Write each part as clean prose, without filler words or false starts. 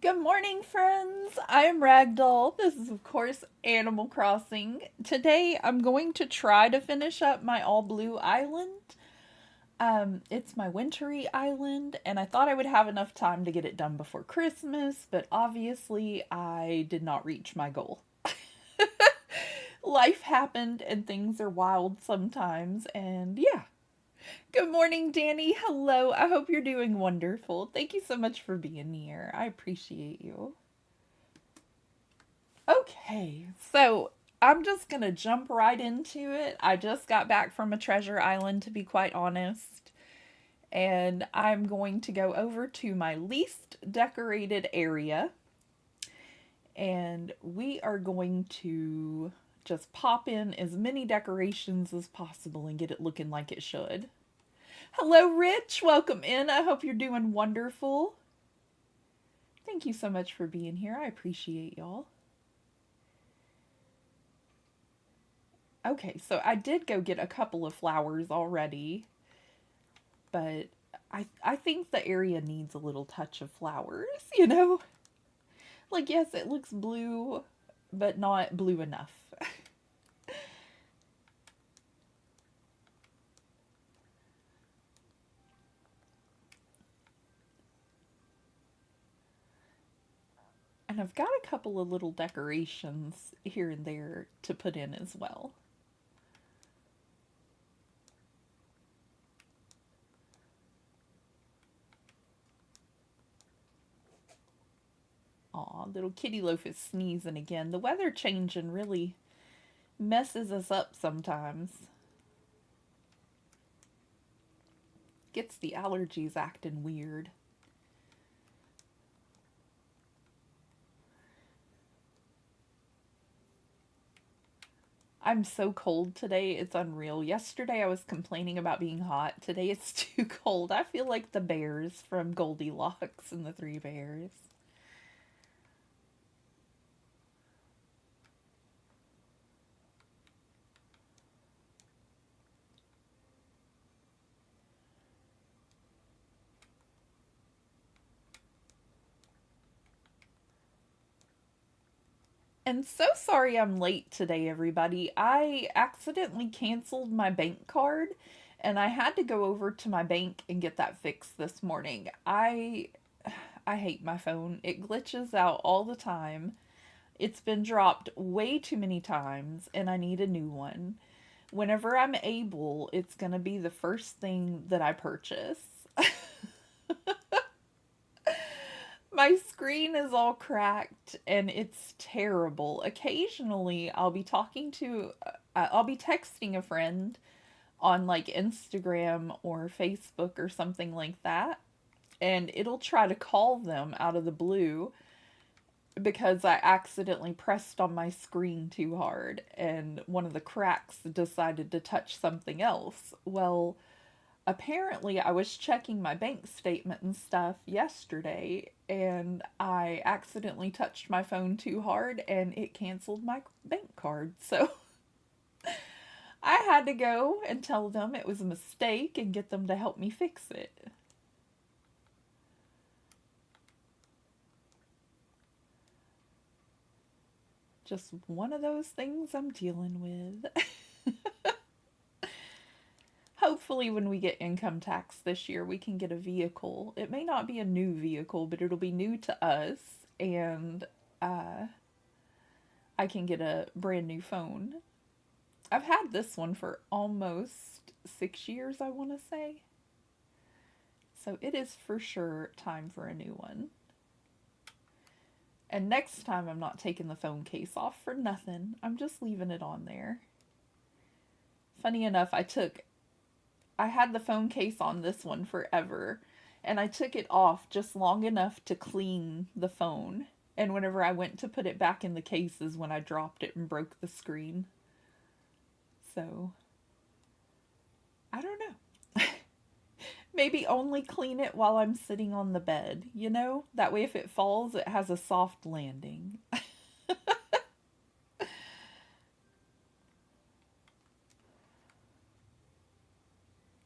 Good morning, friends. I'm Ragdoll. This is, of course, Animal Crossing. Today, I'm going to try to finish up my all blue island. It's my wintry island, and I thought I would have enough time to get it done before Christmas, but obviously, I did not reach my goal. Life happened, and things are wild sometimes, and yeah. Good morning, Danny. Hello. I hope you're doing wonderful. Thank you so much for being here. I appreciate you. Okay, so I'm just gonna jump right into it. I just got back from a treasure island, to be quite honest, and I'm going to go over to my least decorated area, and we are going to just pop in as many decorations as possible and get it looking like it should. Hello, Rich. Welcome in. I hope you're doing wonderful. Thank you so much for being here. I appreciate y'all. Okay, so I did go get a couple of flowers already, but I think the area needs a little touch of flowers, you know? Like yes, it looks blue, but not blue enough. And I've got a couple of little decorations here and there to put in as well. Aw, little kitty loaf is sneezing again. The weather changing really messes us up sometimes. Gets the allergies acting weird. I'm so cold today, it's unreal. Yesterday I was complaining about being hot. Today it's too cold. I feel like the bears from Goldilocks and the Three Bears. And so sorry I'm late today, everybody. I accidentally canceled my bank card and I had to go over to my bank and get that fixed this morning. I hate my phone. It glitches out all the time. It's been dropped way too many times and I need a new one. Whenever I'm able, it's going to be the first thing that I purchase. My screen is all cracked and it's terrible. Occasionally, I'll be texting a friend on like Instagram or Facebook or something like that, and it'll try to call them out of the blue because I accidentally pressed on my screen too hard and one of the cracks decided to touch something else. Well, apparently I was checking my bank statement and stuff yesterday and I accidentally touched my phone too hard and it canceled my bank card. So I had to go and tell them it was a mistake and get them to help me fix it. Just one of those things I'm dealing with. Hopefully, when we get income tax this year, we can get a vehicle. It may not be a new vehicle, but it'll be new to us, and uh, I can get a brand new phone. I've had this one for almost 6 years, I want to say. So it is for sure time for a new one. And next time, I'm not taking the phone case off for nothing. I'm just leaving it on there. Funny enough, I had the phone case on this one forever, and I took it off just long enough to clean the phone. And whenever I went to put it back in the case is when I dropped it and broke the screen. So, I don't know. Maybe only clean it while I'm sitting on the bed, you know? That way, if it falls, it has a soft landing.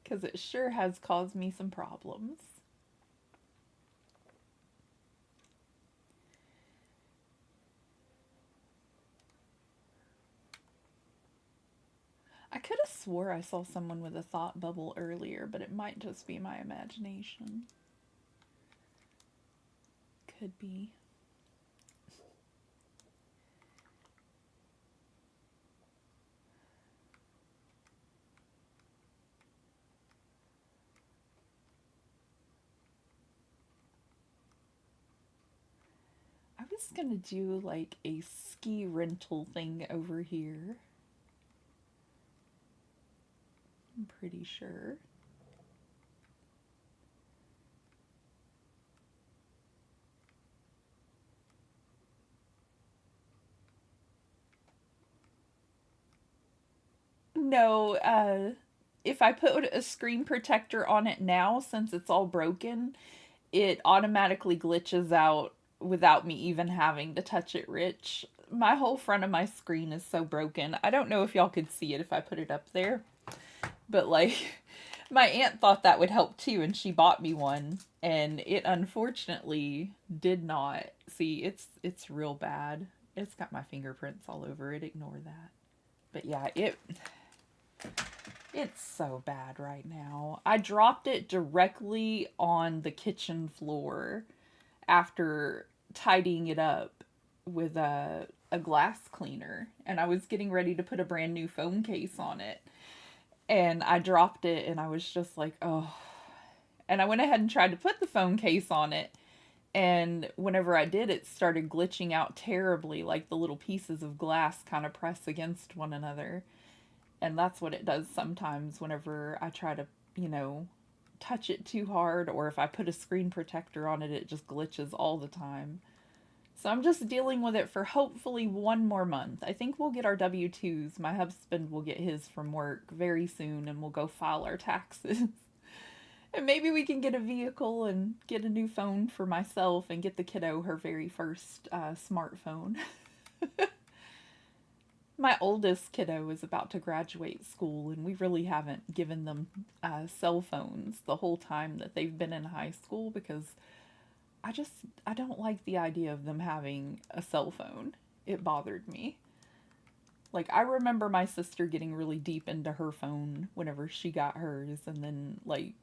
Because it sure has caused me some problems. I could have swore I saw someone with a thought bubble earlier, but it might just be my imagination. Could be. I was gonna do like a ski rental thing over here. I'm pretty sure. No, if I put a screen protector on it now, since it's all broken, it automatically glitches out without me even having to touch it rich. My whole front of my screen is so broken. I don't know if y'all could see it if I put it up there, but like my aunt thought that would help too, and she bought me one, and it unfortunately did not. See, it's real bad. It's got my fingerprints all over it. Ignore that. But yeah, it's so bad right now. I dropped it directly on the kitchen floor after tidying it up with a glass cleaner, and I was getting ready to put a brand new phone case on it. And I dropped it, and I was just like, oh. And I went ahead and tried to put the phone case on it, and whenever I did, it started glitching out terribly, like the little pieces of glass kind of press against one another. And that's what it does sometimes whenever I try to, touch it too hard, or if I put a screen protector on it, it just glitches all the time. So I'm just dealing with it for hopefully one more month. I think we'll get our W-2s. My husband will get his from work very soon, and we'll go file our taxes. And maybe we can get a vehicle and get a new phone for myself and get the kiddo her very first smartphone. My oldest kiddo is about to graduate school, and we really haven't given them cell phones the whole time that they've been in high school, because I don't like the idea of them having a cell phone. It bothered me. Like, I remember my sister getting really deep into her phone whenever she got hers, and then, like,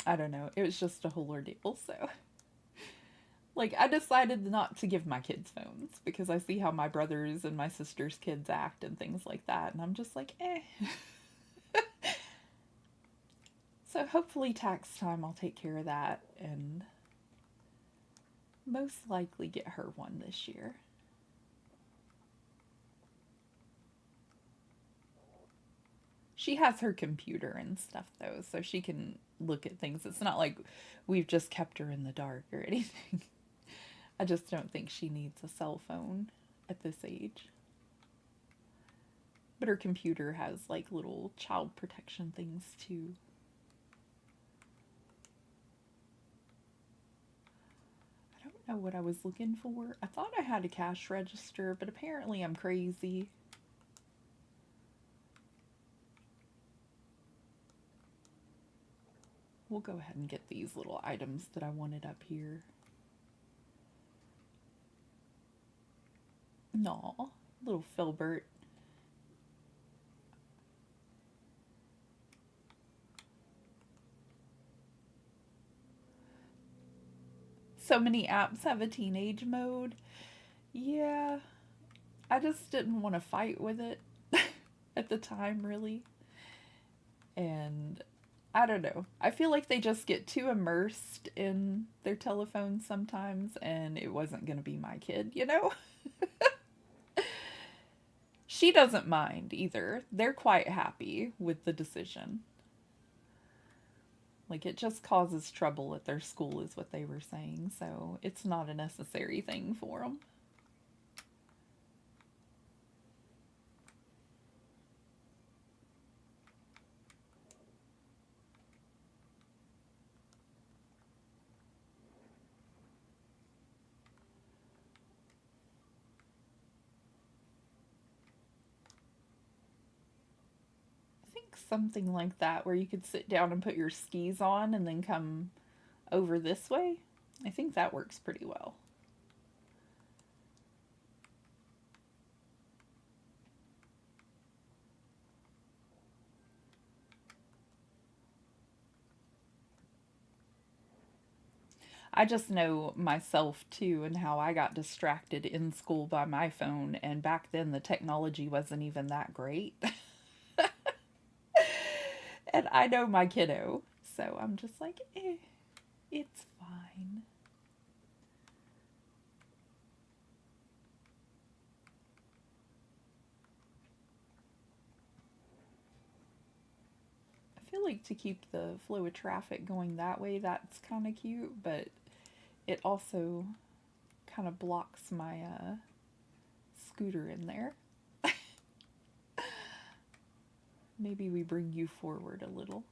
I don't know, it was just a whole ordeal, so. Like, I decided not to give my kids phones because I see how my brothers and my sister's kids act and things like that, and I'm just like, eh. So hopefully tax time I'll take care of that and most likely get her one this year. She has her computer and stuff though, so she can look at things. It's not like we've just kept her in the dark or anything. I just don't think she needs a cell phone at this age. But her computer has like little child protection things too. I don't know what I was looking for. I thought I had a cash register, but apparently I'm crazy. We'll go ahead and get these little items that I wanted up here. Aw, little filbert. So many apps have a teenage mode. Yeah, I just didn't want to fight with it at the time, really. And I don't know. I feel like they just get too immersed in their telephones sometimes, and it wasn't going to be my kid, you know? She doesn't mind either. They're quite happy with the decision. Like, it just causes trouble at their school, is what they were saying, so it's not a necessary thing for them. Something like that, where you could sit down and put your skis on and then come over this way. I think that works pretty well. I just know myself too and how I got distracted in school by my phone, and back then the technology wasn't even that great. And I know my kiddo, so I'm just like, it's fine. I feel like to keep the flow of traffic going that way, that's kind of cute, but it also kind of blocks my scooter in there. Maybe we bring you forward a little.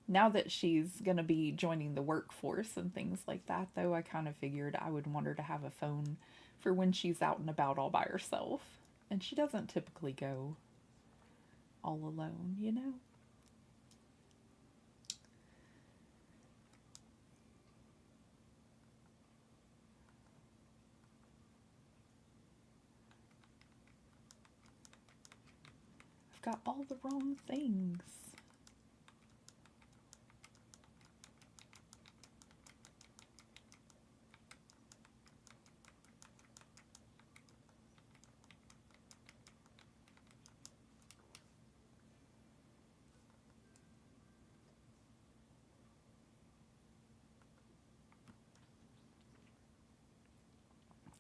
Now that she's going to be joining the workforce and things like that, though, I kind of figured I would want her to have a phone for when she's out and about all by herself. And she doesn't typically go all alone, you know? I've got all the wrong things.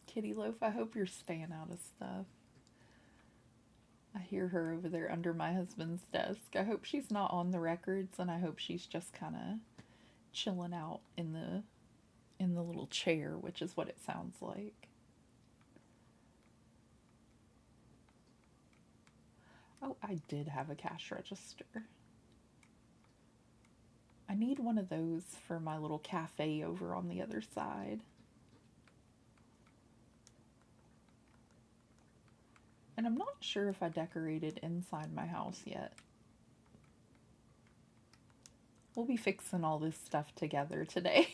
Kitty Loaf, I hope you're staying out of stuff. I hear her over there under my husband's desk. I hope she's not on the records, and I hope she's just kind of chilling out in the little chair, which is what it sounds like. Oh, I did have a cash register. I need one of those for my little cafe over on the other side. And I'm not sure if I decorated inside my house yet. We'll be fixing all this stuff together today.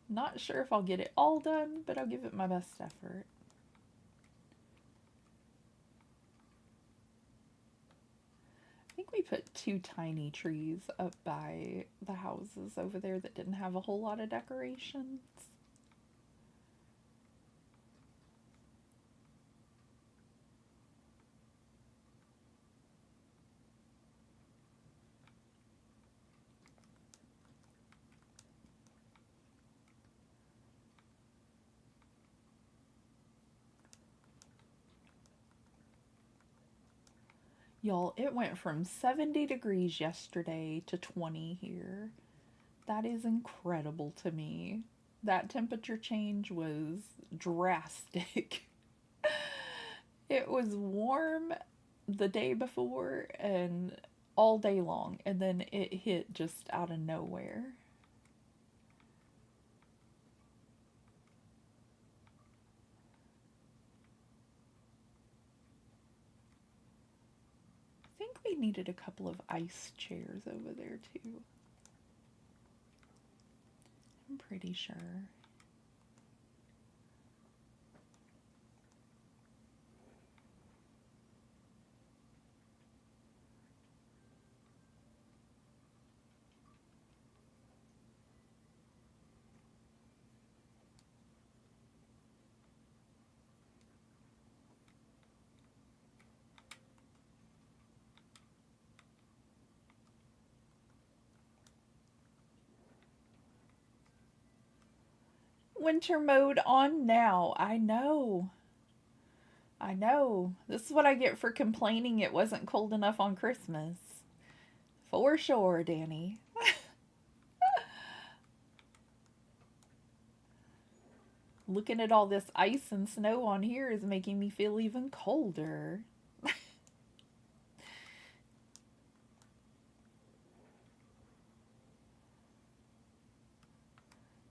Not sure if I'll get it all done, but I'll give it my best effort. I think we put 2 tiny trees up by the houses over there that didn't have a whole lot of decorations. Y'all, it went from 70 degrees yesterday to 20 here. That is incredible to me. That temperature change was drastic. It was warm the day before and all day long, and then it hit just out of nowhere. I think we needed a couple of ice chairs over there too. I'm pretty sure. Winter mode on now. I know. I know. This is what I get for complaining it wasn't cold enough on Christmas. For sure, Danny. Looking at all this ice and snow on here is making me feel even colder.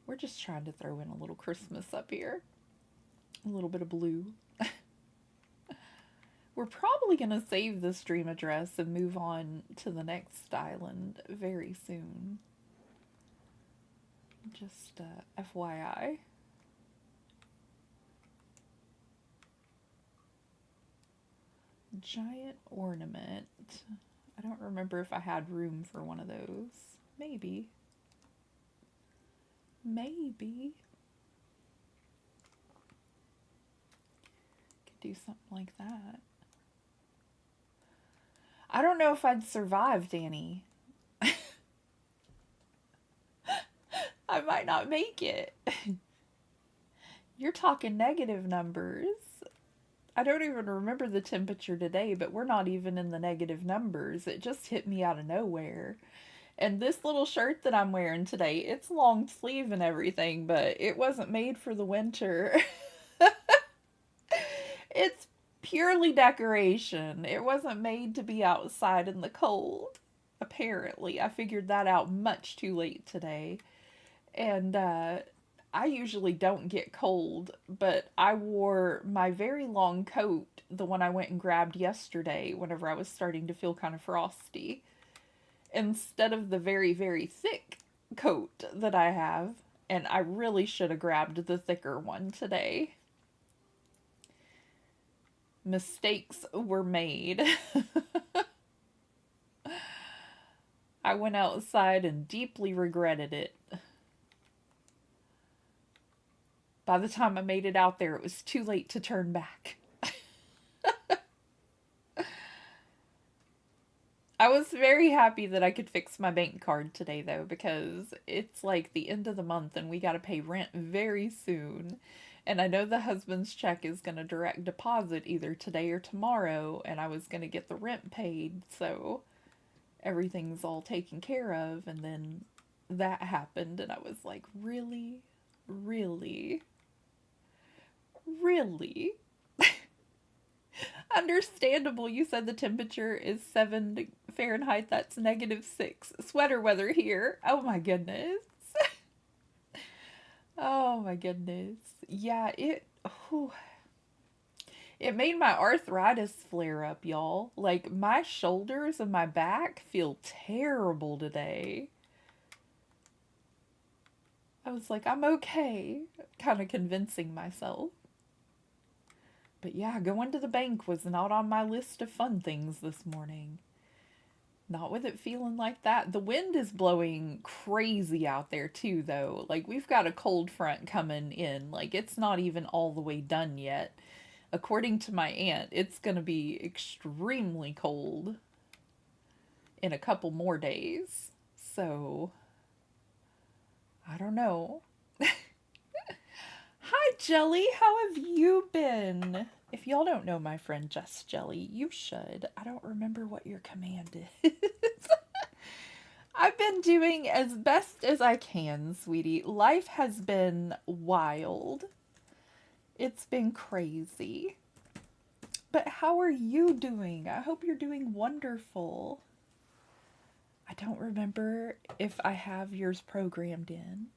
We're just trying to throw in a little Christmas up here. A little bit of blue. We're probably going to save this stream address and move on to the next island very soon. Just FYI. Giant ornament. I don't remember if I had room for one of those. Maybe. Maybe. Could do something like that. I don't know if I'd survive, Danny. I might not make it. You're talking negative numbers. I don't even remember the temperature today, but we're not even in the negative numbers. It just hit me out of nowhere. And this little shirt that I'm wearing today, it's long sleeve and everything, but it wasn't made for the winter. It's purely decoration. It wasn't made to be outside in the cold. Apparently, I figured that out much too late today. And I usually don't get cold, but I wore my very long coat, the one I went and grabbed yesterday whenever I was starting to feel kind of frosty, instead of the very, very thick coat that I have. And I really should have grabbed the thicker one today. Mistakes were made. I went outside and deeply regretted it. By the time I made it out there, it was too late to turn back. I was very happy that I could fix my bank card today, though, because it's like the end of the month and we got to pay rent very soon. And I know the husband's check is going to direct deposit either today or tomorrow, and I was going to get the rent paid, so everything's all taken care of. And then that happened, and I was like, really? Really? Really? Understandable. You said the temperature is 7 Fahrenheit. That's -6. Sweater weather here. Oh my goodness. Oh my goodness. Yeah, it made my arthritis flare up, y'all. Like, my shoulders and my back feel terrible today. I was like, I'm okay. Kind of convincing myself. But yeah, going to the bank was not on my list of fun things this morning. Not with it feeling like that. The wind is blowing crazy out there too, though. Like, we've got a cold front coming in. Like, it's not even all the way done yet. According to my aunt, it's going to be extremely cold in a couple more days. So, I don't know. Hi, Jelly. How have you been? If y'all don't know my friend Just Jelly, you should. I don't remember what your command is. I've been doing as best as I can, sweetie. Life has been wild. It's been crazy. But how are you doing? I hope you're doing wonderful. I don't remember if I have yours programmed in.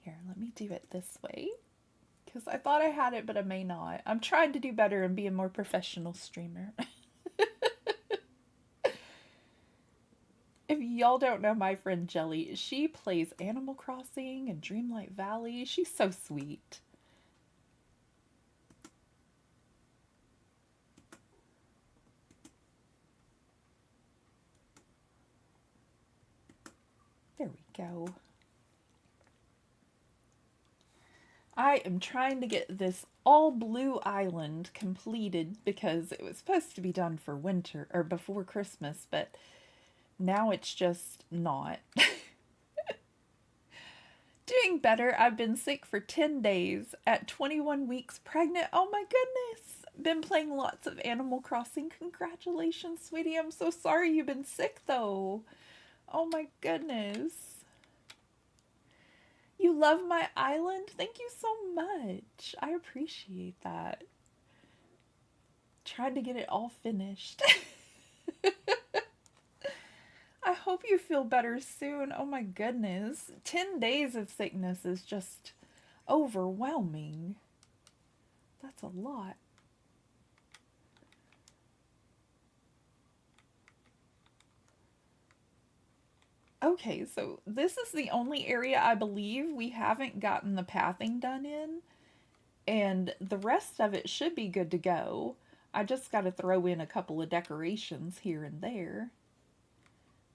Here, let me do it this way. Because I thought I had it, but I may not. I'm trying to do better and be a more professional streamer. If y'all don't know my friend Jelly, she plays Animal Crossing and Dreamlight Valley. She's so sweet. There we go. I am trying to get this all blue island completed because it was supposed to be done for winter or before Christmas, but now it's just not. Doing better. I've been sick for 10 days at 21 weeks pregnant. Oh my goodness. Been playing lots of Animal Crossing. Congratulations, sweetie. I'm so sorry you've been sick though. Oh my goodness. You love my island? Thank you so much. I appreciate that. Tried to get it all finished. I hope you feel better soon. Oh my goodness. 10 days of sickness is just overwhelming. That's a lot. Okay, so this is the only area I believe we haven't gotten the pathing done in, and the rest of it should be good to go. I just got to throw in a couple of decorations here and there,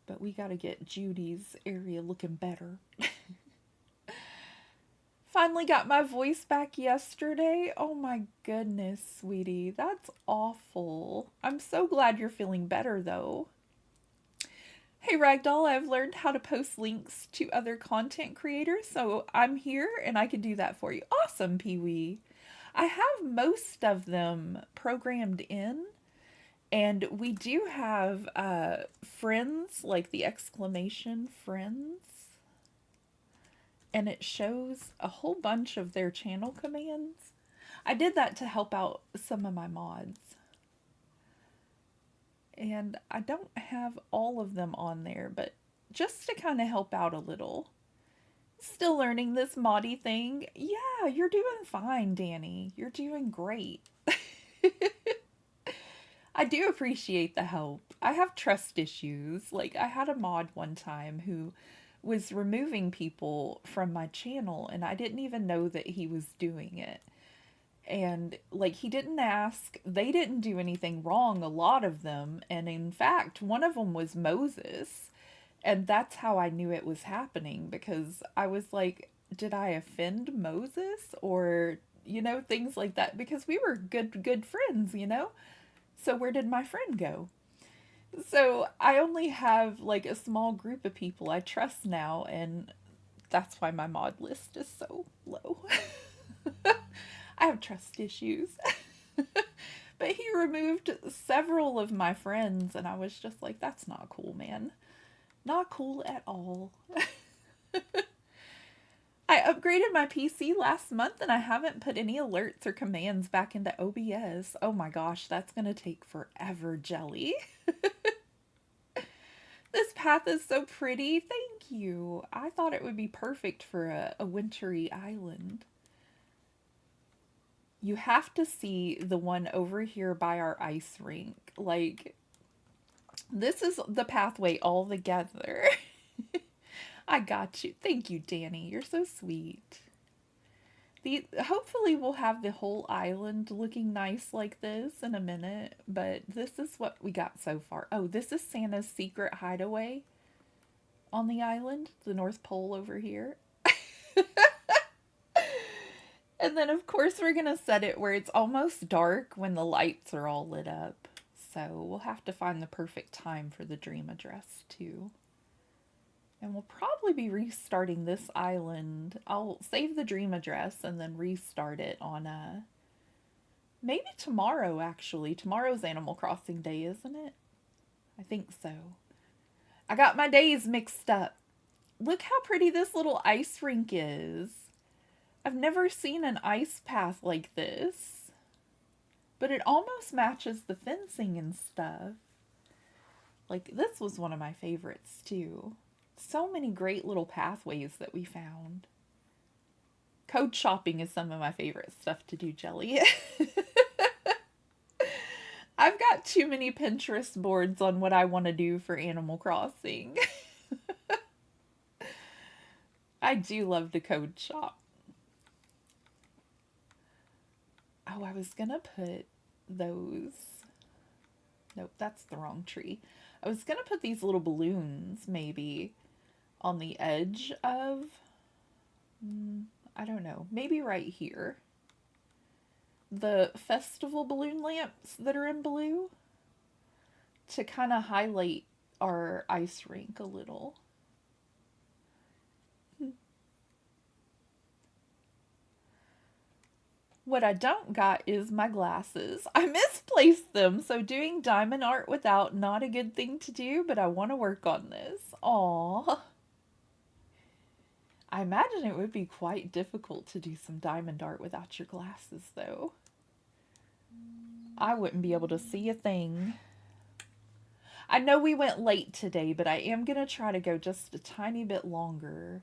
but we got to get Judy's area looking better. Finally got my voice back yesterday. Oh my goodness, sweetie, that's awful. I'm so glad you're feeling better though. Hey Ragdoll, I've learned how to post links to other content creators, so I'm here and I can do that for you. Awesome, Pee-wee. I have most of them programmed in, and we do have friends, like the exclamation friends, and it shows a whole bunch of their channel commands. I did that to help out some of my mods. And I don't have all of them on there, but just to kind of help out a little. Still learning this moddy thing. Yeah, you're doing fine, Danny. You're doing great. I do appreciate the help. I have trust issues. Like, I had a mod one time who was removing people from my channel, and I didn't even know that he was doing it. And like, he didn't ask, they didn't do anything wrong, a lot of them, and in fact one of them was Moses, and that's how I knew it was happening, because I was like, did I offend Moses, or things like that, because we were good friends, so where did my friend go? So I only have like a small group of people I trust now, and that's why my mod list is so low. I have trust issues. But he removed several of my friends, and I was just like, that's not cool, man. Not cool at all. I upgraded my PC last month, and I haven't put any alerts or commands back into OBS. Oh my gosh, that's going to take forever, Jelly. This path is so pretty. Thank you. I thought it would be perfect for a wintry island. You have to see the one over here by our ice rink. Like, this is the pathway all together. I got you. Thank you, Danny. You're so sweet. Hopefully we'll have the whole island looking nice like this in a minute, but this is what we got so far. Oh, this is Santa's secret hideaway on the island, the North Pole over here. And then, of course, we're going to set it where it's almost dark when the lights are all lit up. So we'll have to find the perfect time for the dream address, too. And we'll probably be restarting this island. I'll save the dream address and then restart it on maybe tomorrow, actually. Tomorrow's Animal Crossing Day, isn't it? I think so. I got my days mixed up. Look how pretty this little ice rink is. I've never seen an ice path like this, but it almost matches the fencing and stuff. Like, this was one of my favorites too. So many great little pathways that we found. Code shopping is some of my favorite stuff to do, Jelly. I've got too many Pinterest boards on what I want to do for Animal Crossing. I do love the code shop. Oh, I was gonna put those. Nope, that's the wrong tree. I was gonna put these little balloons, maybe, on the edge of, I don't know, maybe right here. The festival balloon lamps that are in blue, to kind of highlight our ice rink a little. What I don't got is my glasses. I misplaced them, so doing diamond art without, not a good thing to do, but I want to work on this. Aww. I imagine it would be quite difficult to do some diamond art without your glasses, though. I wouldn't be able to see a thing. I know we went late today, but I am going to try to go just a tiny bit longer.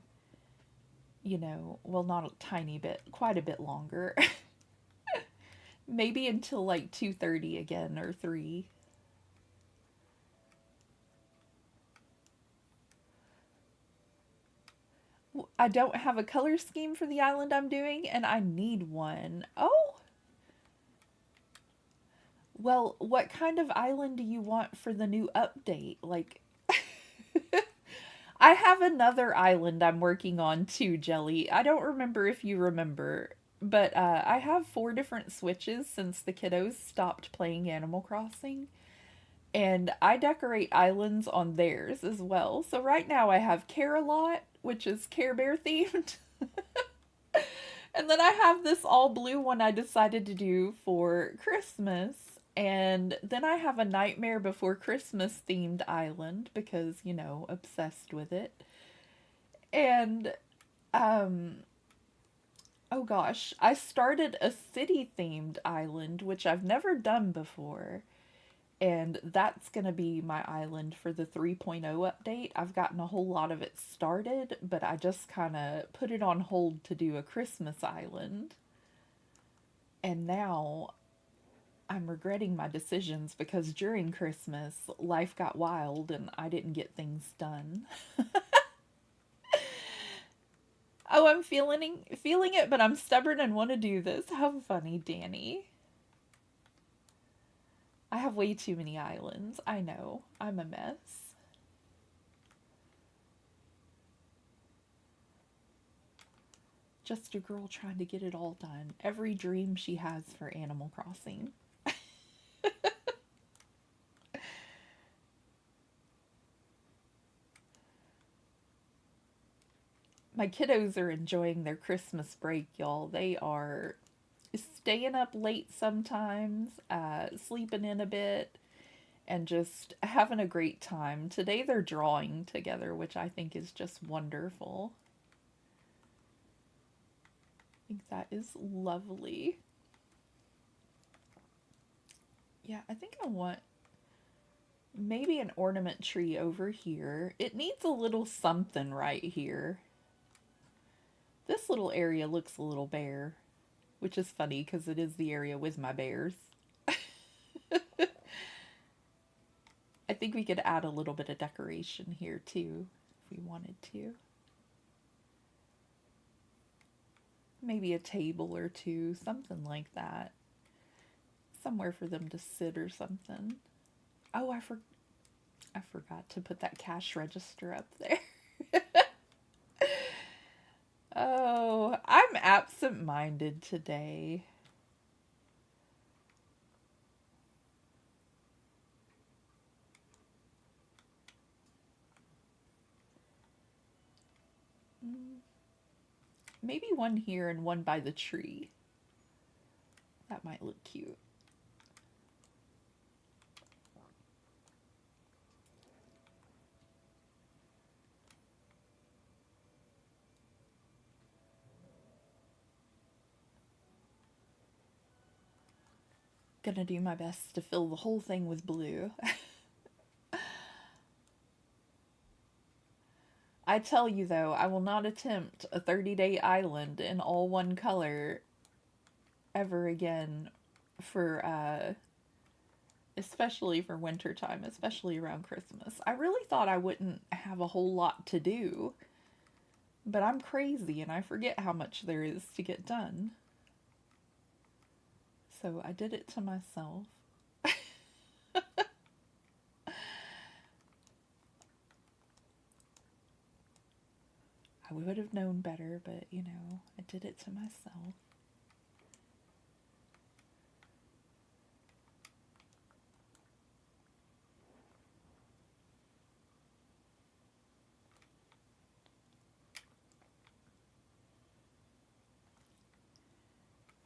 You know, well, not a tiny bit, quite a bit longer. Maybe until like 2:30 again, or 3. I don't have a color scheme for the island I'm doing, and I need one. Oh, well, what kind of island do you want for the new update? Like, I have another island I'm working on too, Jelly. I don't remember if you remember, but I have 4 different switches since the kiddos stopped playing Animal Crossing. And I decorate islands on theirs as well. So right now I have Carolot, which is Care Bear themed. And then I have this all blue one I decided to do for Christmas. And then I have a Nightmare Before Christmas themed island because, you know, obsessed with it. And, um, oh gosh, I started a city themed island, which I've never done before. And that's going to be my island for the 3.0 update. I've gotten a whole lot of it started, but I just kind of put it on hold to do a Christmas island. And now I'm regretting my decisions because during Christmas, life got wild and I didn't get things done. Oh, I'm feeling it, but I'm stubborn and want to do this. How funny, Danny. I have way too many islands. I know. I'm a mess. Just a girl trying to get it all done. Every dream she has for Animal Crossing. My kiddos are enjoying their Christmas break, y'all. They are staying up late sometimes, sleeping in a bit, and just having a great time. Today they're drawing together, which I think is just wonderful. I think that is lovely. Yeah, I think I want maybe an ornament tree over here. It needs a little something right here. This little area looks a little bare, which is funny because it is the area with my bears. I think we could add a little bit of decoration here too, if we wanted to. Maybe a table or two, something like that. Somewhere for them to sit or something. Oh, I forgot to put that cash register up there. Oh, I'm absent-minded today. Maybe one here and one by the tree. That might look cute. Gonna do my best to fill the whole thing with blue. I tell you though, I will not attempt a 30-day island in all one color ever again for especially for winter time, especially around Christmas. I really thought I wouldn't have a whole lot to do, but I'm crazy and I forget how much there is to get done. So I did it to myself. I would have known better, but you know, I did it to myself.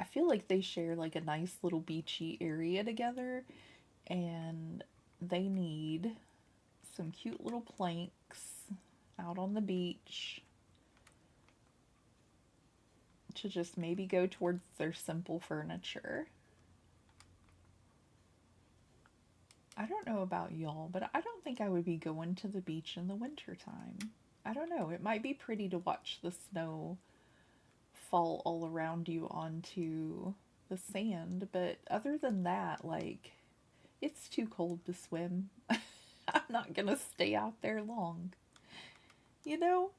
I feel like they share like a nice little beachy area together, and they need some cute little planks out on the beach to just maybe go towards their simple furniture. I don't know about y'all, but I don't think I would be going to the beach in the winter time. I don't know. It might be pretty to watch the snow fall all around you onto the sand, but other than that, like, it's too cold to swim. I'm not gonna stay out there long. You know?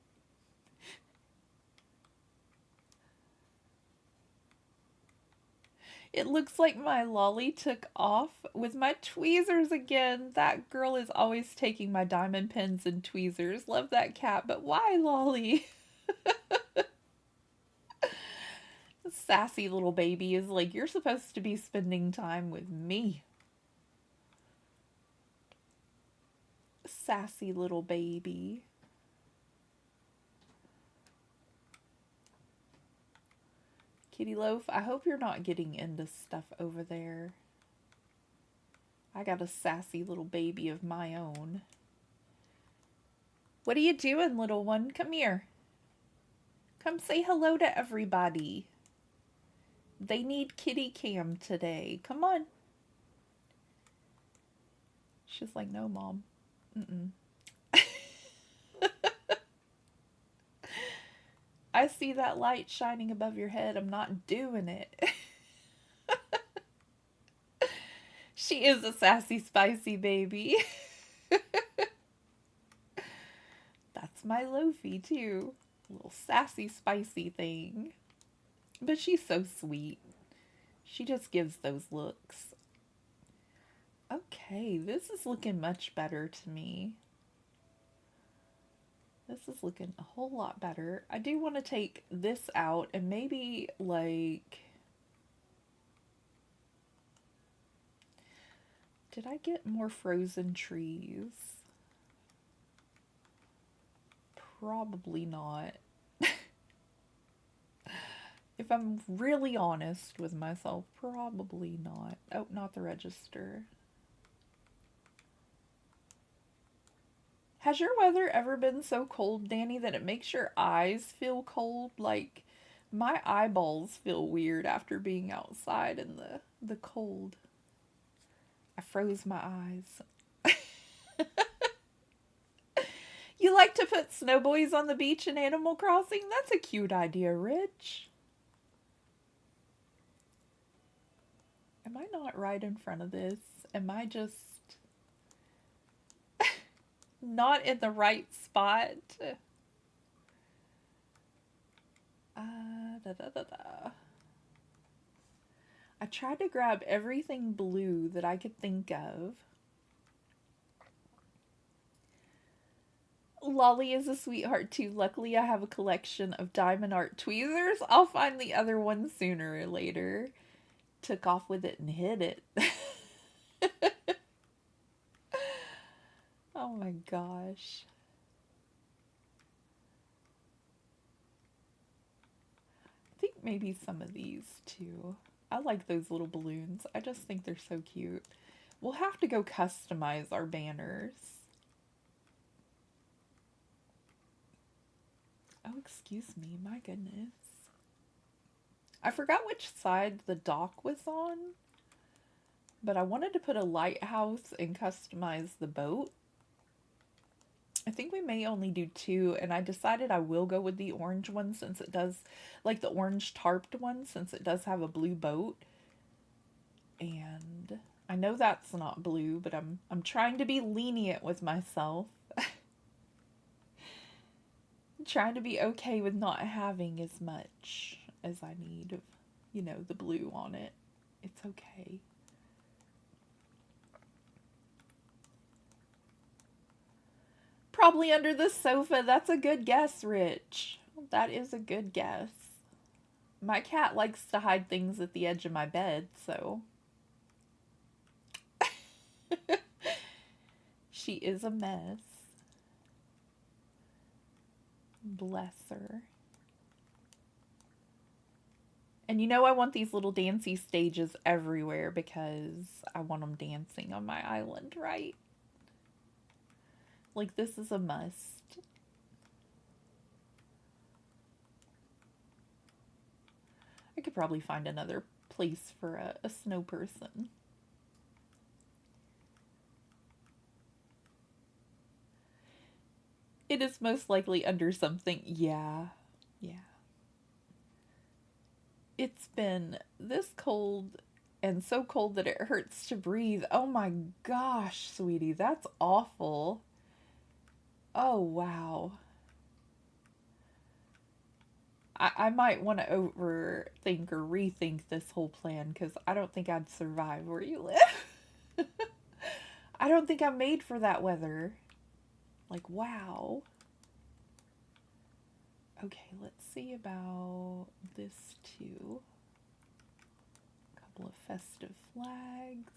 It looks like my lolly took off with my tweezers again. That girl is always taking my diamond pins and tweezers. Love that cat, but why, Lolly? Sassy little baby is like, you're supposed to be spending time with me. Sassy little baby. Kitty Loaf, I hope you're not getting into stuff over there. I got a sassy little baby of my own. What are you doing, little one? Come here. Come say hello to everybody. They need kitty cam today. Come on. She's like, no, Mom. Mm-mm. I see that light shining above your head. I'm not doing it. She is a sassy, spicy baby. That's my Loafy, too. A little sassy, spicy thing. But she's so sweet. She just gives those looks. Okay, this is looking much better to me. This is looking a whole lot better. I do want to take this out and maybe, like... Did I get more frozen trees? Probably not. If I'm really honest with myself, probably not. Oh, not the register. Has your weather ever been so cold, Danny, that it makes your eyes feel cold? Like, my eyeballs feel weird after being outside in the cold. I froze my eyes. You like to put snowboys on the beach in Animal Crossing? That's a cute idea, Rich. Am I not right in front of this? Am I just not in the right spot? I tried to grab everything blue that I could think of. Lolly is a sweetheart too. Luckily, I have a collection of diamond art tweezers. I'll find the other one sooner or later. Took off with it and hid it. Oh my gosh. I think maybe some of these too. I like those little balloons. I just think they're so cute. We'll have to go customize our banners. Oh, excuse me. My goodness. I forgot which side the dock was on, but I wanted to put a lighthouse and customize the boat. I think we may only do 2, and I decided I will go with the orange one since it does, like the orange tarped one, since it does have a blue boat. And I know that's not blue, but I'm trying to be lenient with myself. I'm trying to be okay with not having as much as I need of, you know, the blue on it. It's okay. Probably under the sofa. That's a good guess, Rich. That is a good guess. My cat likes to hide things at the edge of my bed, so... She is a mess. Bless her. And you know I want these little dancey stages everywhere because I want them dancing on my island, right? Like, this is a must. I could probably find another place for a snow person. It is most likely under something. Yeah. Yeah. It's been this cold and so cold that it hurts to breathe. Oh my gosh, sweetie, that's awful. Oh, wow. I might want to overthink or rethink this whole plan because I don't think I'd survive where you live. I don't think I'm made for that weather. Like, wow. Okay, let's see about this too. A couple of festive flags.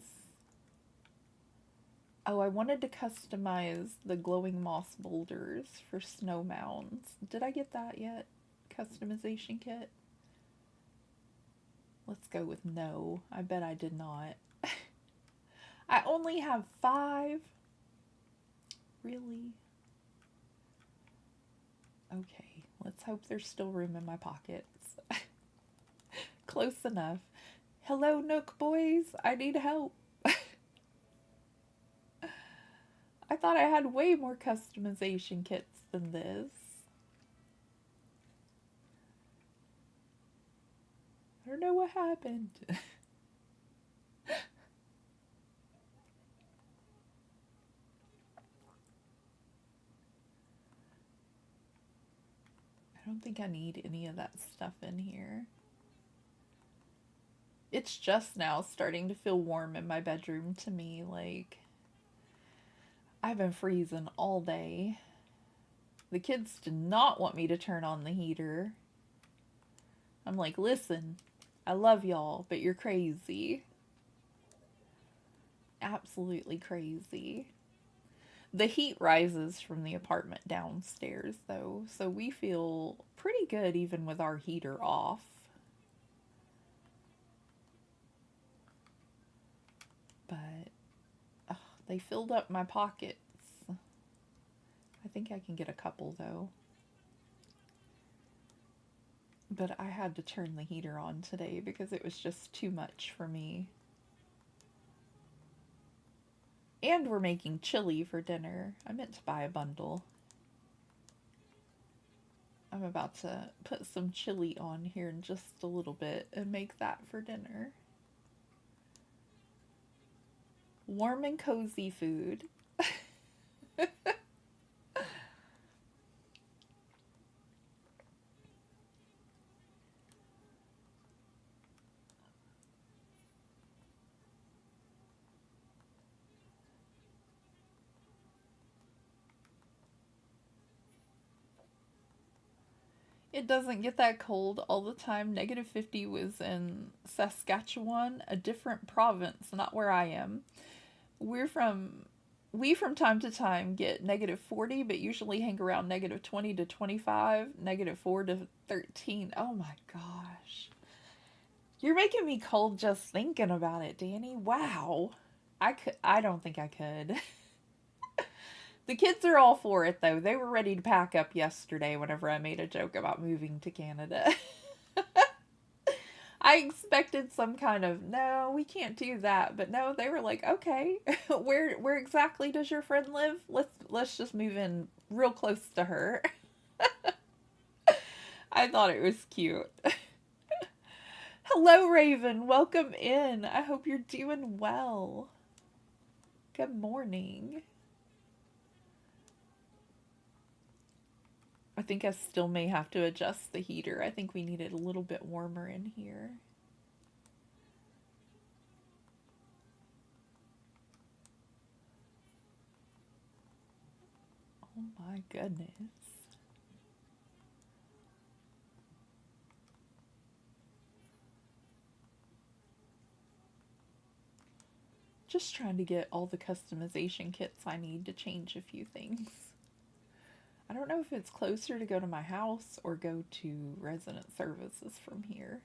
Oh, I wanted to customize the glowing moss boulders for snow mounds. Did I get that yet? Customization kit? Let's go with no. I bet I did not. I only have 5. Really? Okay, let's hope there's still room in my pockets. Close enough. Hello, Nook boys. I need help. I thought I had way more customization kits than this. I don't know what happened. I don't think I need any of that stuff in here. It's just now starting to feel warm in my bedroom to me. Like, I've been freezing all day. The kids did not want me to turn on the heater. I'm like, listen, I love y'all, but you're crazy. Absolutely crazy. The heat rises from the apartment downstairs, though, so we feel pretty good even with our heater off. But they filled up my pockets. I think I can get a couple, though. But I had to turn the heater on today because it was just too much for me. And we're making chili for dinner. I meant to buy a bundle. I'm about to put some chili on here in just a little bit and make that for dinner. Warm and cozy food. It doesn't get that cold all the time. -50 was in Saskatchewan, a different province, not where I am. We from time to time get -40, but usually hang around -20 to 25, -4 to 13. Oh my gosh. You're making me cold just thinking about it, Danny. Wow. I don't think I could. The kids are all for it, though. They were ready to pack up yesterday whenever I made a joke about moving to Canada. I expected some kind of, no, we can't do that. But no, they were like, okay, where exactly does your friend live? Let's just move in real close to her. I thought it was cute. Hello, Raven. Welcome in. I hope you're doing well. Good morning. I think I still may have to adjust the heater. I think we need it a little bit warmer in here. Oh my goodness. Just trying to get all the customization kits I need to change a few things. I don't know if it's closer to go to my house or go to resident services from here.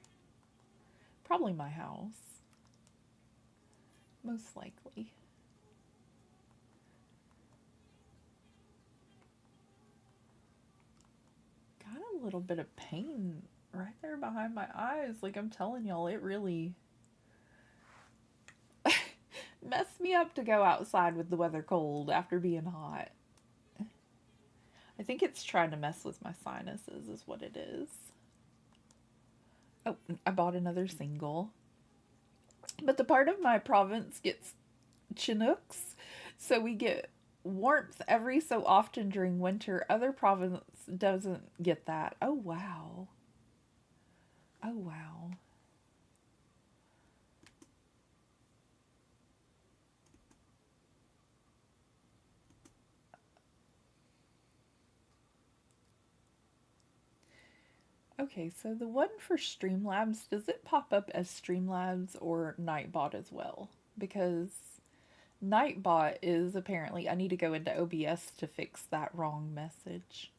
Probably my house. Most likely. Got a little bit of pain right there behind my eyes. Like, I'm telling y'all, it really messed me up to go outside with the weather cold after being hot. I think it's trying to mess with my sinuses is what it is. Oh, I bought another single. But the part of my province gets Chinooks, so we get warmth every so often during winter. Other province doesn't get that. Oh, wow. Oh, wow. Okay, so the one for Streamlabs, does it pop up as Streamlabs or Nightbot as well? Because Nightbot is apparently, I need to go into OBS to fix that wrong message.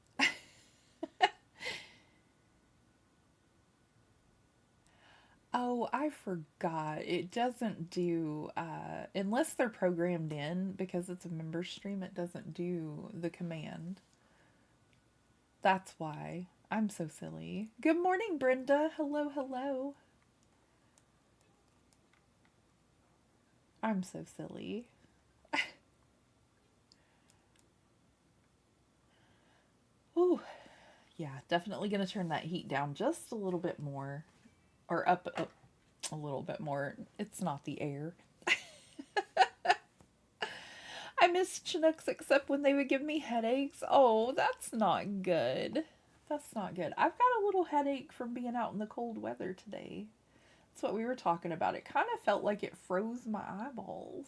Oh, I forgot. It doesn't do, unless they're programmed in, because it's a member stream, it doesn't do the command. That's why. I'm so silly. Good morning, Brenda. Hello, hello. I'm so silly. Ooh, yeah, definitely gonna turn that heat down just a little bit more. Or up a little bit more. It's not the air. I miss Chinooks except when they would give me headaches. Oh, that's not good. That's not good. I've got a little headache from being out in the cold weather today. That's what we were talking about. It kind of felt like it froze my eyeballs.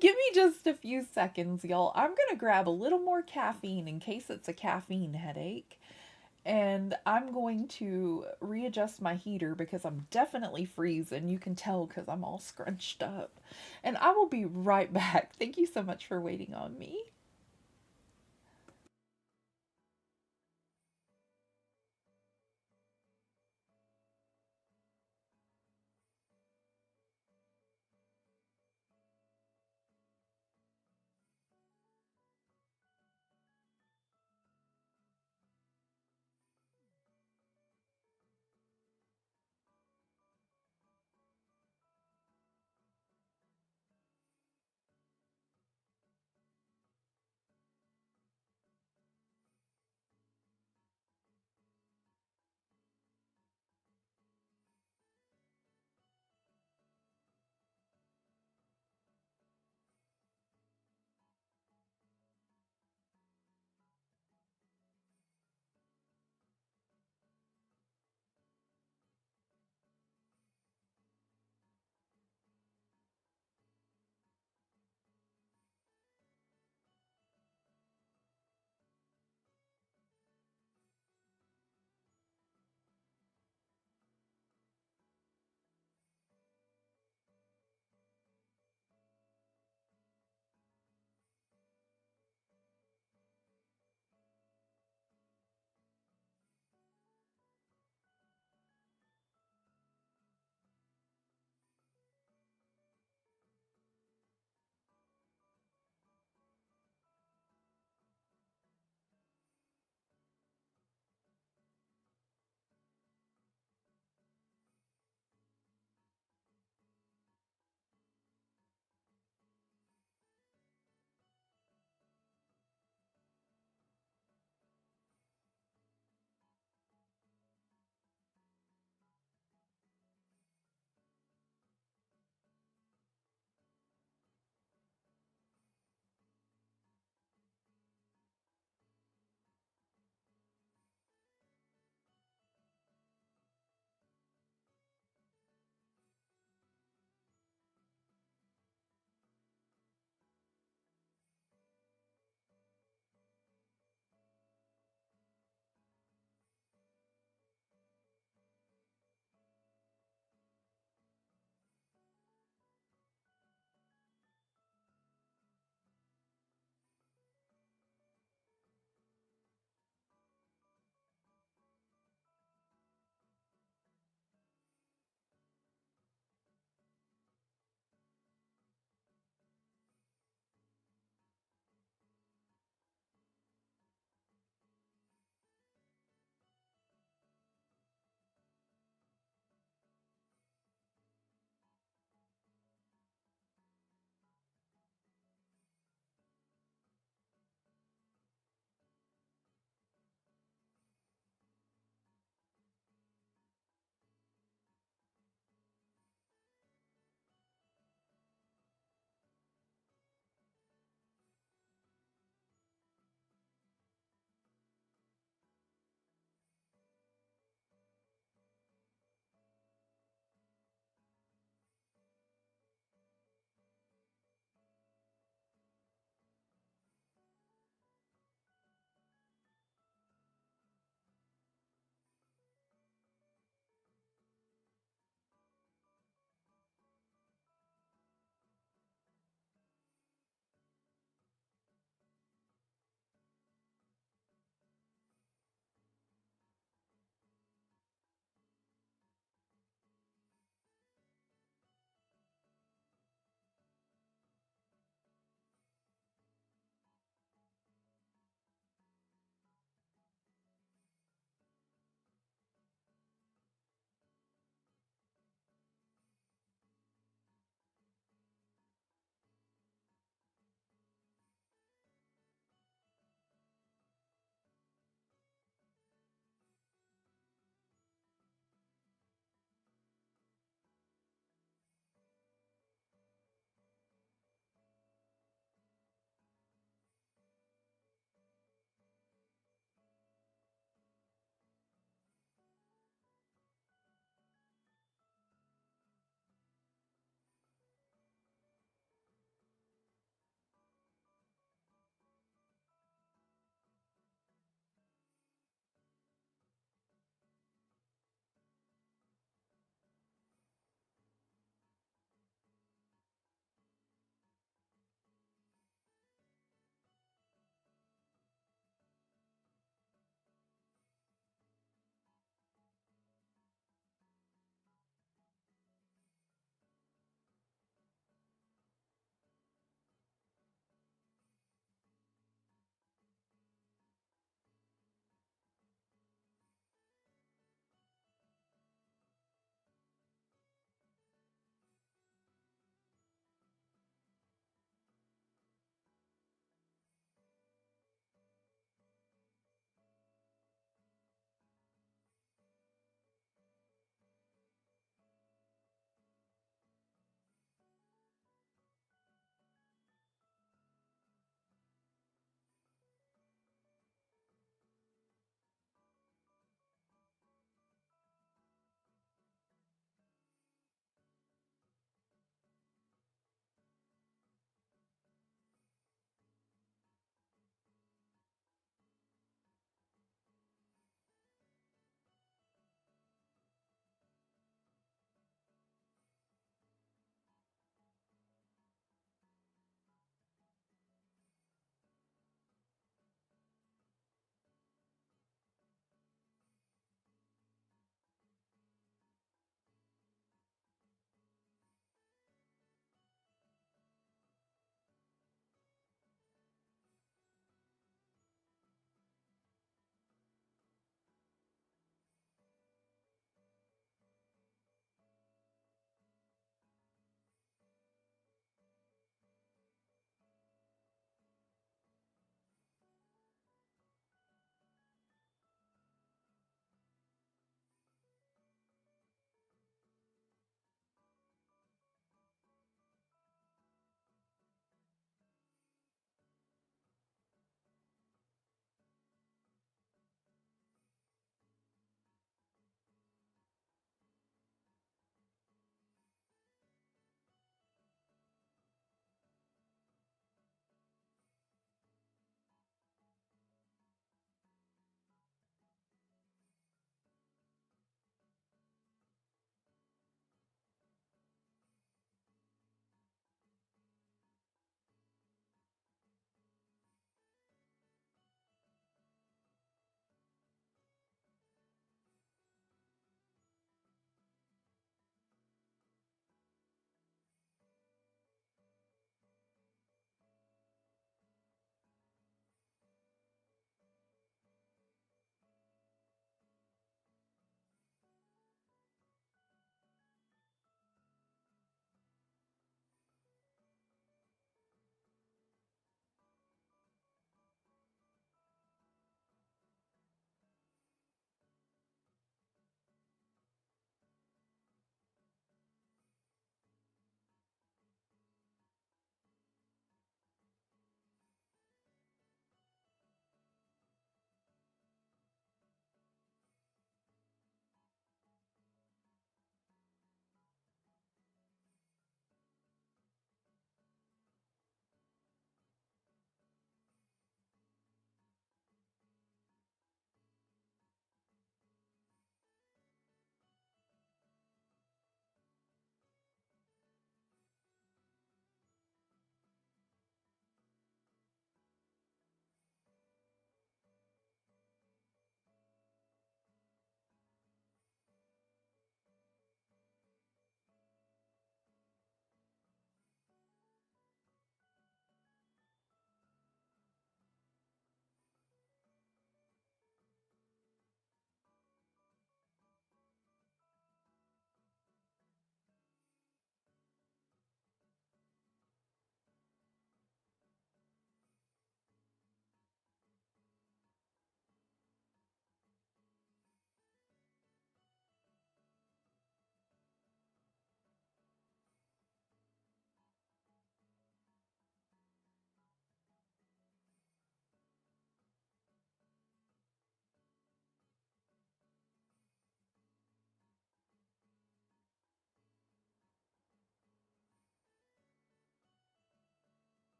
Give me just a few seconds, y'all. I'm going to grab a little more caffeine in case it's a caffeine headache. And I'm going to readjust my heater because I'm definitely freezing. You can tell because I'm all scrunched up. And I will be right back. Thank you so much for waiting on me.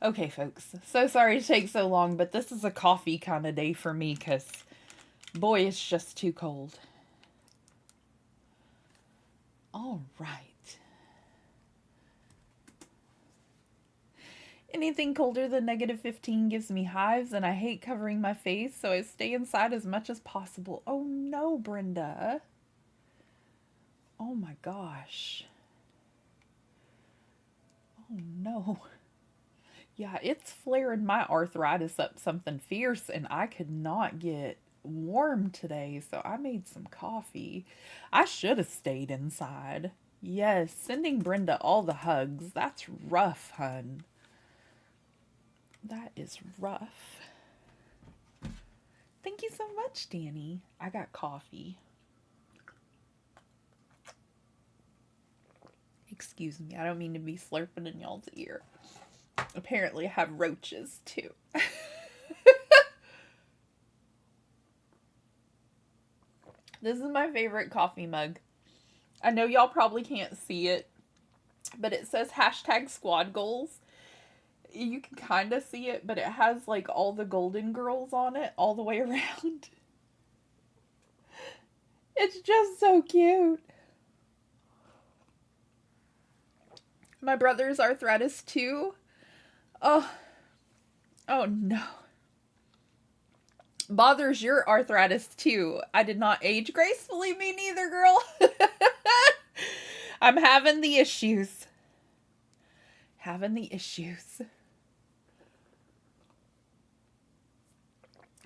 Okay, folks. So sorry to take so long, but this is a coffee kind of day for me because, boy, it's just too cold. All right. Anything colder than -15 gives me hives, and I hate covering my face, so I stay inside as much as possible. Oh no, Brenda. Oh my gosh. Oh no. Yeah, it's flaring my arthritis up something fierce, and I could not get warm today, so I made some coffee. I should have stayed inside. Yes, sending Brenda all the hugs. That's rough, hun. That is rough. Thank you so much, Danny. I got coffee. Excuse me, I don't mean to be slurping in y'all's ear. Apparently I have roaches, too. This is my favorite coffee mug. I know y'all probably can't see it, but it says #squad goals. You can kind of see it, but it has like all the Golden Girls on it all the way around. It's just so cute. My brother's arthritis too. Oh no. Bothers your arthritis too. I did not age gracefully, me neither, girl. I'm having the issues. Having the issues.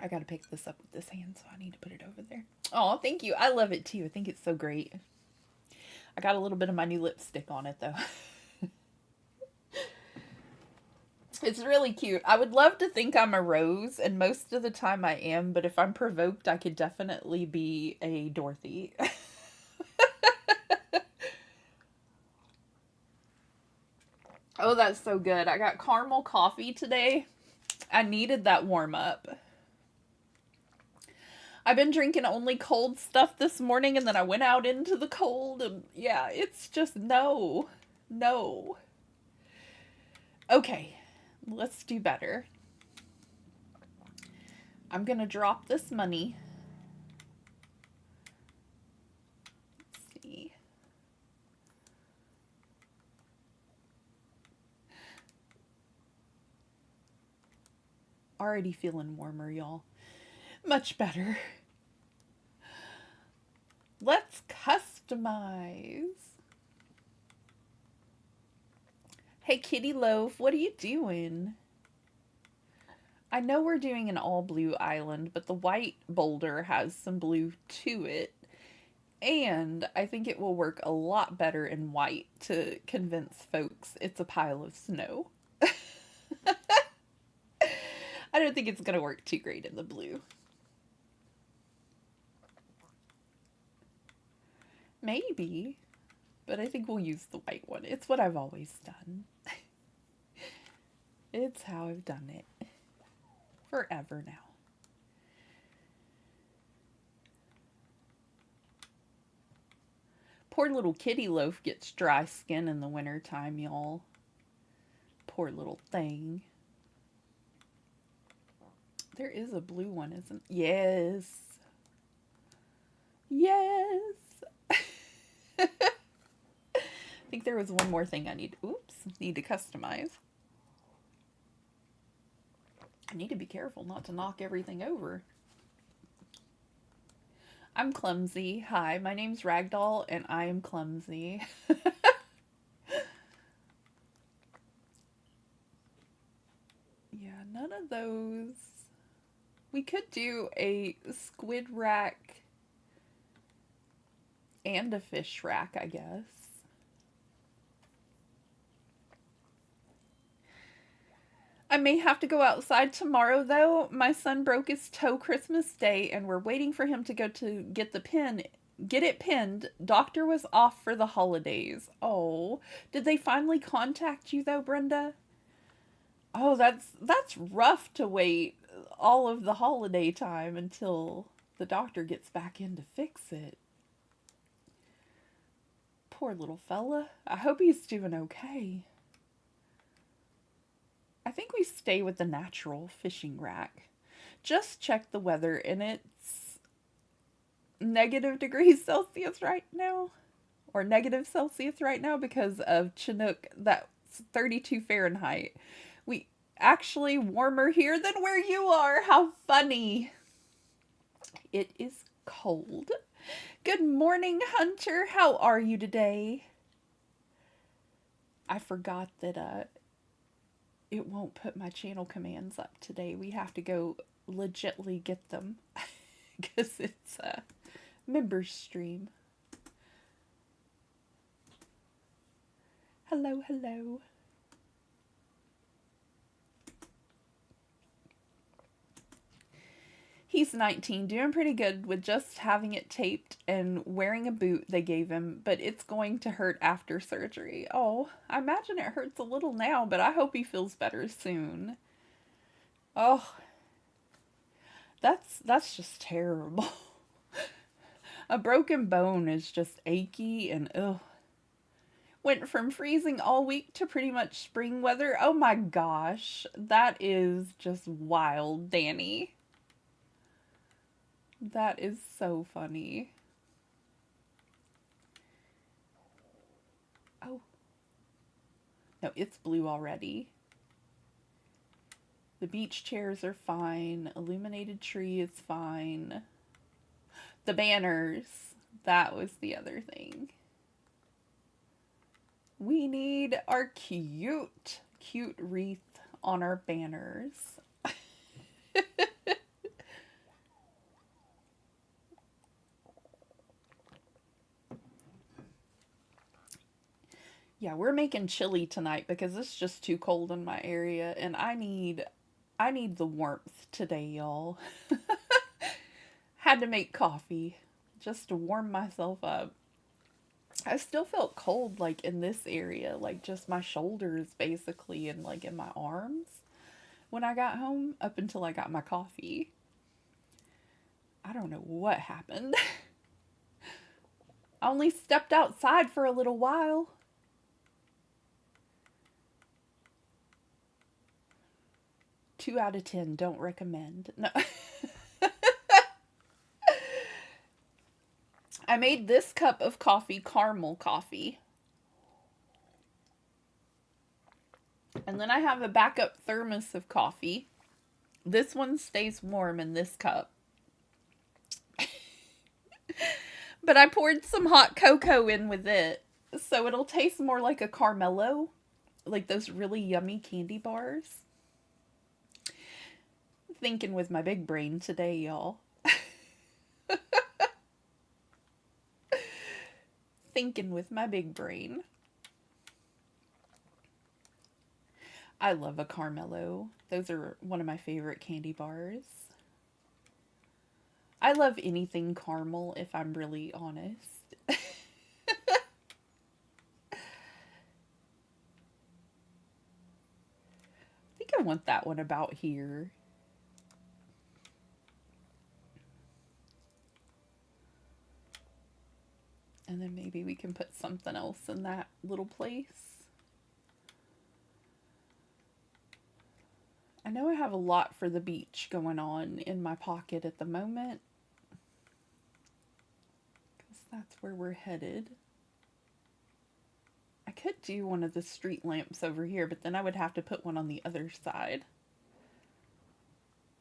I gotta pick this up with this hand, so I need to put it over there. Oh, thank you. I love it too. I think it's so great. I got a little bit of my new lipstick on it though. It's really cute. I would love to think I'm a rose, and most of the time I am, but if I'm provoked, I could definitely be a Dorothy. Oh, that's so good. I got caramel coffee today. I needed that warm up. I've been drinking only cold stuff this morning, and then I went out into the cold, and yeah, it's just no. Okay, let's do better. I'm gonna drop this money. Let's see. Already feeling warmer, y'all. Much better. Let's customize. Hey, Kitty Loaf, what are you doing? I know we're doing an all blue island, but the white boulder has some blue to it. And I think it will work a lot better in white to convince folks it's a pile of snow. I don't think it's going to work too great in the blue. Maybe, but I think we'll use the white one. It's what I've always done. It's how I've done it. Forever now. Poor little Kitty Loaf gets dry skin in the wintertime, y'all. Poor little thing. There is a blue one, isn't there? Yes. Yes. I think there was one more thing I need to customize. I need to be careful not to knock everything over. I'm clumsy. Hi, my name's Ragdoll, and I am clumsy. Yeah, none of those. We could do a squid rack and a fish rack, I guess. I may have to go outside tomorrow, though. My son broke his toe Christmas Day, and we're waiting for him to go to get it pinned. Doctor was off for the holidays. Oh, did they finally contact you, though, Brenda? Oh, that's rough to wait all of the holiday time until the doctor gets back in to fix it. Poor little fella. I hope he's doing okay. I think we stay with the natural fishing rack. Just check the weather, and it's -degrees Celsius right now, or -Celsius right now because of Chinook. That's 32 Fahrenheit. We actually warmer here than where you are. How funny. It is cold. Good morning, Hunter. How are you today? I forgot that it won't put my channel commands up today. We have to go legitly get them because it's a members stream. Hello, hello. He's 19, doing pretty good with just having it taped and wearing a boot they gave him, but it's going to hurt after surgery. Oh, I imagine it hurts a little now, but I hope he feels better soon. Oh, that's just terrible. A broken bone is just achy and ugh. Went from freezing all week to pretty much spring weather. Oh my gosh, that is just wild, Danny. That is so funny. Oh. No, it's blue already. The beach chairs are fine. Illuminated tree is fine. The banners. That was the other thing. We need our cute wreath on our banners. Yeah, we're making chili tonight because it's just too cold in my area, and I need the warmth today, y'all. Had to make coffee just to warm myself up. I still felt cold, like, in this area, like, just my shoulders, basically, and, like, in my arms when I got home, up until I got my coffee. I don't know what happened. I only stepped outside for a little while. Two out of 10, don't recommend. No. I made this cup of coffee caramel coffee. And then I have a backup thermos of coffee. This one stays warm in this cup. But I poured some hot cocoa in with it, so it'll taste more like a Carmelo, like those really yummy candy bars. Thinking with my big brain today, y'all. Thinking with my big brain. I love a Carmelo. Those are one of my favorite candy bars. I love anything caramel, if I'm really honest. I think I want that one about here. And then maybe we can put something else in that little place. I know I have a lot for the beach going on in my pocket at the moment, because that's where we're headed. I could do one of the street lamps over here, but then I would have to put one on the other side.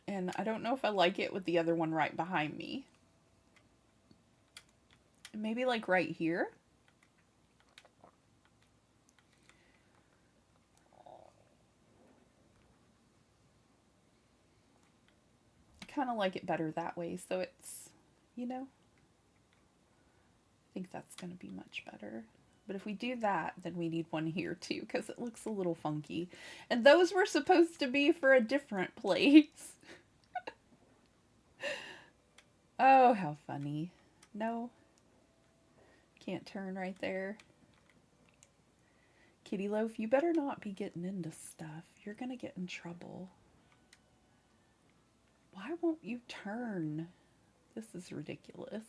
And I don't know if I like it with the other one right behind me. Maybe like right here. I kind of like it better that way, so it's, you know, I think that's going to be much better. But if we do that, then we need one here too, because it looks a little funky. And those were supposed to be for a different place. Oh, how funny. No. Can't turn right there. Kitty Loaf, you better not be getting into stuff. You're gonna get in trouble. Why won't you turn? This is ridiculous.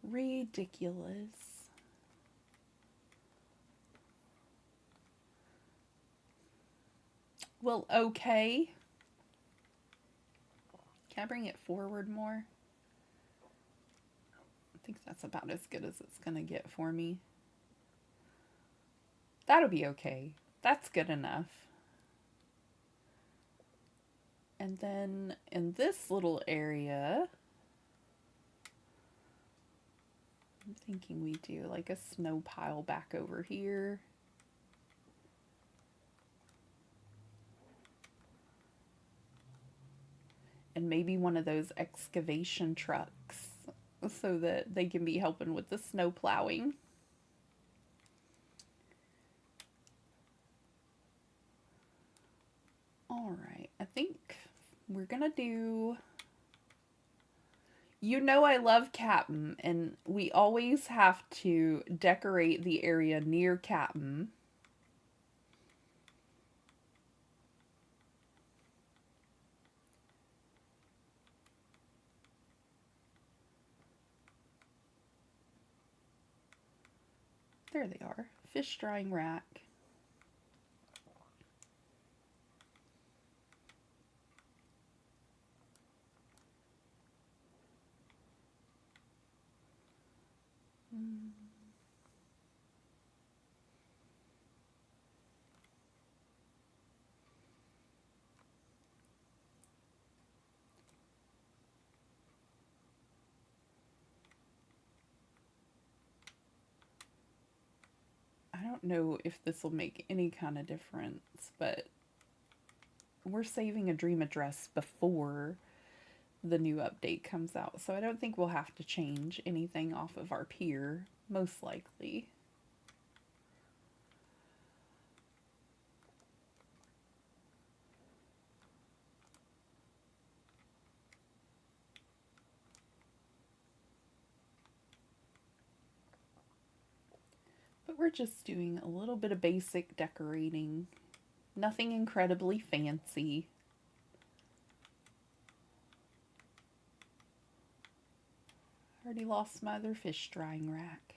Ridiculous. Well, okay. Can I bring it forward more? I think that's about as good as it's gonna get for me. That'll be okay. That's good enough. And then in this little area, I'm thinking we do like a snow pile back over here. And maybe one of those excavation trucks so that they can be helping with the snow plowing. All right, I think we're gonna do, you know, I love Captain, and we always have to decorate the area near Captain. There they are. Fish drying rack. I don't know if this will make any kind of difference, but we're saving a dream address before the new update comes out, so I don't think we'll have to change anything off of our pier, most likely. But we're just doing a little bit of basic decorating. Nothing incredibly fancy. Already lost my other fish drying rack.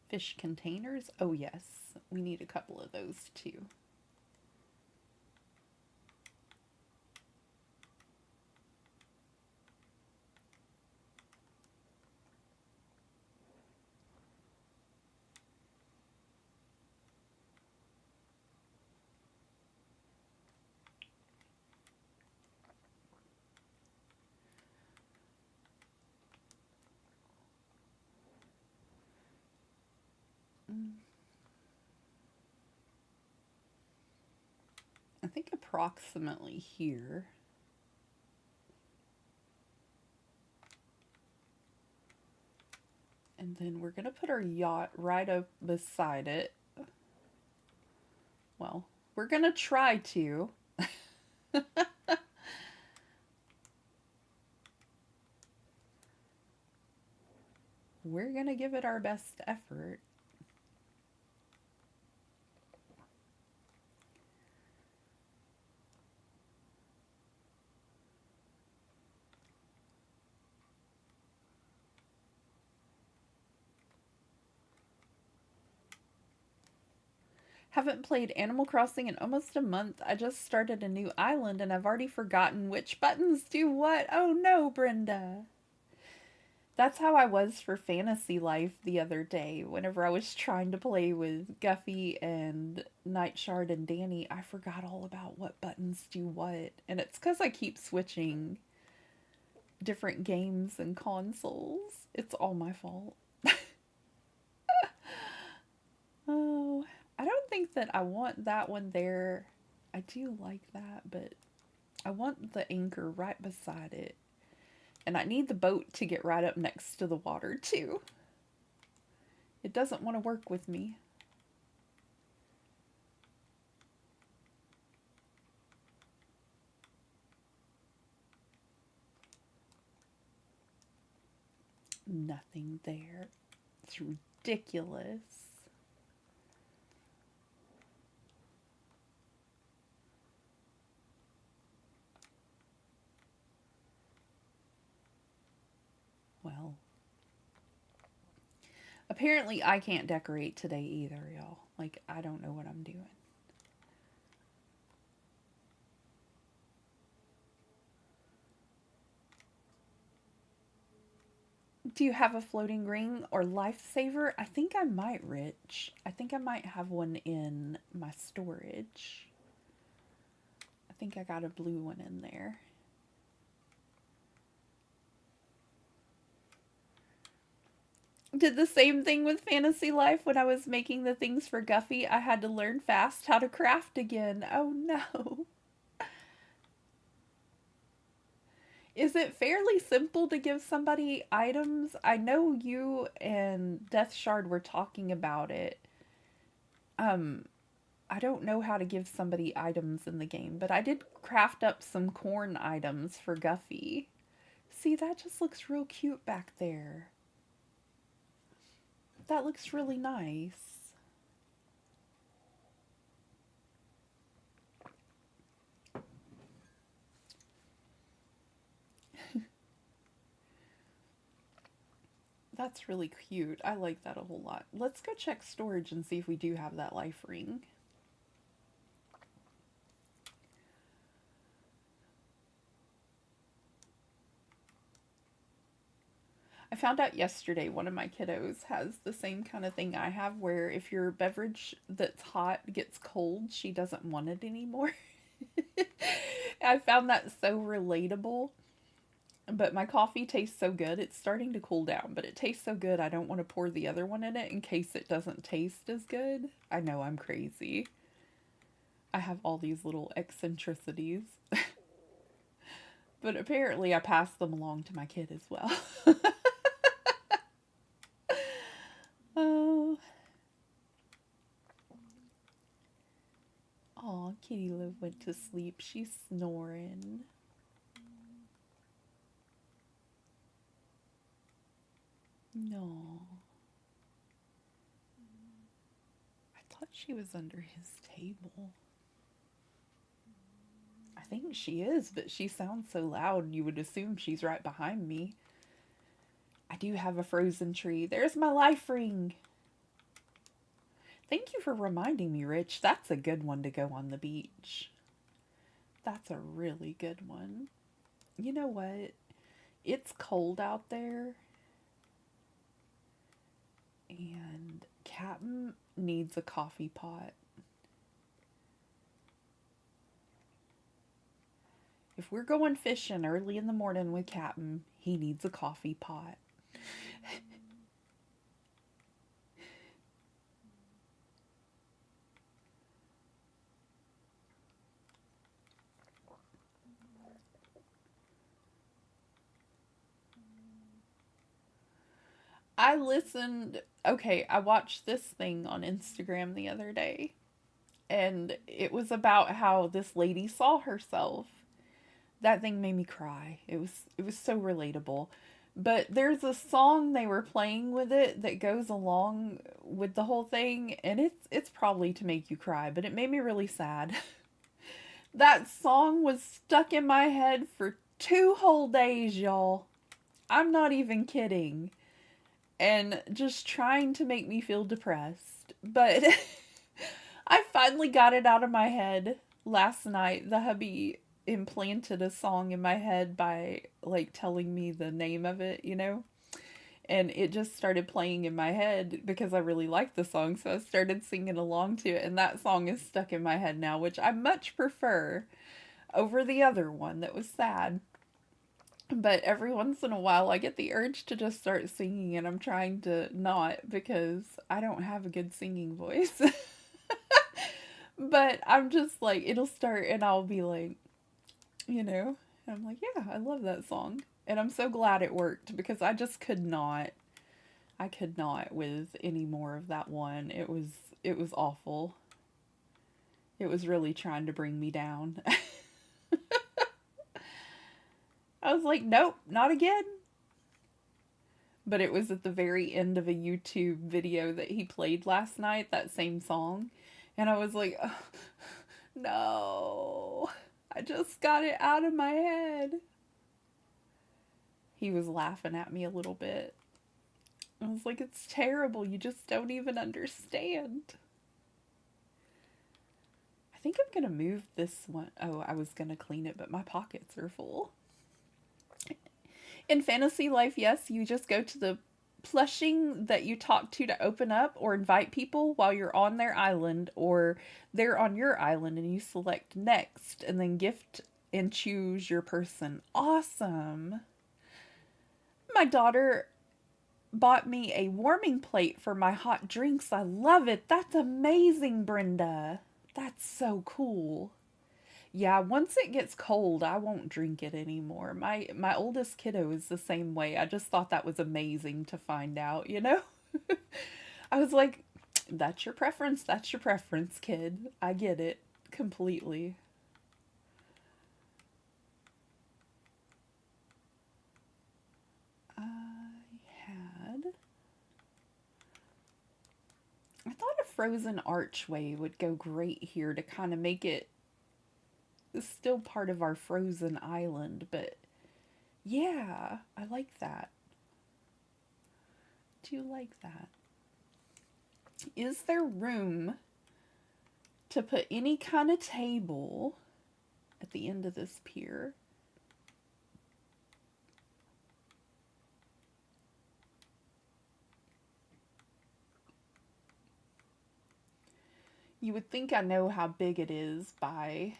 Fish containers? Oh yes, we need a couple of those too. I think approximately here. And then we're going to put our yacht right up beside it. Well, we're going to try to. We're going to give it our best effort. Haven't played Animal Crossing in almost a month. I just started a new island and I've already forgotten which buttons do what. Oh no, Brenda. That's how I was for Fantasy Life the other day. Whenever I was trying to play with Guffy and Nightshard and Danny, I forgot all about what buttons do what. And it's because I keep switching different games and consoles. It's all my fault. Oh, I don't think that I want that one there. I do like that, but I want the anchor right beside it. And I need the boat to get right up next to the water, too. It doesn't want to work with me. Nothing there. It's ridiculous. Apparently, I can't decorate today either, y'all. Like, I don't know what I'm doing. Do you have a floating ring or lifesaver? I think I might, Rich. I think I might have one in my storage. I think I got a blue one in there. Did the same thing with Fantasy Life when I was making the things for Guffy. I had to learn fast how to craft again. Oh no. Is it fairly simple to give somebody items? I know you and Death Shard were talking about it. Um, I don't know how to give somebody items in the game, but I did craft up some corn items for Guffy. See, that just looks real cute back there. That looks really nice. That's really cute. I like that a whole lot. Let's go check storage and see if we do have that life ring. I found out yesterday one of my kiddos has the same kind of thing I have, where if your beverage that's hot gets cold, she doesn't want it anymore. I found that so relatable. But my coffee tastes so good. It's starting to cool down, but it tastes so good I don't want to pour the other one in it in case it doesn't taste as good. I know I'm crazy. I have all these little eccentricities. But apparently I pass them along to my kid as well. Oh. Aw, Kitty Love went to sleep. She's snoring. No. I thought she was under his table. I think she is, but she sounds so loud you would assume she's right behind me. I do have a frozen tree. There's my life ring. Thank you for reminding me, Rich. That's a good one to go on the beach. That's a really good one. You know what? It's cold out there. And Captain needs a coffee pot. If we're going fishing early in the morning with Captain, he needs a coffee pot. I watched this thing on Instagram the other day, and it was about how this lady saw herself. That thing made me cry. It was so relatable. But there's a song they were playing with it that goes along with the whole thing, and it's probably to make you cry, but it made me really sad. That song was stuck in my head for 2 whole days, y'all. I'm not even kidding. And just trying to make me feel depressed. But I finally got it out of my head last night. The hubby implanted a song in my head by like telling me the name of it, you know? And it just started playing in my head because I really liked the song, so I started singing along to it, and that song is stuck in my head now, which I much prefer over the other one that was sad. But every once in a while I get the urge to just start singing, and I'm trying to not because I don't have a good singing voice. But I'm just like, it'll start and I'll be like, you know, and I'm like, yeah, I love that song. And I'm so glad it worked because I just could not. I could not with any more of that one. It was awful. It was really trying to bring me down. I was like, nope, not again. But it was at the very end of a YouTube video that he played last night, that same song. And I was like, oh, no, I just got it out of my head. He was laughing at me a little bit. I was like, it's terrible. You just don't even understand. I think I'm going to move this one. Oh, I was going to clean it, but my pockets are full. In fantasy life, yes, you just go to the plushing that you talk to open up or invite people while you're on their island, or they're on your island, and you select next and then gift and choose your person. Awesome. My daughter bought me a warming plate for my hot drinks. I love it. That's amazing, Brenda. That's so cool. Yeah, once it gets cold, I won't drink it anymore. My oldest kiddo is the same way. I just thought that was amazing to find out, you know? I was like, that's your preference. That's your preference, kid. I get it completely. I thought a frozen archway would go great here to kind of make it still part of our frozen island, but yeah, I like that. Do you like that? Is there room to put any kind of table at the end of this pier? You would think I know how big it is by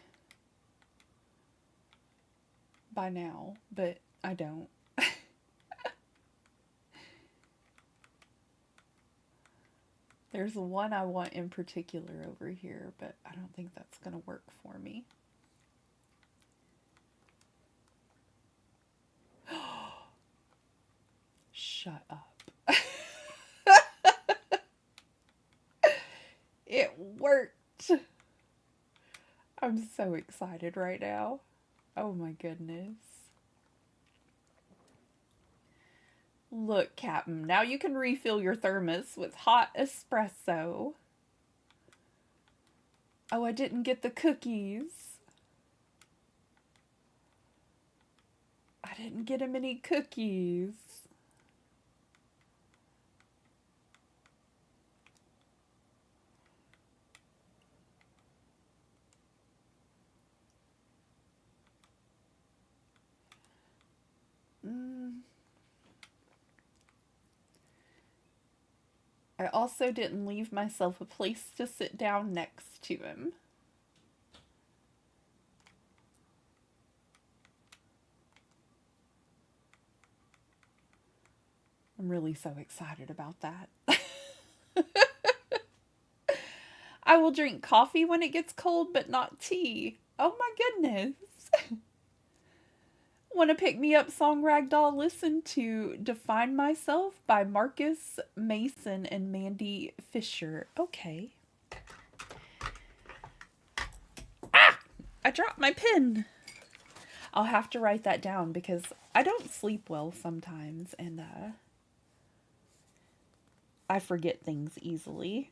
now, but I don't. There's one I want in particular over here, but I don't think that's going to work for me. Shut up. It worked. I'm so excited right now. Oh my goodness. Look, Captain, now you can refill your thermos with hot espresso. Oh, I didn't get the cookies. I didn't get him any cookies. I also didn't leave myself a place to sit down next to him. I'm really so excited about that. I will drink coffee when it gets cold, but not tea. Oh my goodness. Want to pick me up song Ragdoll? Listen to Define Myself by Marcus Mason and Mandy Fisher. Okay. Ah! I dropped my pen. I'll have to write that down because I don't sleep well sometimes, and I forget things easily.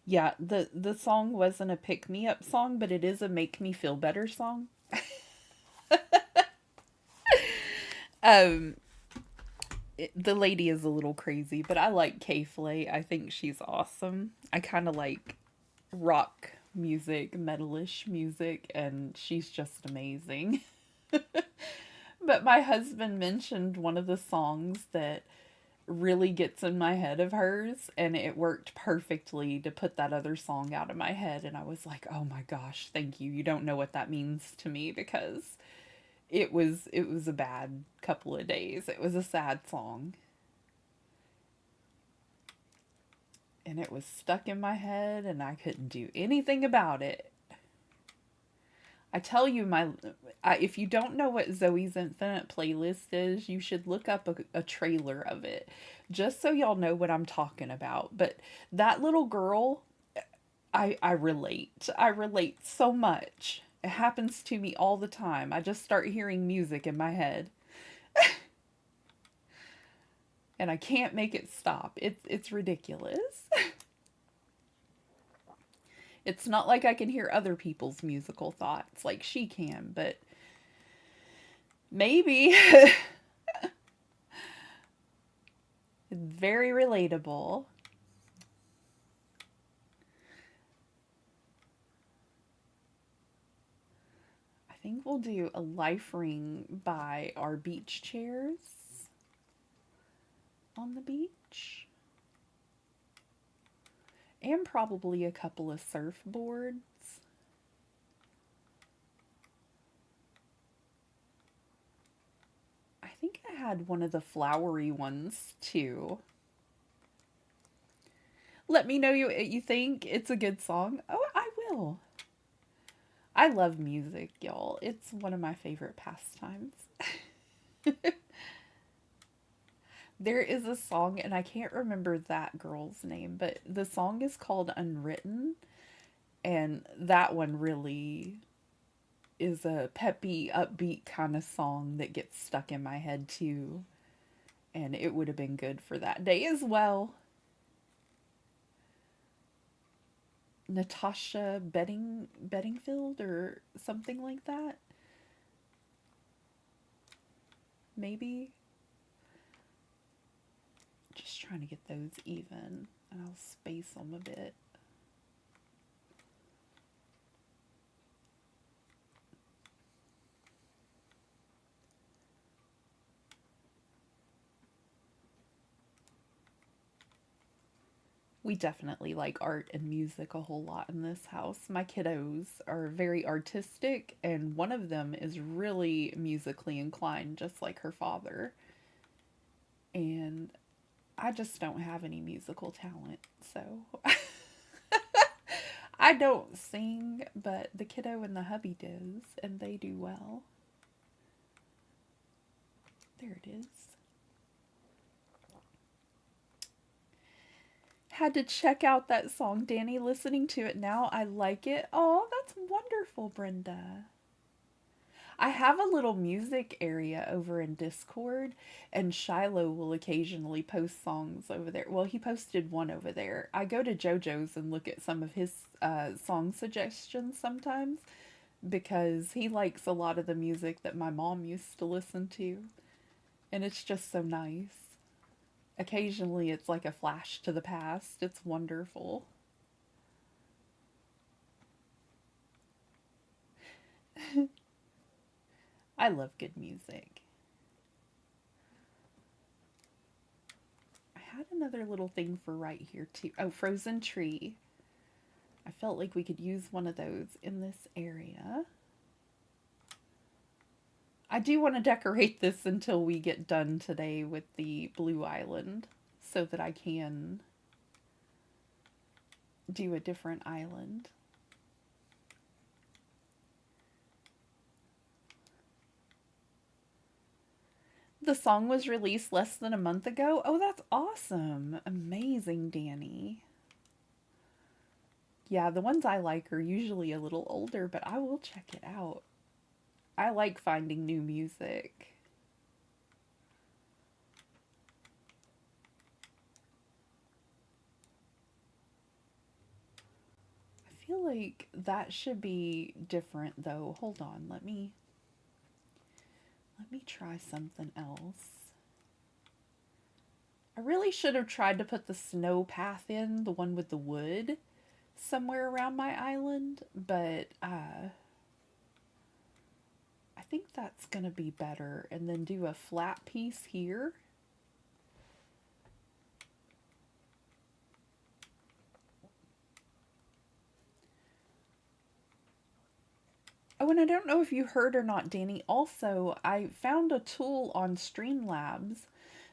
Yeah, the song wasn't a pick-me-up song, but it is a make-me-feel-better song. The lady is a little crazy, but I like K-Flay. I think she's awesome. I kind of like rock music, metalish music, and she's just amazing. But my husband mentioned one of the songs that really gets in my head of hers, and it worked perfectly to put that other song out of my head, and I was like, oh my gosh, thank you. You don't know what that means to me, because it was a bad couple of days. It was a sad song, and it was stuck in my head, and I couldn't do anything about it. I tell you, if you don't know what Zoe's Infinite playlist is, you should look up a trailer of it, just so y'all know what I'm talking about. But that little girl, I relate. I relate so much. It happens to me all the time. I just start hearing music in my head and I can't make it stop. It's ridiculous. It's not like I can hear other people's musical thoughts like she can, but maybe. It's very relatable. I think we'll do a life ring by our beach chairs on the beach. And probably a couple of surfboards. I think I had one of the flowery ones too. Let me know you think it's a good song. Oh, I will. I love music, y'all. It's one of my favorite pastimes. There is a song, and I can't remember that girl's name, but the song is called Unwritten, and that one really is a peppy, upbeat kind of song that gets stuck in my head too, and it would have been good for that day as well. Natasha Bedingfield or something like that. Maybe. Just trying to get those even, and I'll space them a bit. We definitely like art and music a whole lot in this house. My kiddos are very artistic, and one of them is really musically inclined, just like her father. And I just don't have any musical talent, so I don't sing, but the kiddo and the hubby does, and they do well. There it is. Had to check out that song, Danny. Listening to it now, I like it. Oh, that's wonderful, Brenda. I have a little music area over in Discord, and Shiloh will occasionally post songs over there. Well, he posted one over there. I go to JoJo's and look at some of his song suggestions sometimes because he likes a lot of the music that my mom used to listen to, and it's just so nice. Occasionally, it's like a flash to the past. It's wonderful. I love good music. I had another little thing for right here too. Oh, frozen tree. I felt like we could use one of those in this area. I do want to decorate this until we get done today with the blue island so that I can do a different island. The song was released less than a month ago. Oh, that's awesome. Amazing, Danny. Yeah, the ones I like are usually a little older, but I will check it out. I like finding new music. I feel like that should be different though. Hold on, let me try something else. I really should have tried to put the snow path in, the one with the wood, somewhere around my island, but I think that's going to be better. And then do a flat piece here. Oh, and I don't know if you heard or not, Danny. Also, I found a tool on Streamlabs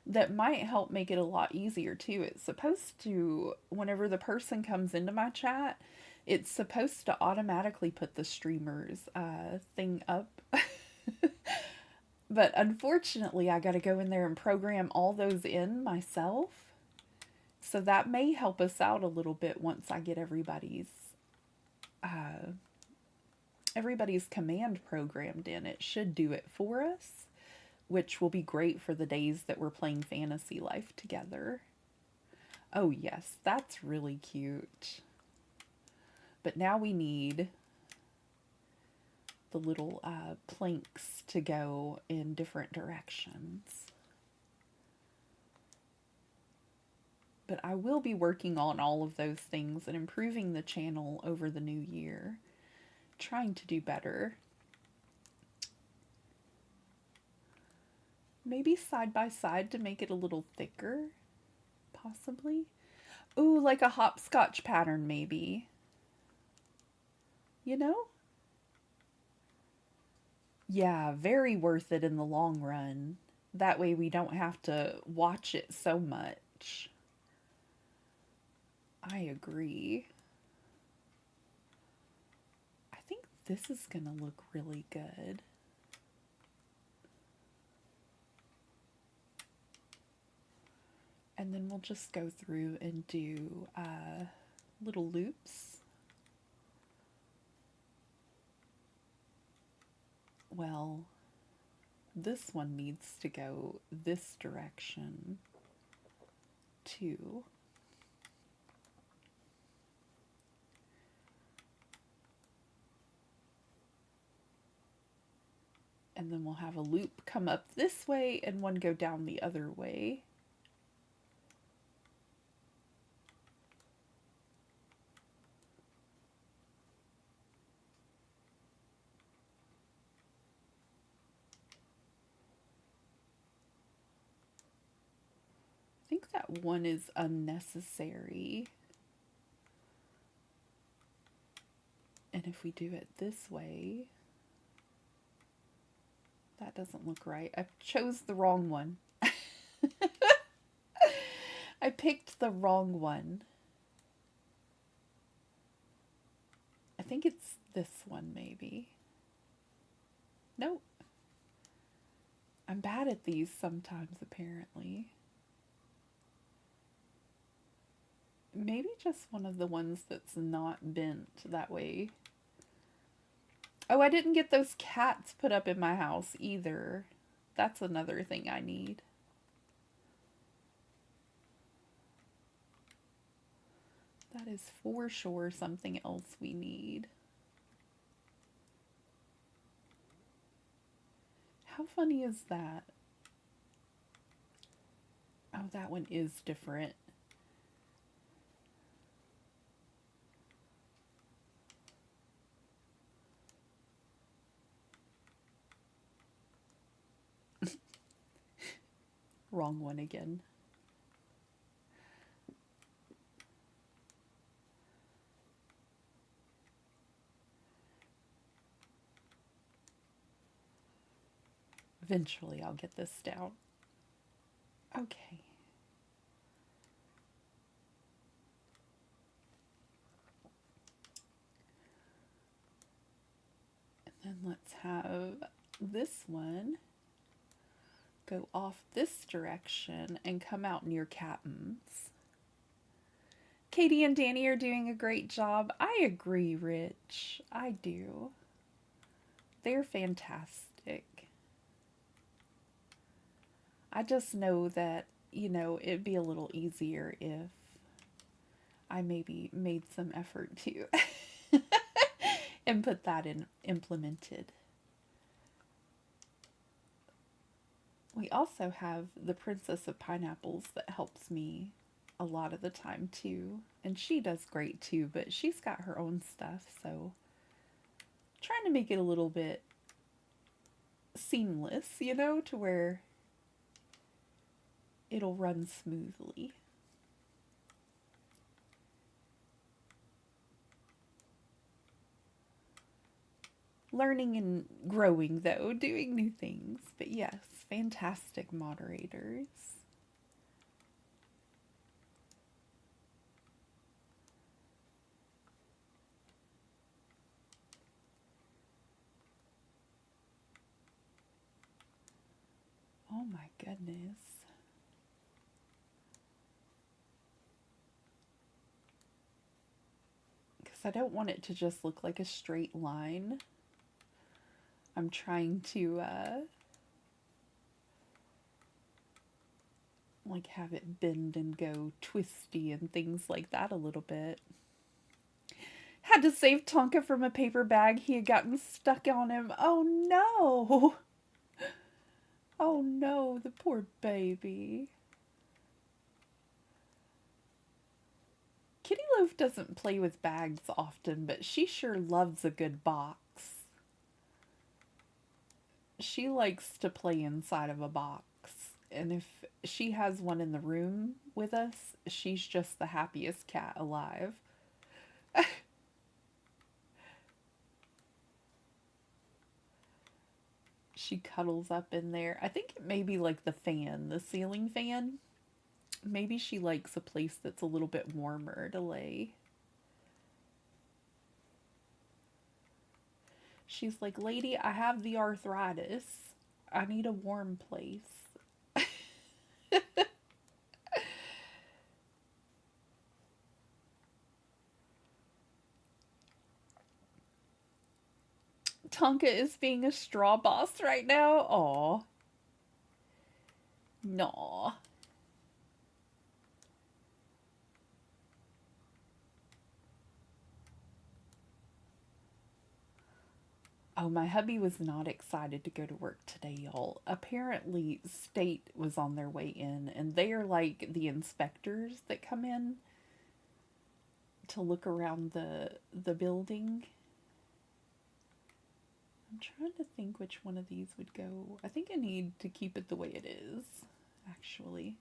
that might help make it a lot easier too. It's supposed to, whenever the person comes into my chat, it's supposed to automatically put the streamers thing up. But unfortunately, I got to go in there and program all those in myself. So that may help us out a little bit once I get everybody's everybody's command programmed in, it should do it for us, which will be great for the days that we're playing Fantasy Life together. Oh yes, that's really cute. But now we need the little planks to go in different directions. But I will be working on all of those things and improving the channel over the new year. Trying to do better. Maybe side by side to make it a little thicker, possibly. Ooh, like a hopscotch pattern, maybe. You know? Yeah, very worth it in the long run. That way we don't have to watch it so much. I agree. I think this is gonna look really good. And then we'll just go through and do little loops. Well, this one needs to go this direction too. And then we'll have a loop come up this way and one go down the other way. I think that one is unnecessary. And if we do it this way, that doesn't look right. I chose the wrong one. I picked the wrong one. I think it's this one, maybe. Nope. I'm bad at these sometimes, apparently. Maybe just one of the ones that's not bent that way. Oh, I didn't get those cats put up in my house either. That's another thing I need. That is for sure something else we need. How funny is that? Oh, that one is different. Wrong one again. Eventually I'll get this down. Okay. And then let's have this one go off this direction and come out near Captain's. Katie and Danny are doing a great job. I agree, Rich. I do. They're fantastic. I just know that, you know, it'd be a little easier if I maybe made some effort to and put that in, implemented. We also have the Princess of Pineapples that helps me a lot of the time too. And she does great too, but she's got her own stuff, so trying to make it a little bit seamless, you know, to where it'll run smoothly. Learning and growing though, doing new things, but yes, fantastic moderators. Oh my goodness. I don't want it to just look like a straight line. I'm trying to like have it bend and go twisty and things like that a little bit. Had to save Tonka from a paper bag he had gotten stuck on him. Oh no! Oh no, the poor baby. Kitty Loaf doesn't play with bags often, but she sure loves a good box. She likes to play inside of a box. And if she has one in the room with us, she's just the happiest cat alive. She cuddles up in there. I think it may be like the fan, the ceiling fan. Maybe she likes a place that's a little bit warmer to lay. She's like, lady, I have the arthritis. I need a warm place. Tonka is being a straw boss right now. Aw. Naw. Oh, my hubby was not excited to go to work today, y'all. Apparently, state was on their way in, and they are like the inspectors that come in to look around the building. I'm trying to think which one of these would go. I think I need to keep it the way it is, actually.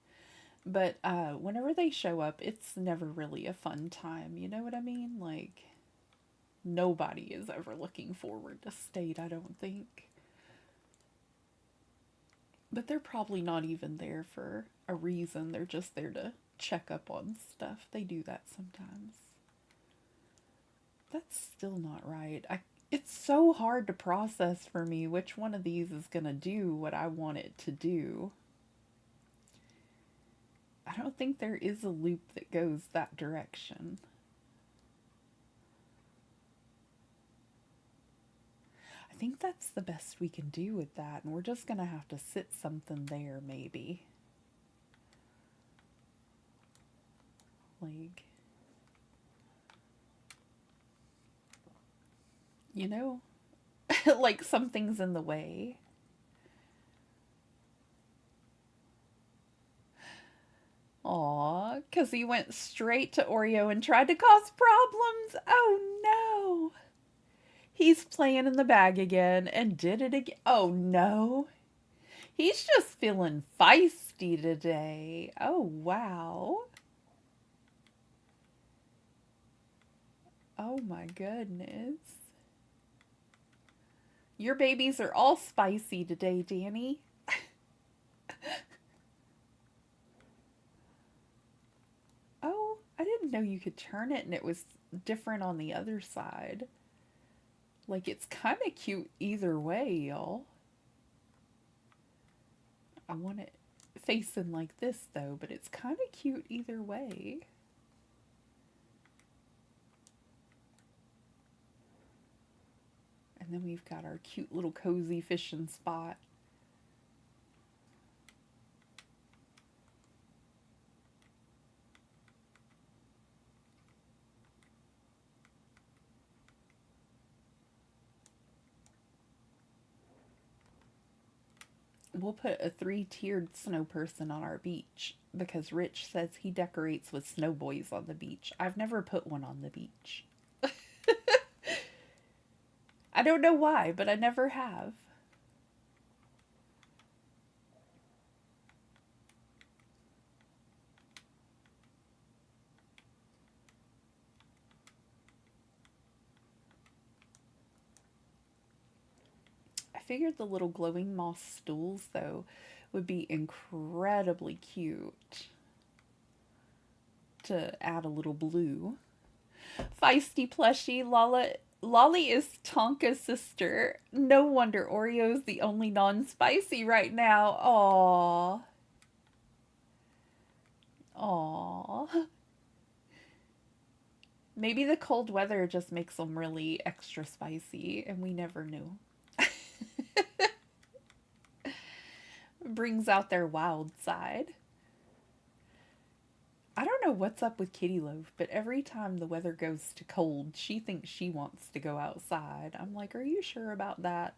But whenever they show up, it's never really a fun time. You know what I mean? Like, nobody is ever looking forward to state, I don't think. But they're probably not even there for a reason. They're just there to check up on stuff. They do that sometimes. That's still not right. It's so hard to process for me which one of these is going to do what I want it to do. I don't think there is a loop that goes that direction. I think that's the best we can do with that, and we're just going to have to sit something there, maybe. Like, you know, like something's in the way. Aw, because he went straight to Oreo and tried to cause problems. Oh no. He's playing in the bag again and did it again. Oh no. He's just feeling feisty today. Oh wow. Oh my goodness. Your babies are all spicy today, Danny. Oh, I didn't know you could turn it and it was different on the other side. Like, it's kind of cute either way, y'all. I want it facing like this, though, but it's kind of cute either way. And then we've got our cute little cozy fishing spot. We'll put a 3-tiered snow person on our beach because Rich says he decorates with snow boys on the beach. I've never put one on the beach. I don't know why, but I never have. I figured the little glowing moss stools, though, would be incredibly cute to add a little blue. Feisty plushie, Lolly is Tonka's sister. No wonder Oreo's the only non-spicy right now. Aww. Aww. Maybe the cold weather just makes them really extra spicy, and we never knew. Brings out their wild side. I don't know what's up with Kitty Loaf, but every time the weather goes to cold, she thinks she wants to go outside. I'm like, are you sure about that?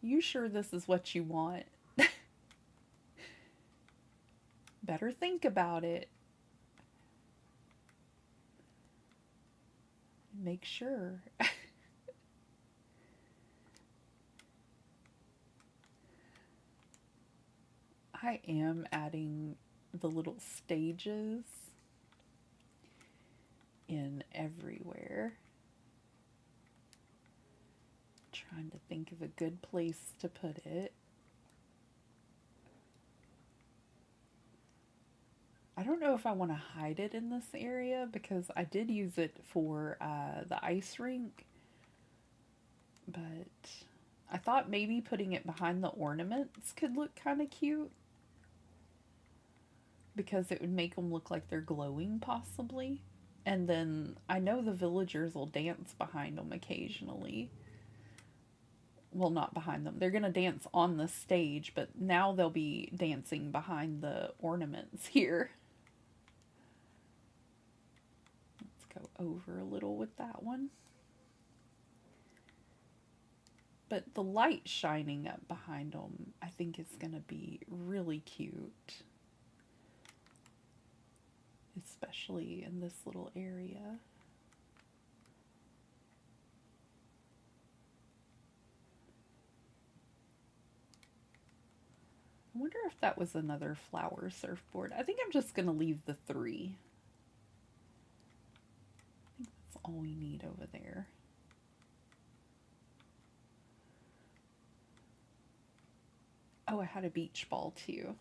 You sure this is what you want? Better think about it. Make sure. I am adding the little stages in everywhere. Trying to think of a good place to put it. I don't know if I want to hide it in this area because I did use it for the ice rink, but I thought maybe putting it behind the ornaments could look kind of cute because it would make them look like they're glowing possibly. And then I know the villagers will dance behind them occasionally. Well, not behind them. They're going to dance on the stage, but now they'll be dancing behind the ornaments here. Go over a little with that one. But the light shining up behind them, I think is going to be really cute. Especially in this little area. I wonder if that was another flower surfboard. I think I'm just going to leave the 3. All we need over there. Oh, I had a beach ball too.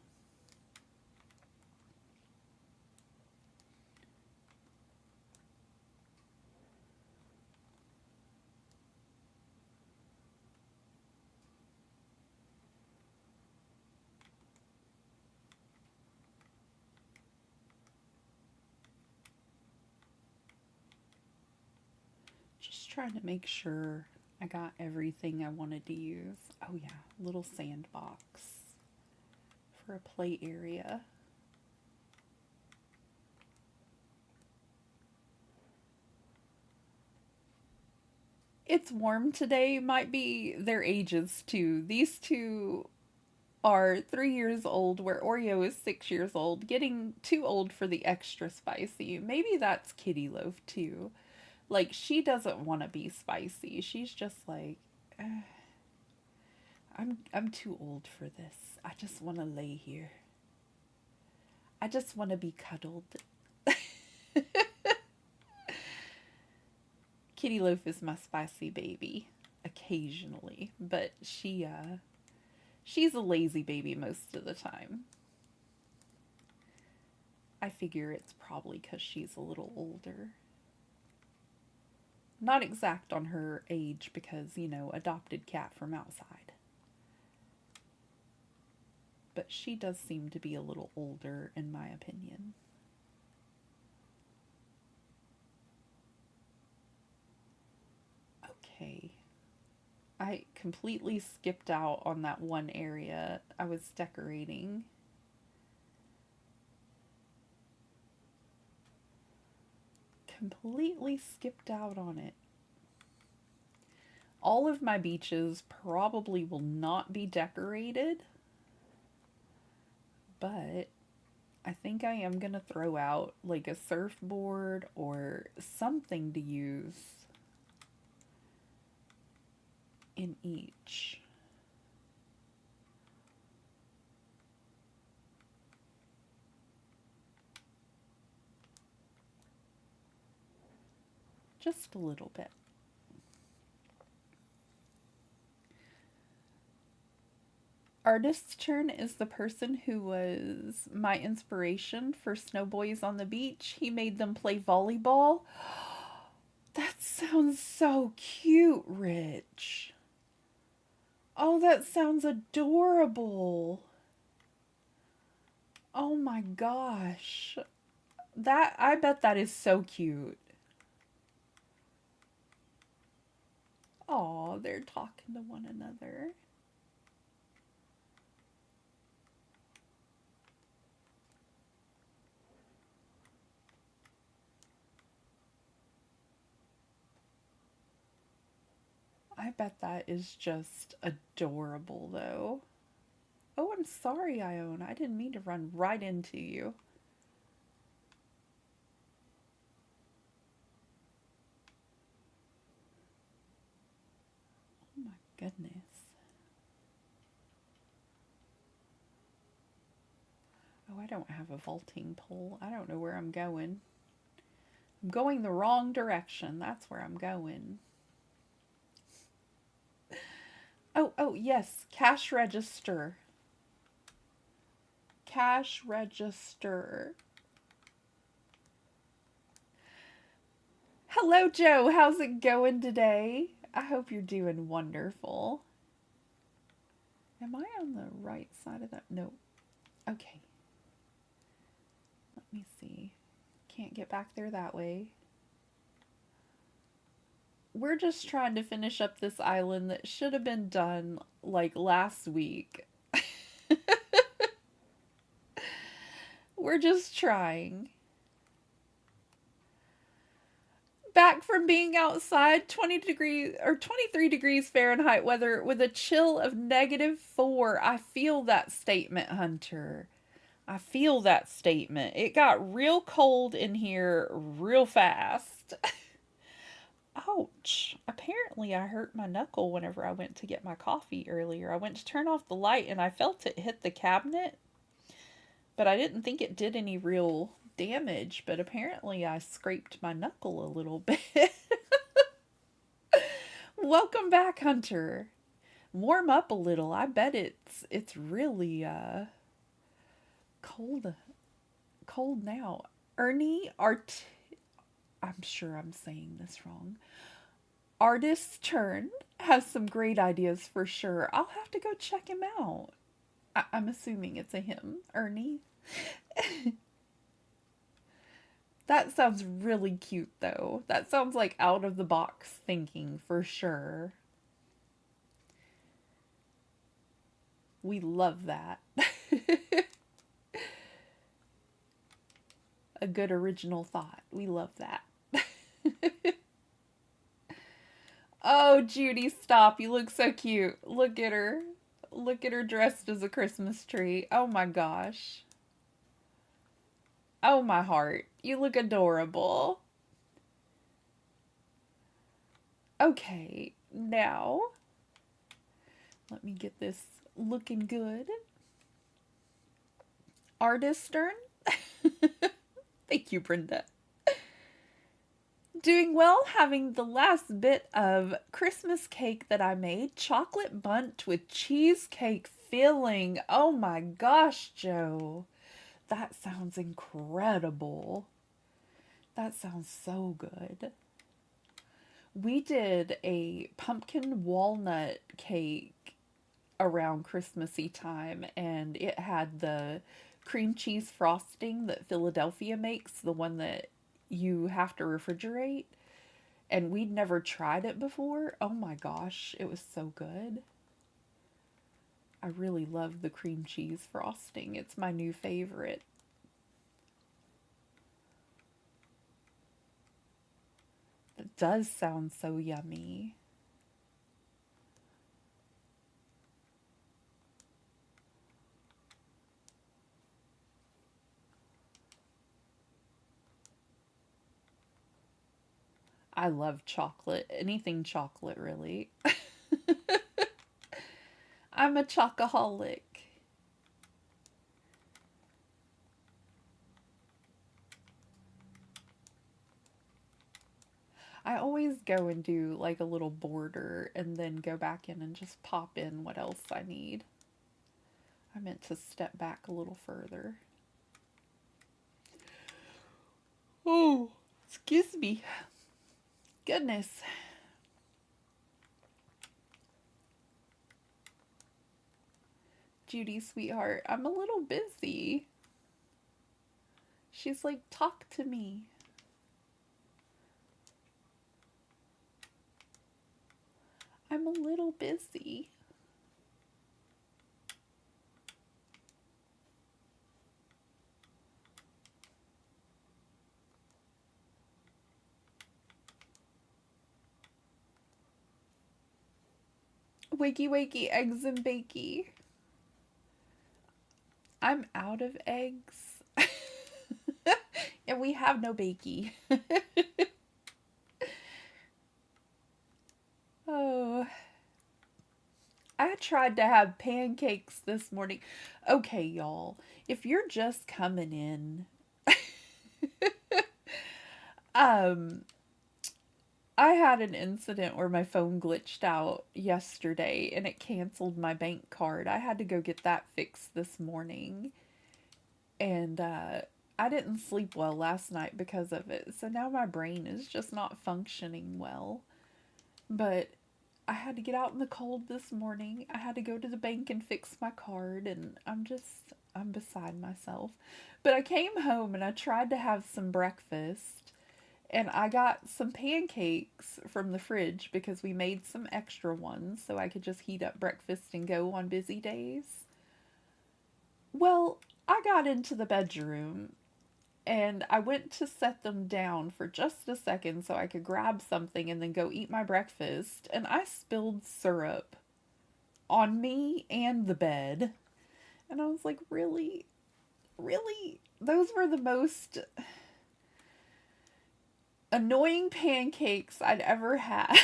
Trying to make sure I got everything I wanted to use. Oh yeah, little sandbox for a play area. It's warm today, might be their ages too. These two are 3 years old, where Oreo is 6 years old, getting too old for the extra spicy. Maybe that's Kitty Loaf too. Like, she doesn't want to be spicy. She's just like, I'm too old for this. I just want to lay here. I just want to be cuddled. Kitty Loaf is my spicy baby, occasionally, but she's a lazy baby most of the time. I figure it's probably because she's a little older. Not exact on her age because, you know, adopted cat from outside. But she does seem to be a little older, in my opinion. Okay. I completely skipped out on that one area I was decorating. Completely skipped out on it. All of my beaches probably will not be decorated, but I think I am going to throw out like a surfboard or something to use in each. Just a little bit. Artist's Turn is the person who was my inspiration for Snow Boys on the Beach. He made them play volleyball. That sounds so cute, Rich. Oh, that sounds adorable. Oh my gosh. I bet that is so cute. Oh, they're talking to one another. I bet that is just adorable, though. Oh, I'm sorry, Ione. I didn't mean to run right into you. Oh my goodness. Oh, I don't have a vaulting pole. I don't know where I'm going. I'm going the wrong direction. That's where I'm going. Oh, yes. Cash register. Cash register. Hello, Joe. How's it going today? I hope you're doing wonderful. Am I on the right side of that? No. Okay. Let me see. Can't get back there that way. We're just trying to finish up this island that should have been done like last week. We're just trying. Back from being outside, 20 degrees or 23 degrees Fahrenheit weather with a chill of -4. I feel that statement, Hunter. I feel that statement. It got real cold in here real fast. Ouch. Apparently I hurt my knuckle whenever I went to get my coffee earlier. I went to turn off the light and I felt it hit the cabinet, but I didn't think it did any real damage, but apparently I scraped my knuckle a little bit. Welcome back, Hunter. Warm up a little. I bet it's really cold now. Ernie I'm sure I'm saying this wrong. Artist's Turn has some great ideas for sure. I'll have to go check him out. I'm assuming it's a him, Ernie. That sounds really cute, though. That sounds like out of the box thinking for sure. We love that. A good original thought. We love that. Oh, Judy, stop. You look so cute. Look at her. Look at her dressed as a Christmas tree. Oh my gosh. Oh my heart. You look adorable. Okay, now let me get this looking good. Artist's Turn. Thank you, Brenda. Doing well, having the last bit of Christmas cake that I made. Chocolate bundt with cheesecake filling. Oh my gosh, Joe. That sounds incredible. That sounds so good. We did a pumpkin walnut cake around Christmassy time, and it had the cream cheese frosting that Philadelphia makes, the one that you have to refrigerate. And we'd never tried it before. Oh my gosh, it was so good. I really love the cream cheese frosting. It's my new favorite. It does sound so yummy. I love chocolate. Anything chocolate, really. I'm a chocoholic. I always go and do like a little border and then go back in and just pop in what else I need. I meant to step back a little further. Oh, excuse me. Goodness. Judy, sweetheart, I'm a little busy. She's like, talk to me. I'm a little busy. Wakey wakey, eggs and bakey. I'm out of eggs. And we have no bakey. Oh, I tried to have pancakes this morning. Okay, y'all, if you're just coming in, um, I had an incident where my phone glitched out yesterday and it canceled my bank card. I had to go get that fixed this morning. And I didn't sleep well last night because of it. So now my brain is just not functioning well. But I had to get out in the cold this morning. I had to go to the bank and fix my card, and I'm beside myself. But I came home and I tried to have some breakfast, and I got some pancakes from the fridge because we made some extra ones so I could just heat up breakfast and go on busy days. Well, I got into the bedroom and I went to set them down for just a second so I could grab something and then go eat my breakfast, and I spilled syrup on me and the bed. And I was like, really? Really? Those were the most annoying pancakes I'd ever had.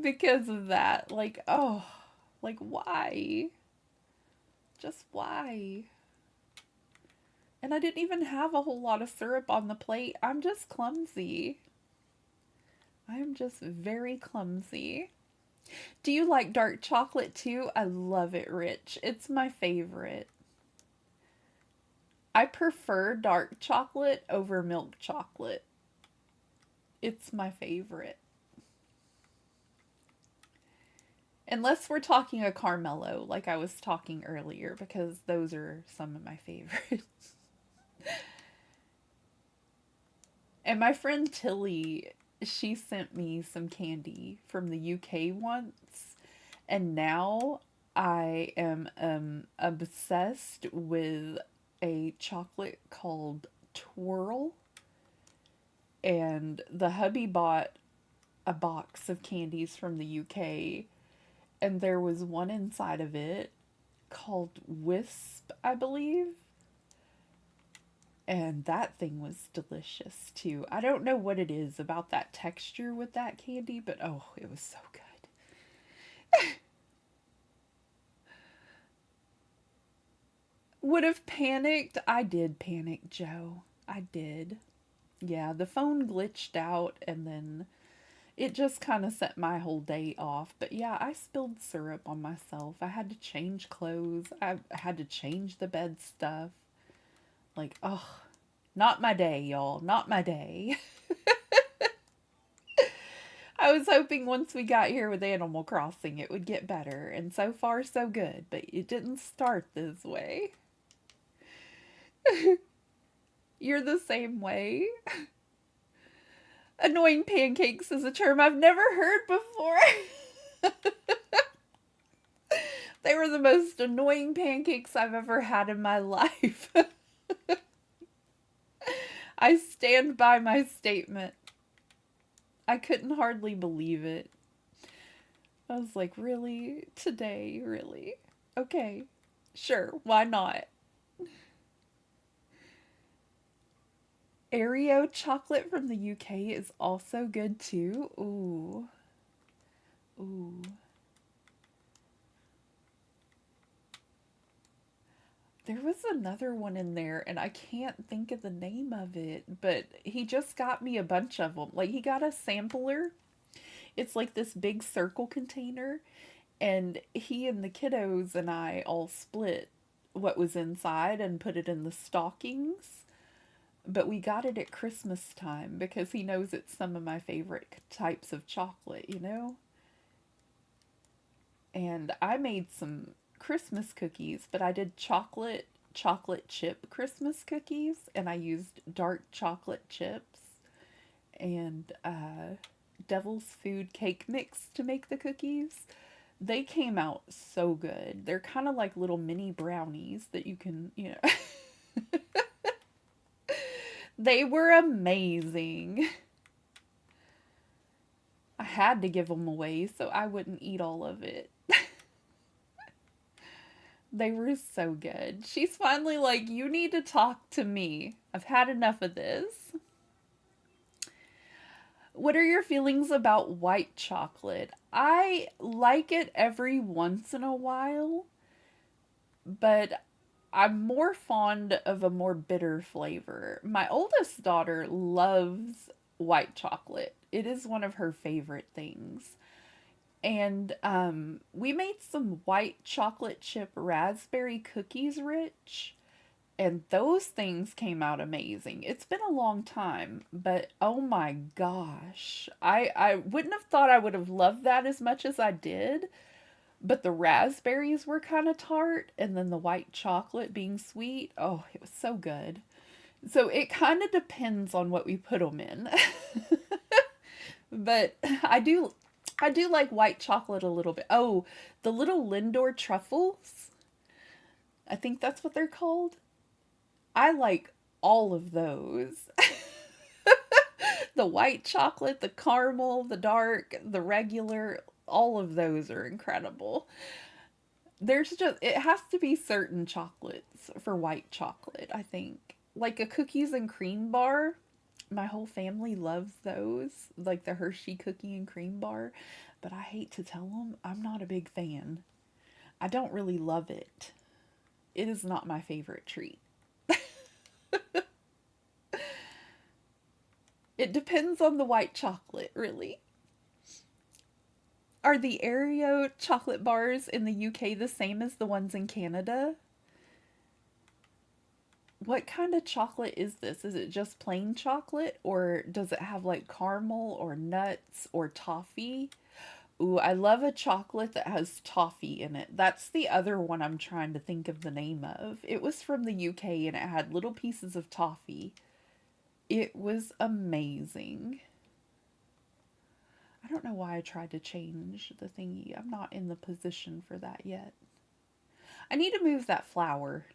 Because of that. Like, oh, like, why? Just why? And I didn't even have a whole lot of syrup on the plate. I'm just clumsy. I am just very clumsy. Do you like dark chocolate too? I love it rich. It's my favorite. I prefer dark chocolate over milk chocolate. It's my favorite. Unless we're talking a Carmelo, like I was talking earlier, because those are some of my favorites. And my friend Tulle, she sent me some candy from the UK once, and now I am obsessed with a chocolate called Twirl. And the hubby bought a box of candies from the UK, and there was one inside of it called Wisp, I believe. And that thing was delicious too. I don't know what it is about that texture with that candy, but oh, it was so good. Would have panicked. I did panic, Joe. I did. Yeah, the phone glitched out and then it just kind of set my whole day off. But yeah, I spilled syrup on myself. I had to change clothes. I had to change the bed stuff. Like, oh, not my day, y'all. Not my day. I was hoping once we got here with Animal Crossing it would get better. And so far, so good. But it didn't start this way. You're the same way. Annoying pancakes is a term I've never heard before. They were the most annoying pancakes I've ever had in my life. I stand by my statement. I couldn't hardly believe it. I was like, really? Today? Really? Okay. Sure, why not? Oreo chocolate from the UK is also good too. Ooh. Ooh. There was another one in there, and I can't think of the name of it, but he just got me a bunch of them. Like, he got a sampler. It's like this big circle container, and he and the kiddos and I all split what was inside and put it in the stockings. But we got it at Christmas time because he knows it's some of my favorite types of chocolate, you know? And I made some Christmas cookies, but I did chocolate chip Christmas cookies, and I used dark chocolate chips and devil's food cake mix to make the cookies. They came out so good. They're kind of like little mini brownies that you can, they were amazing. I had to give them away so I wouldn't eat all of it. They were so good. She's finally like, you need to talk to me. I've had enough of this. What are your feelings about white chocolate? I like it every once in a while, but I'm more fond of a more bitter flavor. My oldest daughter loves white chocolate. It is one of her favorite things. And we made some white chocolate chip raspberry cookies rich, and those things came out amazing. It's been a long time, but oh my gosh. I wouldn't have thought I would have loved that as much as I did, but the raspberries were kind of tart, and then the white chocolate being sweet. Oh, it was so good. So it kind of depends on what we put them in. But I do like white chocolate a little bit. Oh, the little Lindor truffles. I think that's what they're called. I like all of those. The white chocolate, the caramel, the dark, the regular, all of those are incredible. It has to be certain chocolates for white chocolate, I think. Like a cookies and cream bar. My whole family loves those, like the Hershey cookie and cream bar. But I hate to tell them, I'm not a big fan. I don't really love it. It is not my favorite treat. It depends on the white chocolate, really. Are the Oreo chocolate bars in the UK the same as the ones in Canada? What kind of chocolate is this? Is it just plain chocolate, or does it have like caramel or nuts or toffee? Ooh, I love a chocolate that has toffee in it. That's the other one I'm trying to think of the name of. It was from the UK and it had little pieces of toffee. It was amazing. I don't know why I tried to change the thingy. I'm not in the position for that yet. I need to move that flower.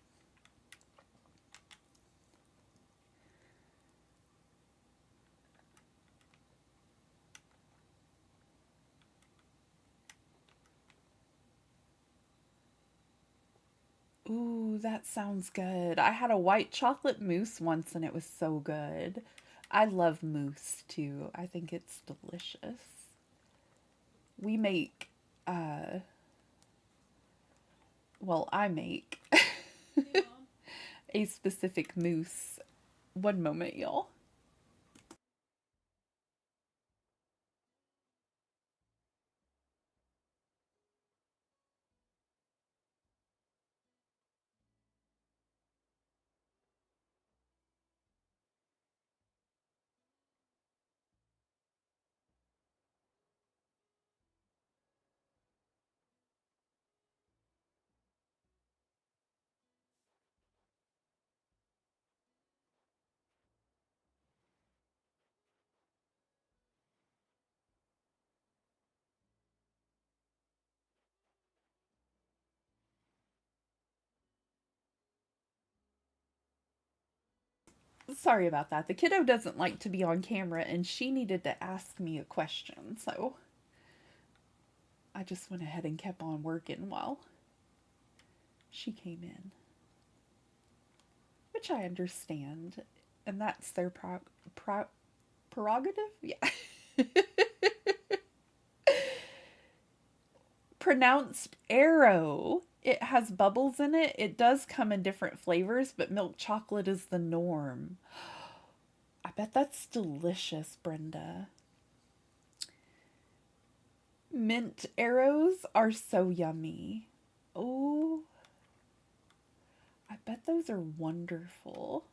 Ooh, that sounds good. I had a white chocolate mousse once and it was so good. I love mousse too. I think it's delicious. We make, uh, I make a specific mousse. One moment, y'all. Sorry about that. The kiddo doesn't like to be on camera and she needed to ask me a question, so I just went ahead and kept on working while she came in. Which I understand, and that's their prerogative? Yeah. Pronounced arrow. It has bubbles in it. It does come in different flavors, but milk chocolate is the norm. I bet that's delicious, Brenda. Mint arrows are so yummy. Oh, I bet those are wonderful.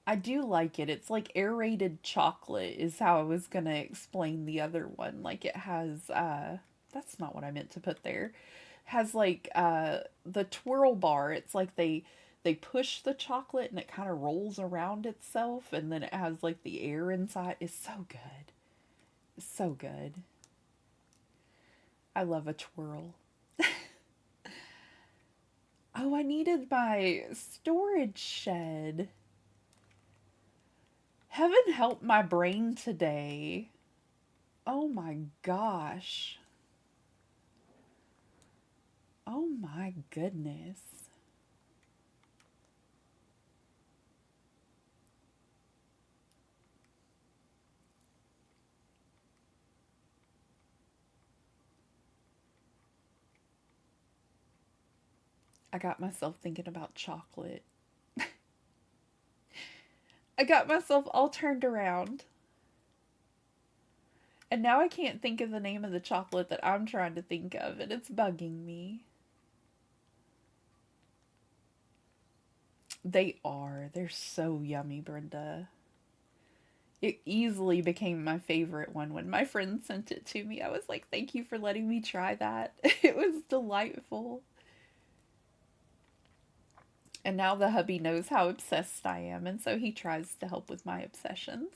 I do like it. It's like aerated chocolate is how I was gonna explain the other one. Like it has that's not what I meant to put there. Has like the twirl bar. It's like they push the chocolate and it kind of rolls around itself, and then it has like the air inside. It's so good. So good. I love a twirl. Oh, I needed my storage shed. Heaven help my brain today. Oh my gosh. Oh my goodness. I got myself thinking about chocolate. I got myself all turned around. And now I can't think of the name of the chocolate that I'm trying to think of, and it's bugging me. They are. They're so yummy, Brenda. It easily became my favorite one when my friend sent it to me. I was like, thank you for letting me try that. It was delightful. And now the hubby knows how obsessed I am, and so he tries to help with my obsessions.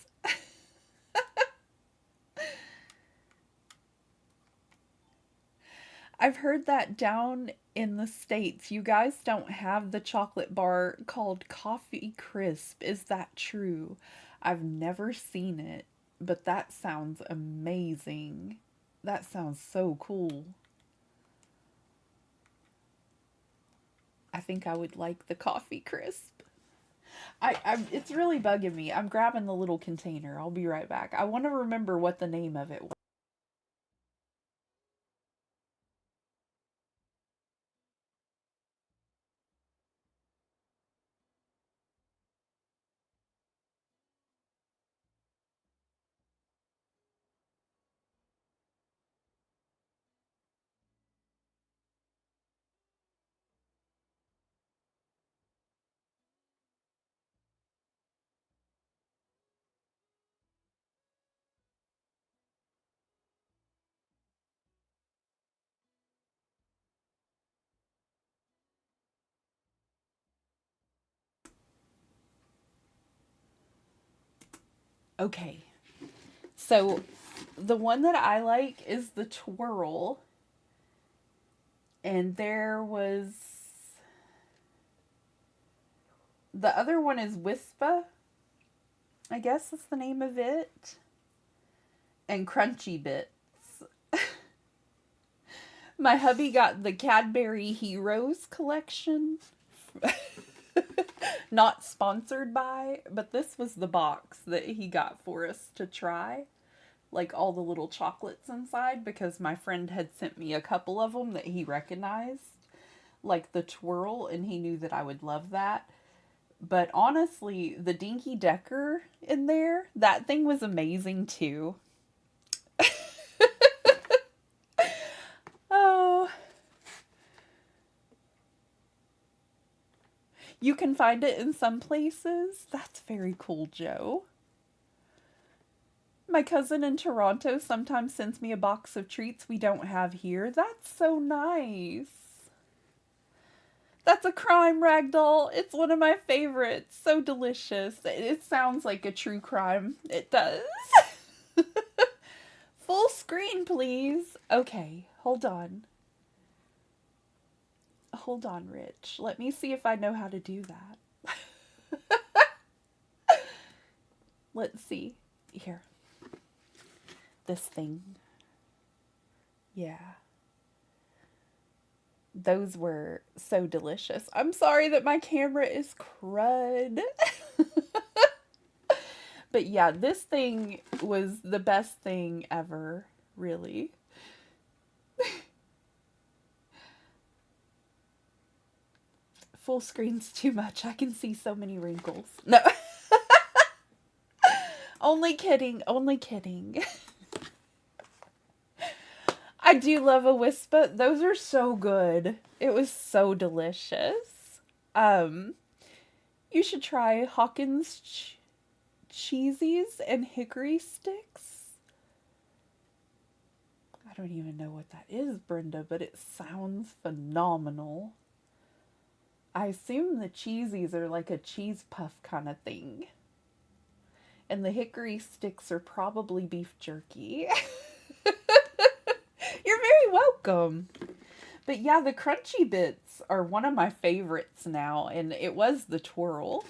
I've heard that down in the States, you guys don't have the chocolate bar called Coffee Crisp. Is that true? I've never seen it, but that sounds amazing. That sounds so cool. I think I would like the Coffee Crisp. It's really bugging me. I'm grabbing the little container. I'll be right back. I want to remember what the name of it was. Okay. So the one that I like is the twirl. And there was the other one is Wispa. I guess that's the name of it. And Crunchy Bits. My hubby got the Cadbury Heroes collection. Not sponsored by, but this was the box that he got for us to try. Like all the little chocolates inside, because my friend had sent me a couple of them that he recognized. Like the twirl, and he knew that I would love that. But honestly, the Dinky Decker in there, that thing was amazing too. Oh. You can find it in some places. That's very cool, Joe. My cousin in Toronto sometimes sends me a box of treats we don't have here. That's so nice. That's a crime ragdoll. It's one of my favorites. So delicious. It sounds like a true crime. It does. Full screen, please. Okay, hold on. Hold on, Rich. Let me see if I know how to do that. Let's see. Here. This thing. Yeah. Those were so delicious. I'm sorry that my camera is crud. But yeah, this thing was the best thing ever, really. Full screen's too much. I can see so many wrinkles. No. Only kidding. Only kidding. I do love a Wispa. Those are so good. It was so delicious. You should try Hawkins cheesies and hickory sticks. I don't even know what that is, Brenda, but it sounds phenomenal. I assume the cheesies are like a cheese puff kind of thing. And the hickory sticks are probably beef jerky. You're very welcome. But yeah, the crunchy bits are one of my favorites now, and it was the twirl.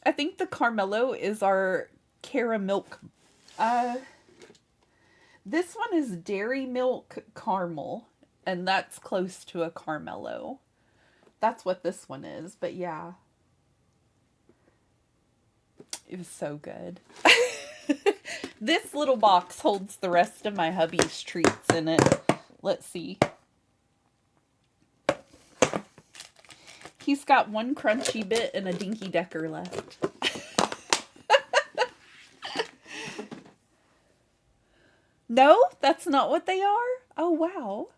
I think the Carmelo is our caramel. This one is dairy milk caramel, and that's close to a Carmelo. That's what this one is, but yeah. It was so good. This little box holds the rest of my hubby's treats in it. Let's see. He's got one crunchy bit and a Dinky Decker left. No, that's not what they are? Oh, wow.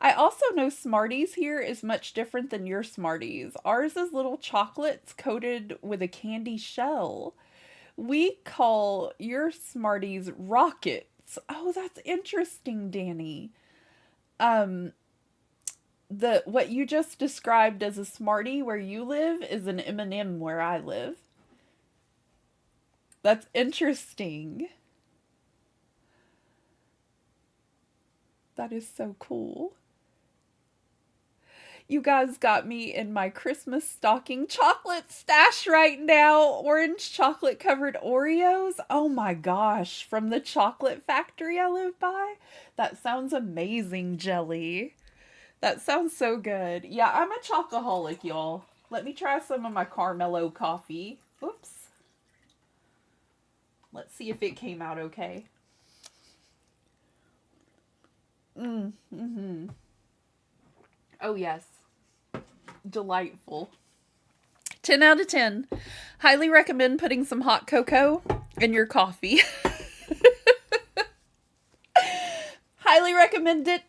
I also know Smarties here is much different than your Smarties. Ours is little chocolates coated with a candy shell. We call your Smarties rockets. Oh, that's interesting, Danny. What you just described as a Smartie where you live is an M&M where I live. That's interesting. That is so cool. You guys got me in my Christmas stocking chocolate stash right now. Orange chocolate covered Oreos. Oh my gosh. From the chocolate factory I live by. That sounds amazing, Jelly. That sounds so good. Yeah, I'm a chocoholic, y'all. Let me try some of my Carmelo coffee. Oops. Let's see if it came out okay. Mm-hmm. Oh, yes. Delightful. 10 out of 10. Highly recommend putting some hot cocoa in your coffee. Highly recommend it.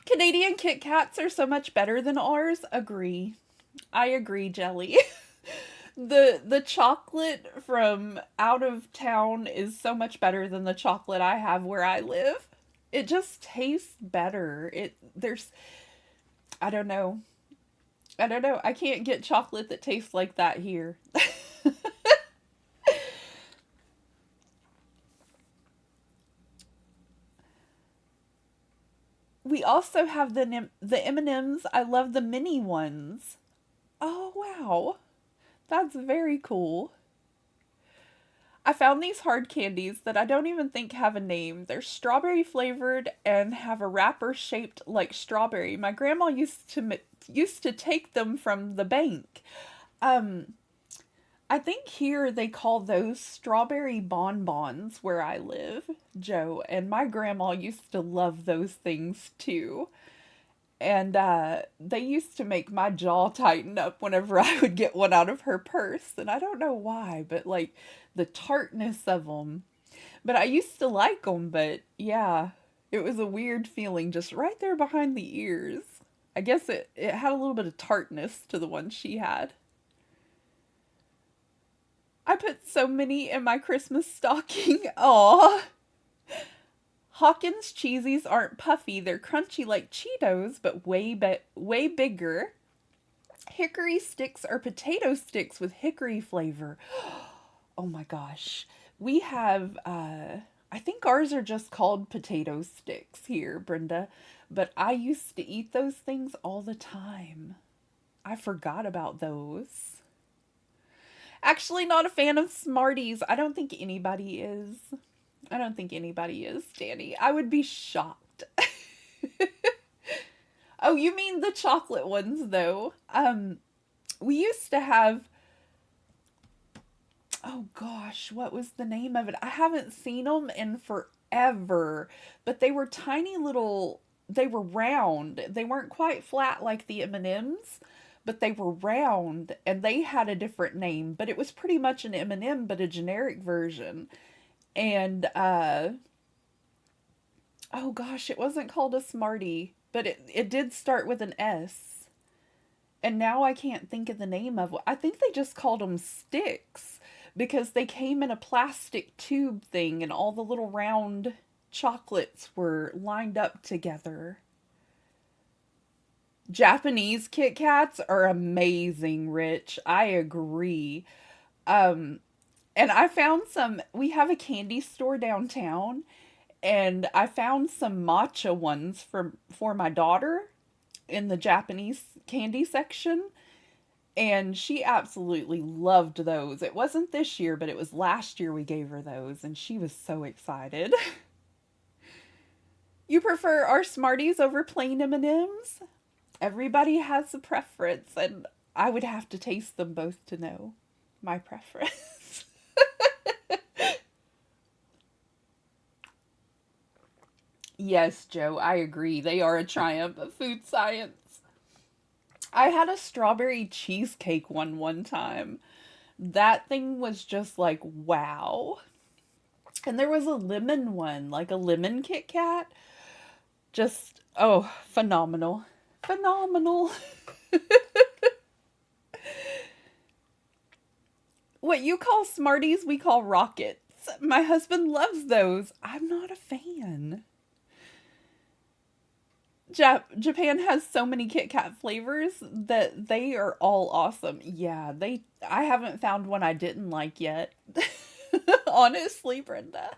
Canadian Kit Kats are so much better than ours. Agree. I agree, Jelly. The chocolate from out of town is so much better than the chocolate I have where I live. It just tastes better. I don't know. I can't get chocolate that tastes like that here. We also have the M&Ms. I love the mini ones. Oh, wow. That's very cool. I found these hard candies that I don't even think have a name. They're strawberry flavored and have a wrapper shaped like strawberry. My grandma used to take them from the bank. I think here they call those strawberry bonbons where I live, Joe, and my grandma used to love those things too. And they used to make my jaw tighten up whenever I would get one out of her purse. And I don't know why, but like the tartness of them. But I used to like them, but yeah, it was a weird feeling just right there behind the ears. I guess it had a little bit of tartness to the one she had. I put so many in my Christmas stocking. Aw. Hawkins cheesies aren't puffy. They're crunchy like Cheetos, but way bigger. Hickory sticks are potato sticks with hickory flavor. Oh my gosh. We have, I think ours are just called potato sticks here, Brenda. But I used to eat those things all the time. I forgot about those. Actually, not a fan of Smarties. I don't think anybody is. Danny. I would be shocked. Oh, you mean the chocolate ones, though. We used to have... Oh, gosh, what was the name of it? I haven't seen them in forever. But they were tiny little... They were round. They weren't quite flat like the M&Ms. But they were round, and they had a different name. But it was pretty much an M&M, but a generic version. And, oh gosh, it wasn't called a Smartie, but it did start with an S. And now I can't think of the name of it. I think they just called them sticks, because they came in a plastic tube thing, and all the little round... chocolates were lined up together. Japanese Kit Kats are amazing, Rich. I agree. Um, and I found some, we have a candy store downtown, and I found some matcha ones for my daughter in the Japanese candy section, and she absolutely loved those. It wasn't this year, but it was last year we gave her those, and she was so excited. You prefer our Smarties over plain M&Ms? Everybody has a preference, and I would have to taste them both to know my preference. Yes, Joe, I agree. They are a triumph of food science. I had a strawberry cheesecake one time. That thing was just like, wow. And there was a lemon one, like a lemon Kit Kat. Just, oh, phenomenal. Phenomenal. What you call Smarties, we call Rockets. My husband loves those. I'm not a fan. Japan has so many Kit Kat flavors that they are all awesome. Yeah, I haven't found one I didn't like yet. Honestly, Brenda.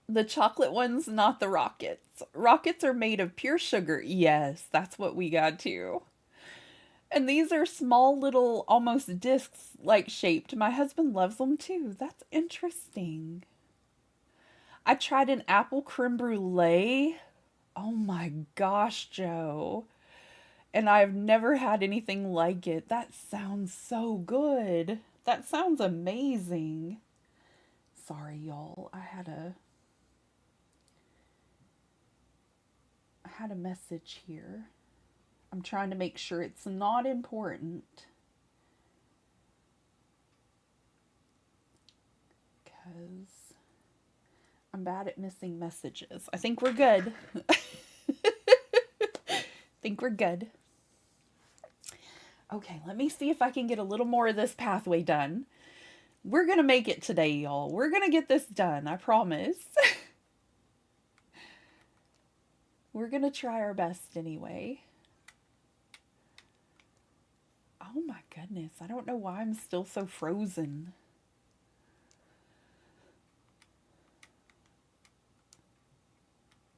The chocolate ones, not the rockets. Rockets are made of pure sugar. Yes, that's what we got too. And these are small little, almost discs like shaped. My husband loves them too. That's interesting. I tried an apple creme brulee. Oh my gosh, Joe. And I've never had anything like it. That sounds so good. That sounds amazing. Sorry, y'all. I had a message here. I'm trying to make sure it's not important. Because I'm bad at missing messages. I think we're good. Think we're good. Okay, let me see if I can get a little more of this pathway done. We're going to make it today, y'all. We're going to get this done, I promise. We're going to try our best anyway. Oh my goodness, I don't know why I'm still so frozen.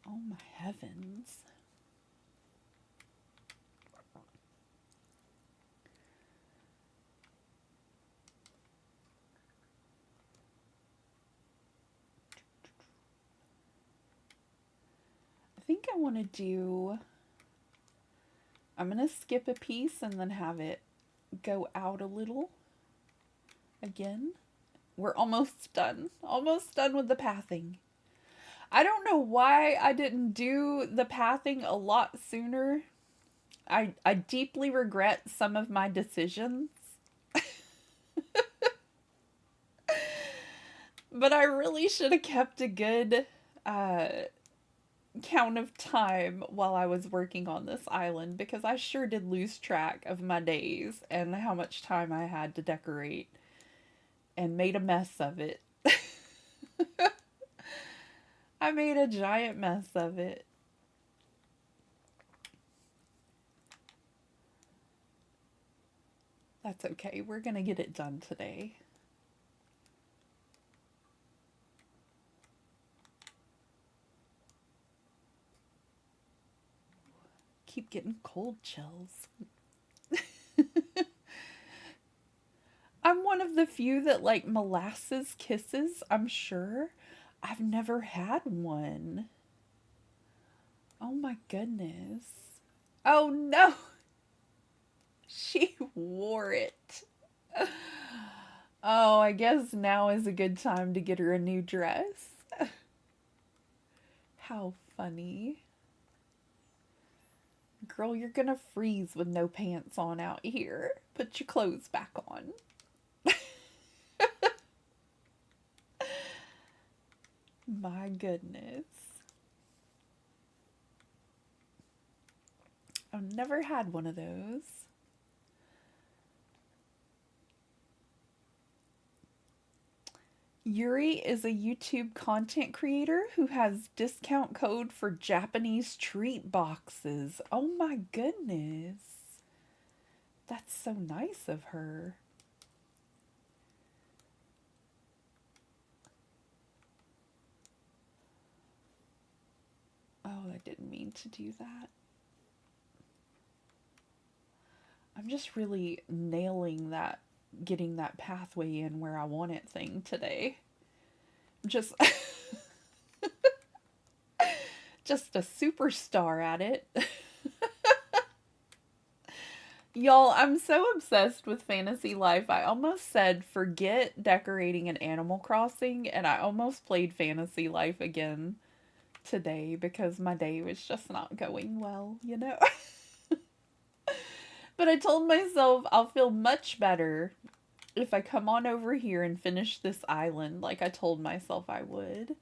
Oh my heavens. I think I want to I'm going to skip a piece and then have it go out a little again. We're almost done. Almost done with the pathing. I don't know why I didn't do the pathing a lot sooner. I deeply regret some of my decisions. But I really should have kept a good count of time while I was working on this island, because I sure did lose track of my days and how much time I had to decorate and made a mess of it. I made a giant mess of it. That's okay. We're gonna get it done today. Keep getting cold chills. I'm one of the few that like molasses kisses, I'm sure. I've never had one. Oh my goodness. Oh no! She wore it. Oh, I guess now is a good time to get her a new dress. How funny. Girl, you're gonna freeze with no pants on out here. Put your clothes back on. My goodness. I've never had one of those. Yuri is a YouTube content creator who has discount code for Japanese treat boxes. Oh my goodness. That's so nice of her. Oh, I didn't mean to do that. I'm just really nailing that, getting that pathway in where I want it thing today. Just just a superstar at it. Y'all, I'm so obsessed with Fantasy Life. I almost said forget decorating an Animal Crossing, and I almost played Fantasy Life again today because my day was just not going well, you know? But I told myself I'll feel much better if I come on over here and finish this island like I told myself I would.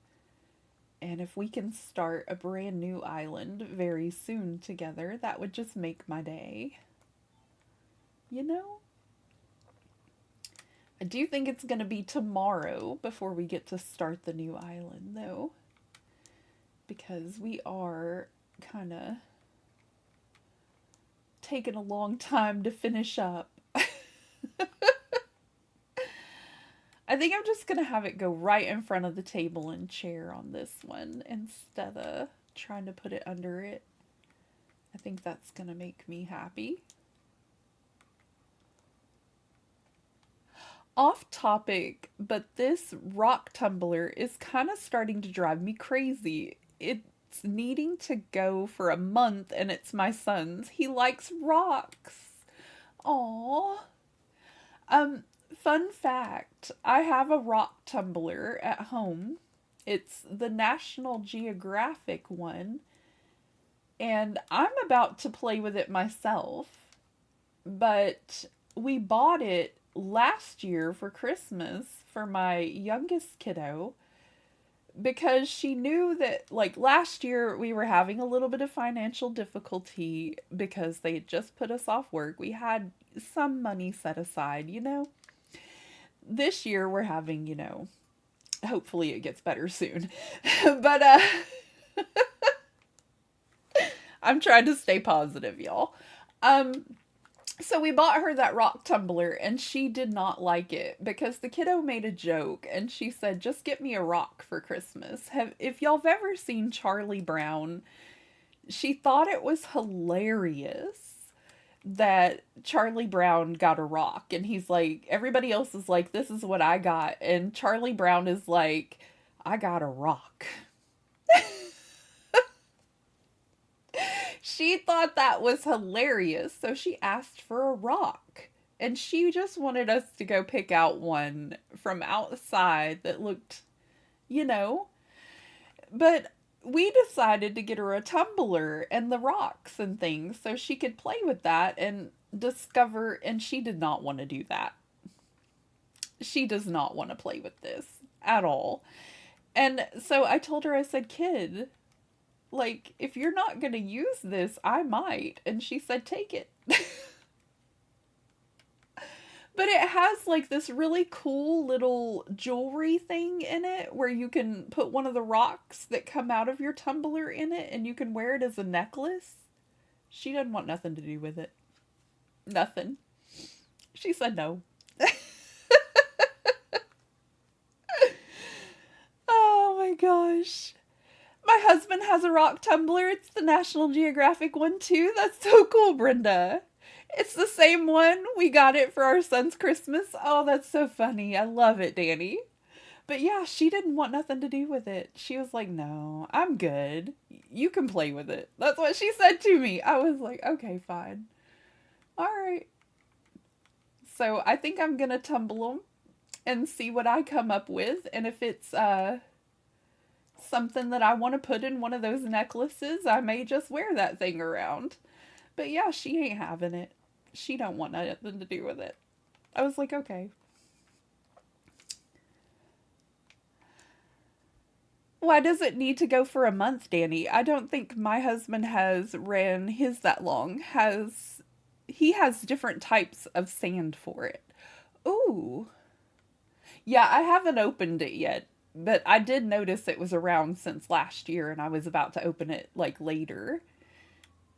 And if we can start a brand new island very soon together, that would just make my day. You know? I do think it's going to be tomorrow before we get to start the new island, though. Because we are kind of taking a long time to finish up. I think I'm just going to have it go right in front of the table and chair on this one instead of trying to put it under it. I think that's going to make me happy. Off topic, but this rock tumbler is kind of starting to drive me crazy. It's needing to go for a month and it's my son's. He likes rocks. Aww. Fun fact, I have a rock tumbler at home. It's the National Geographic one, and I'm about to play with it myself, but we bought it last year for Christmas for my youngest kiddo because she knew that, like, last year we were having a little bit of financial difficulty because they had just put us off work. We had some money set aside, you know? This year we're having, you know, hopefully it gets better soon. But I'm trying to stay positive, y'all. So we bought her that rock tumbler and she did not like it because the kiddo made a joke and she said, "Just get me a rock for Christmas." If y'all have ever seen Charlie Brown, she thought it was hilarious that Charlie Brown got a rock and he's like, everybody else is like, "This is what I got," and Charlie Brown is like, "I got a rock." She thought that was hilarious, so she asked for a rock. And she just wanted us to go pick out one from outside that looked, you know. But we decided to get her a tumbler and the rocks and things so she could play with that and discover, and she did not want to do that. She does not want to play with this at all. And so I told her, I said, "Kid, like, if you're not going to use this, I might." And she said, "Take it." But it has like this really cool little jewelry thing in it where you can put one of the rocks that come out of your tumbler in it and you can wear it as a necklace. She doesn't want nothing to do with it. Nothing. She said no. Oh my gosh. My husband has a rock tumbler. It's the National Geographic one too. That's so cool, Brenda. It's the same one. We got it for our son's Christmas. Oh, that's so funny. I love it, Danny. But yeah, she didn't want nothing to do with it. She was like, "No, I'm good. You can play with it." That's what she said to me. I was like, "Okay, fine. All right." So I think I'm going to tumble them and see what I come up with. And if it's something that I want to put in one of those necklaces, I may just wear that thing around. But yeah, she ain't having it. She don't want nothing to do with it. I was like, okay. Why does it need to go for a month, Danny? I don't think my husband has ran his that long. He has different types of sand for it. Ooh. Yeah, I haven't opened it yet, but I did notice it was around since last year, and I was about to open it like later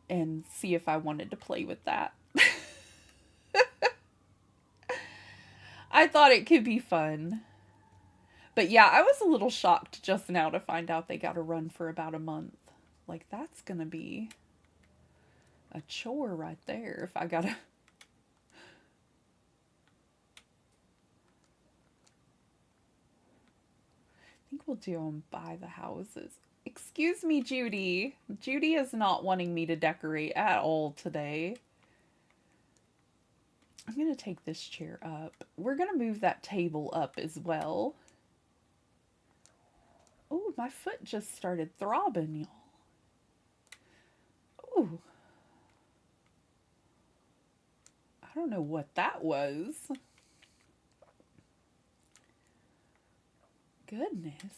and see if I wanted to play with that. I thought it could be fun. But yeah, I was a little shocked just now to find out they got to run for about a month. Like, that's gonna be a chore right there if I gotta. I think we'll do them by the houses. Excuse me, Judy. Judy is not wanting me to decorate at all today. I'm gonna take this chair up. We're gonna move that table up as well. Oh, my foot just started throbbing, y'all. Ooh. I don't know what that was. Goodness.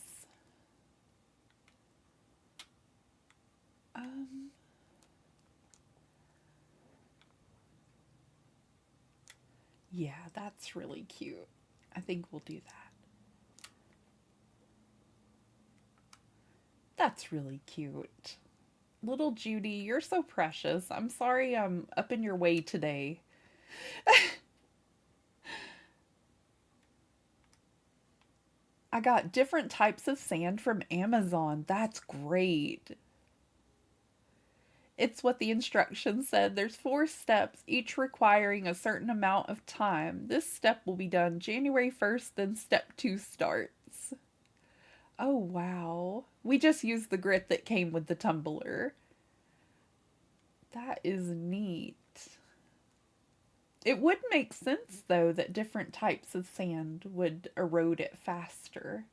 Yeah, that's really cute. I think we'll do that. That's really cute. Little Judy, you're so precious. I'm sorry I'm up in your way today. I got different types of sand from Amazon. That's great. It's what the instructions said. There's 4 steps, each requiring a certain amount of time. This step will be done January 1st, then step 2 starts. Oh, wow. We just used the grit that came with the tumbler. That is neat. It would make sense, though, that different types of sand would erode it faster.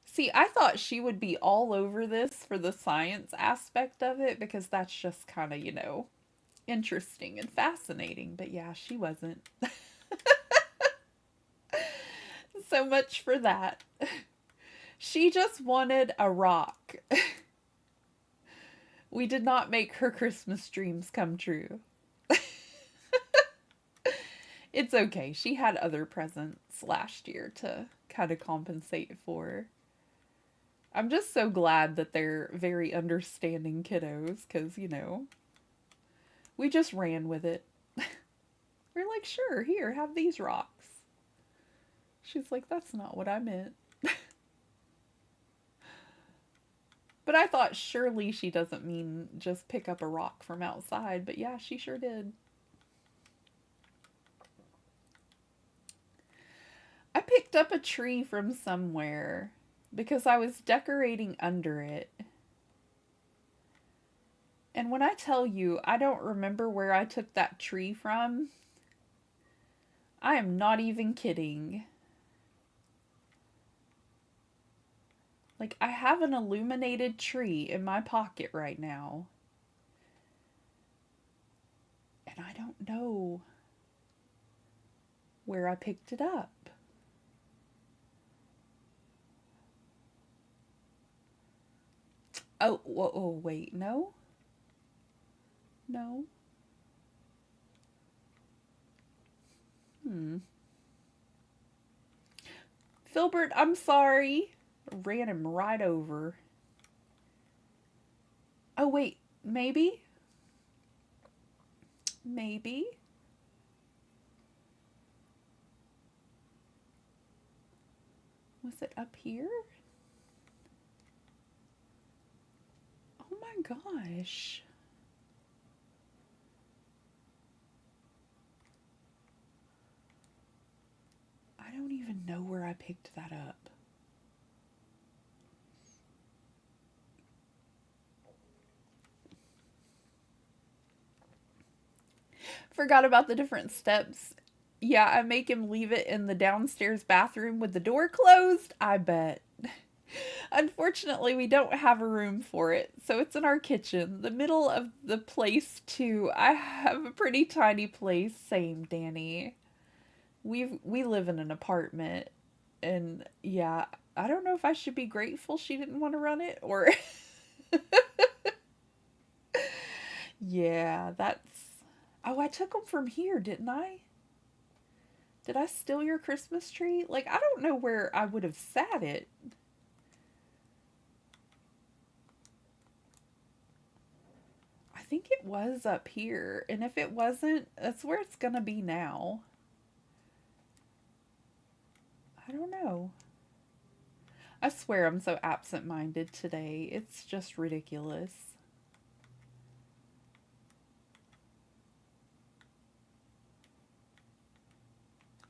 See, I thought she would be all over this for the science aspect of it because that's just kind of, interesting and fascinating. But yeah, she wasn't. So much for that. She just wanted a rock. We did not make her Christmas dreams come true. It's okay. She had other presents last year to kind of compensate for. I'm just so glad that they're very understanding kiddos because, we just ran with it. We're like, sure, here, have these rocks. She's like, that's not what I meant. But I thought surely she doesn't mean just pick up a rock from outside. But yeah, she sure did. I picked up a tree from somewhere because I was decorating under it. And when I tell you I don't remember where I took that tree from, I am not even kidding. Like, I have an illuminated tree in my pocket right now. And I don't know where I picked it up. Oh, whoa, wait, no? No? Filbert, I'm sorry. Ran him right over. Oh, wait, maybe? Maybe? Was it up here? Oh my gosh. I don't even know where I picked that up. Forgot about the different steps. Yeah, I make him leave it in the downstairs bathroom with the door closed, I bet. Unfortunately, we don't have a room for it, so it's in our kitchen, the middle of the place too. I have a pretty tiny place, same Danny. We live in an apartment, and yeah, I don't know if I should be grateful she didn't want to run it or yeah, that's. Oh, I took them from here, didn't I? Did I steal your Christmas tree? Like, I don't know where I would have sat it. I think it was up here. And if it wasn't, that's where it's gonna be now. I don't know. I swear I'm so absent-minded today. It's just ridiculous.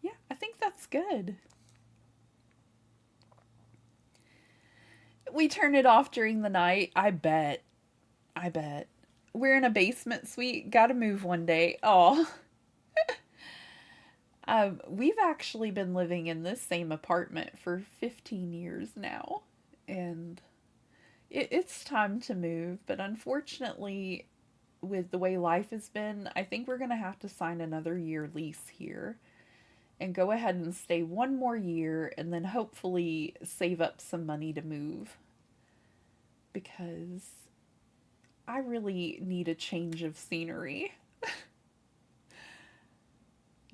Yeah, I think that's good. We turn it off during the night. I bet. I bet. We're in a basement suite. Gotta move one day. Oh. We've actually been living in this same apartment for 15 years now. And it's time to move. But unfortunately, with the way life has been, I think we're going to have to sign another year lease here and go ahead and stay one more year and then hopefully save up some money to move. Because I really need a change of scenery.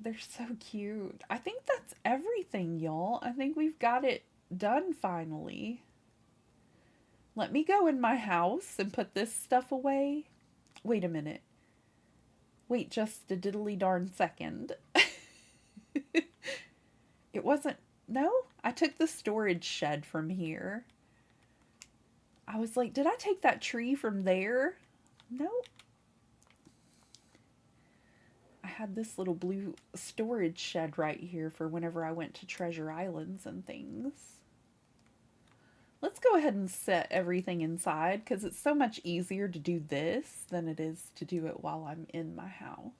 They're so cute. I think that's everything, y'all. I think we've got it done finally. Let me go in my house and put this stuff away. Wait a minute. Wait just a diddly darn second. It wasn't... No? I took the storage shed from here. I was like, did I take that tree from there? No. I had this little blue storage shed right here for whenever I went to Treasure Islands and things. Let's go ahead and set everything inside because it's so much easier to do this than it is to do it while I'm in my house.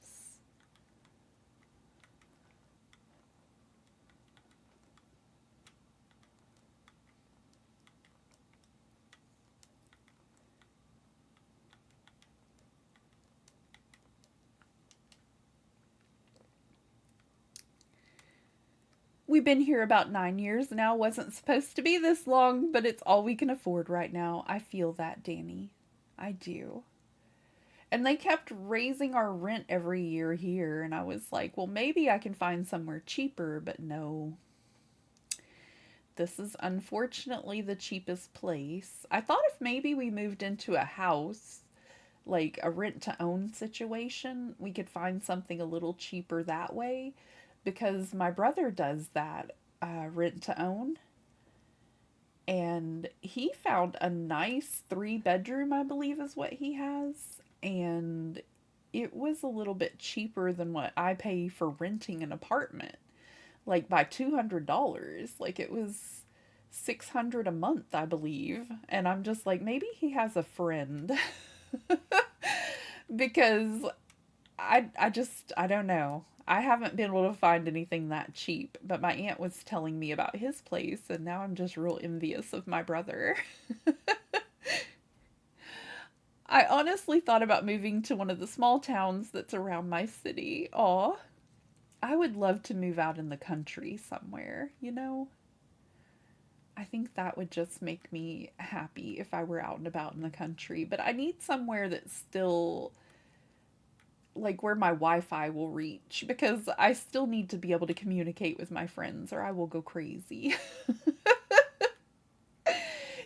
We've been here about 9 years now. Wasn't supposed to be this long, but it's all we can afford right now. I feel that, Danny. I do. And they kept raising our rent every year here, and I was like, well, maybe I can find somewhere cheaper, but no. This is unfortunately the cheapest place. I thought if maybe we moved into a house, like a rent-to-own situation, we could find something a little cheaper that way. Because my brother does that, rent to own. And he found a nice 3-bedroom, I believe is what he has. And it was a little bit cheaper than what I pay for renting an apartment. Like by $200. Like it was $600 a month, I believe. And I'm just like, maybe he has a friend. Because I don't know. I haven't been able to find anything that cheap, but my aunt was telling me about his place, and now I'm just real envious of my brother. I honestly thought about moving to one of the small towns that's around my city. Aw, I would love to move out in the country somewhere, you know? I think that would just make me happy if I were out and about in the country, but I need somewhere that's still like where my Wi-Fi will reach because I still need to be able to communicate with my friends or I will go crazy.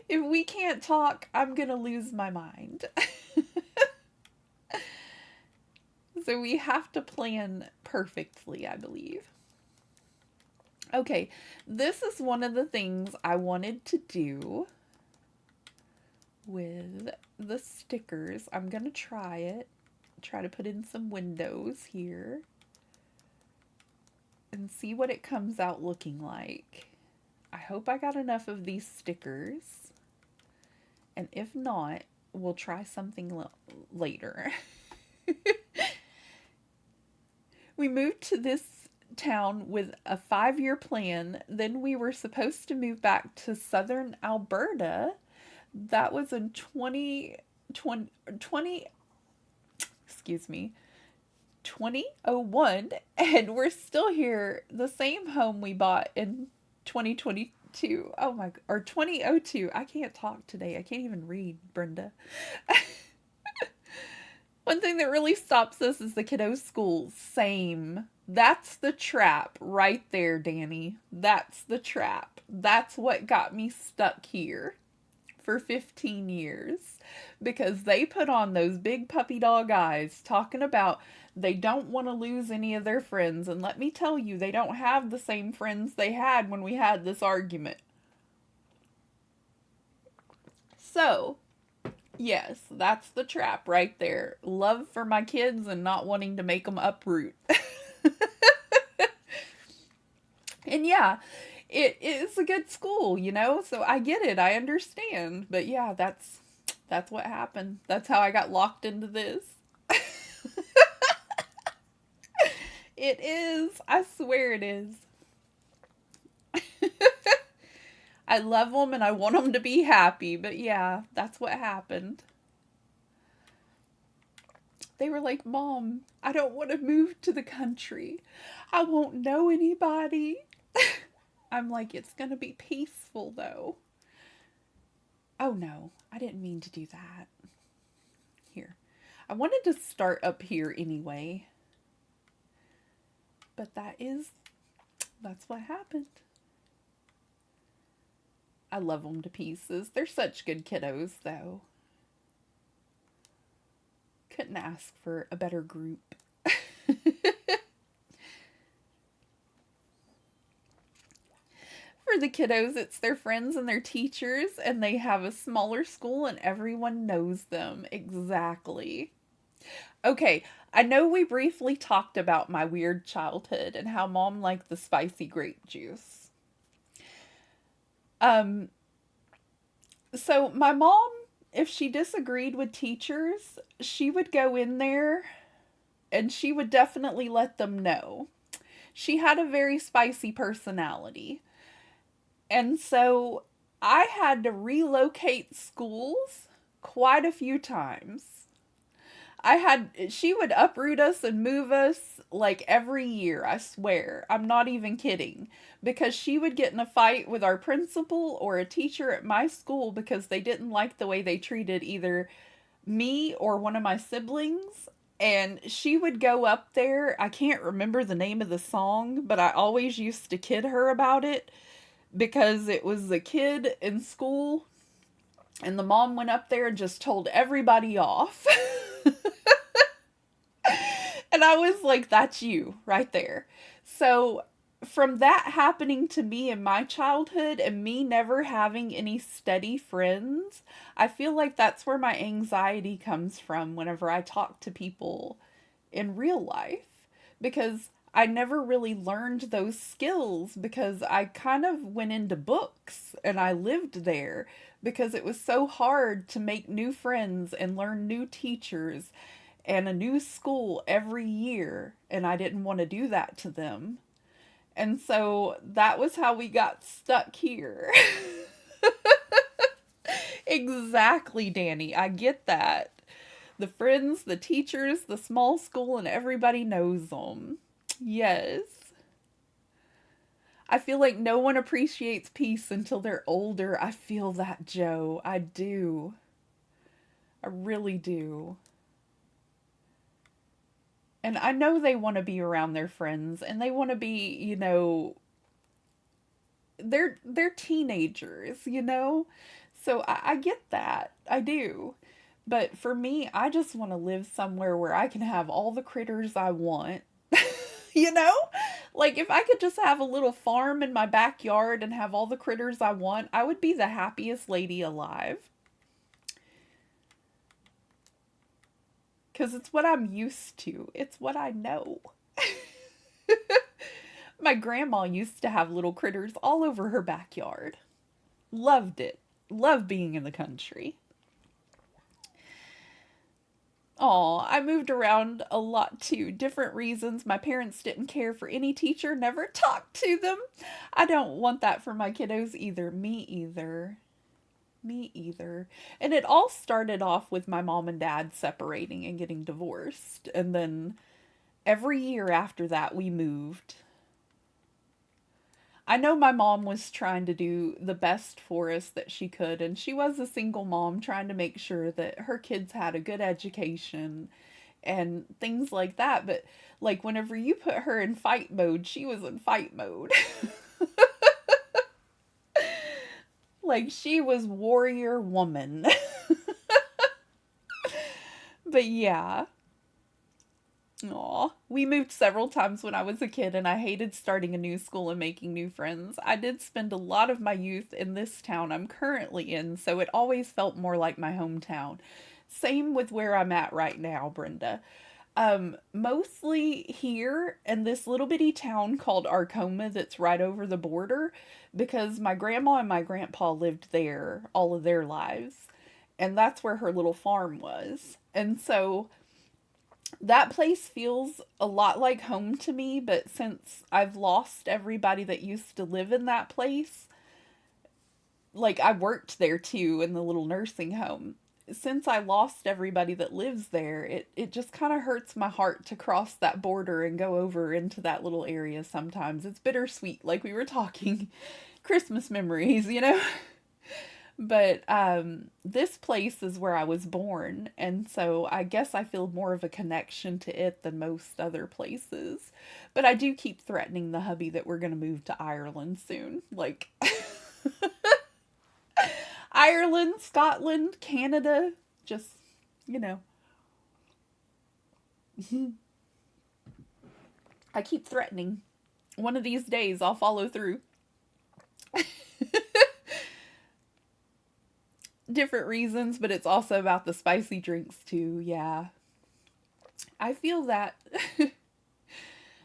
If we can't talk, I'm gonna lose my mind. So we have to plan perfectly, I believe. Okay, this is one of the things I wanted to do with the stickers. I'm gonna try it. Try to put in some windows here and see what it comes out looking like. I hope I got enough of these stickers, and if not, we'll try something later. We moved to this town with a 5-year plan. Then we were supposed to move back to southern Alberta. That was in 2020 excuse me, 2001, and we're still here. The same home we bought in 2022. Oh my, or 2002. I can't talk today. I can't even read, Brenda. One thing that really stops us is the kiddos' schools. Same. That's the trap right there, Danny. That's the trap. That's what got me stuck here for 15 years because they put on those big puppy dog eyes talking about they don't want to lose any of their friends. And let me tell you, they don't have the same friends they had when we had this argument. So, yes, that's the trap right there. Love for my kids and not wanting to make them uproot. And yeah, it is a good school, you know? So I get it. I understand. But yeah, that's what happened. That's how I got locked into this. It is. I swear it is. I love them and I want them to be happy, but yeah, that's what happened. They were like, Mom, I don't want to move to the country. I won't know anybody. I'm like, it's going to be peaceful though. Oh no, I didn't mean to do that. Here. I wanted to start up here anyway. But that's what happened. I love them to pieces. They're such good kiddos, though. Couldn't ask for a better group. For the kiddos, it's their friends and their teachers, and they have a smaller school, and everyone knows them. Exactly. Okay, I know we briefly talked about my weird childhood and how Mom liked the spicy grape juice. So my mom, if she disagreed with teachers, she would go in there and she would definitely let them know. She had a very spicy personality. And so I had to relocate schools quite a few times. She would uproot us and move us like every year, I swear. I'm not even kidding. Because she would get in a fight with our principal or a teacher at my school because they didn't like the way they treated either me or one of my siblings. And she would go up there. I can't remember the name of the song, but I always used to kid her about it because it was a kid in school. And the mom went up there and just told everybody off. And I was like, that's you right there. So from that happening to me in my childhood and me never having any steady friends, I feel like that's where my anxiety comes from whenever I talk to people in real life. Because I never really learned those skills because I kind of went into books and I lived there because it was so hard to make new friends and learn new teachers and a new school every year, and I didn't want to do that to them. And so that was how we got stuck here. Exactly, Danny. I get that. The friends, the teachers, the small school, and everybody knows them. Yes. I feel like no one appreciates peace until they're older. I feel that, Joe. I do. I really do. And I know they want to be around their friends and they want to be, you know, they're teenagers, you know? So I get that. I do. But for me, I just want to live somewhere where I can have all the critters I want. You know? Like if I could just have a little farm in my backyard and have all the critters I want, I would be the happiest lady alive. Because it's what I'm used to. It's what I know. My grandma used to have little critters all over her backyard. Loved it. Loved being in the country. Aw, I moved around a lot too. Different reasons. My parents didn't care for any teacher, never talked to them. I don't want that for my kiddos either. Me either. Me either. And it all started off with my mom and dad separating and getting divorced. And then every year after that, we moved. I know my mom was trying to do the best for us that she could, and she was a single mom trying to make sure that her kids had a good education and things like that. But like whenever you put her in fight mode, she was in fight mode. Like she was warrior woman. But yeah. Aw. We moved several times when I was a kid, and I hated starting a new school and making new friends. I did spend a lot of my youth in this town I'm currently in, so it always felt more like my hometown. Same with where I'm at right now, Brenda. Mostly here in this little bitty town called Arcoma that's right over the border, because my grandma and my grandpa lived there all of their lives, and that's where her little farm was. And so that place feels a lot like home to me, but since I've lost everybody that used to live in that place, like I worked there too in the little nursing home. Since I lost everybody that lives there, it just kind of hurts my heart to cross that border and go over into that little area sometimes. It's bittersweet, like we were talking. Christmas memories, you know? But this place is where I was born, and so I guess I feel more of a connection to it than most other places. But I do keep threatening the hubby that we're going to move to Ireland soon. Like, Ireland, Scotland, Canada, just, you know. I keep threatening. One of these days I'll follow through. Different reasons, but it's also about the spicy drinks too. Yeah. I feel that.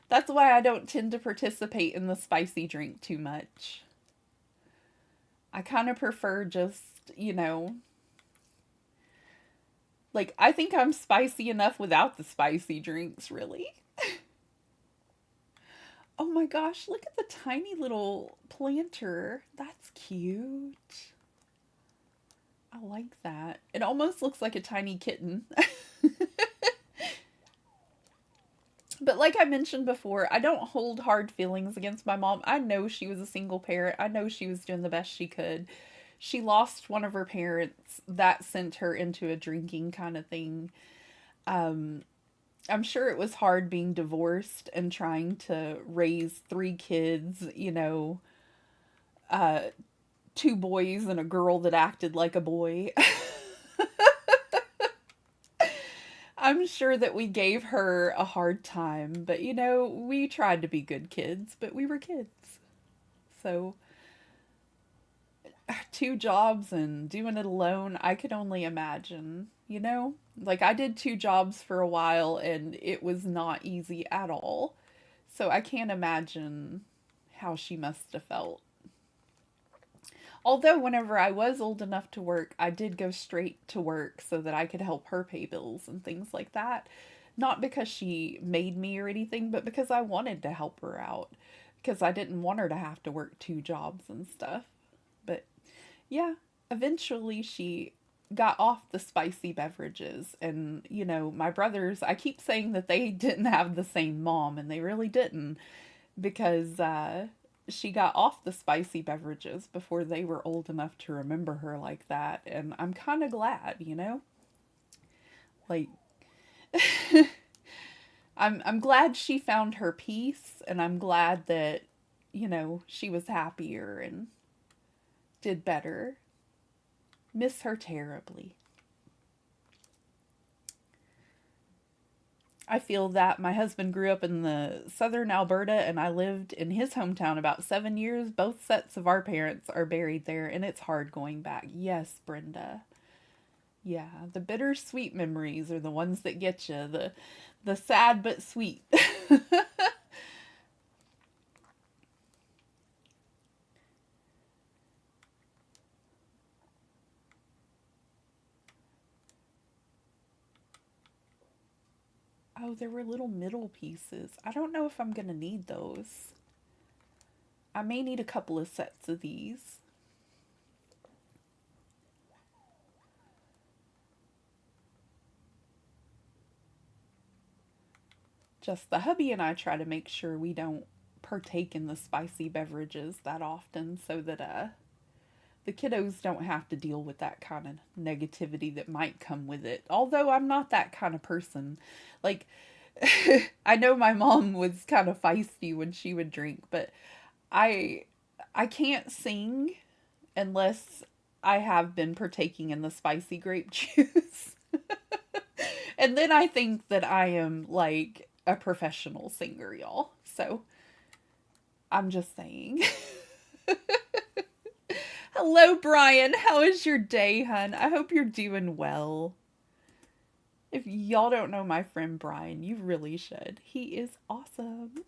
That's why I don't tend to participate in the spicy drink too much. I kind of prefer just, you know, like I think I'm spicy enough without the spicy drinks, really. Oh my gosh, look at the tiny little planter. That's cute. I like that. It almost looks like a tiny kitten. But like I mentioned before, I don't hold hard feelings against my mom. I know she was a single parent. I know she was doing the best she could. She lost one of her parents. That sent her into a drinking kind of thing. I'm sure it was hard being divorced and trying to raise three kids, you know, uh, two boys and a girl that acted like a boy. I'm sure that we gave her a hard time, but you know, we tried to be good kids, but we were kids. So, two jobs and doing it alone, I could only imagine, you know? Like, I did two jobs for a while and it was not easy at all. So, I can't imagine how she must have felt. Although, whenever I was old enough to work, I did go straight to work so that I could help her pay bills and things like that. Not because she made me or anything, but because I wanted to help her out. Because I didn't want her to have to work two jobs and stuff. But yeah, eventually she got off the spicy beverages. And, you know, my brothers, I keep saying that they didn't have the same mom, and they really didn't. Because, she got off the spicy beverages before they were old enough to remember her like that, and I'm kind of glad, you know? Like I'm glad she found her peace, and I'm glad that, you know, she was happier and did better. Miss her terribly. I feel that my husband grew up in the southern Alberta and I lived in his hometown about 7 years. Both sets of our parents are buried there and it's hard going back. Yes, Brenda. Yeah, the bittersweet memories are the ones that get you. The sad but sweet. Oh, there were little middle pieces. I don't know if I'm going to need those. I may need a couple of sets of these. Just the hubby and I try to make sure we don't partake in the spicy beverages that often so that The kiddos don't have to deal with that kind of negativity that might come with it. Although I'm not that kind of person. Like, I know my mom was kind of feisty when she would drink, but I I can't sing unless I have been partaking in the spicy grape juice. And then I think that I am like a professional singer, y'all. So I'm just saying. Hello, Brian. How is your day, hun? I hope you're doing well. If y'all don't know my friend Brian, you really should. He is awesome.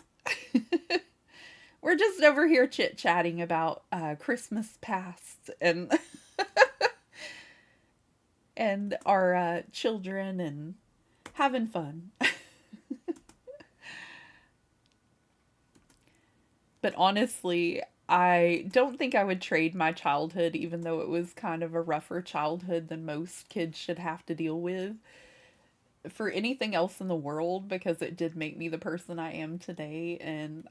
We're just over here chit-chatting about Christmas past and and our children and having fun. But honestly, I don't think I would trade my childhood, even though it was kind of a rougher childhood than most kids should have to deal with, for anything else in the world, because it did make me the person I am today. And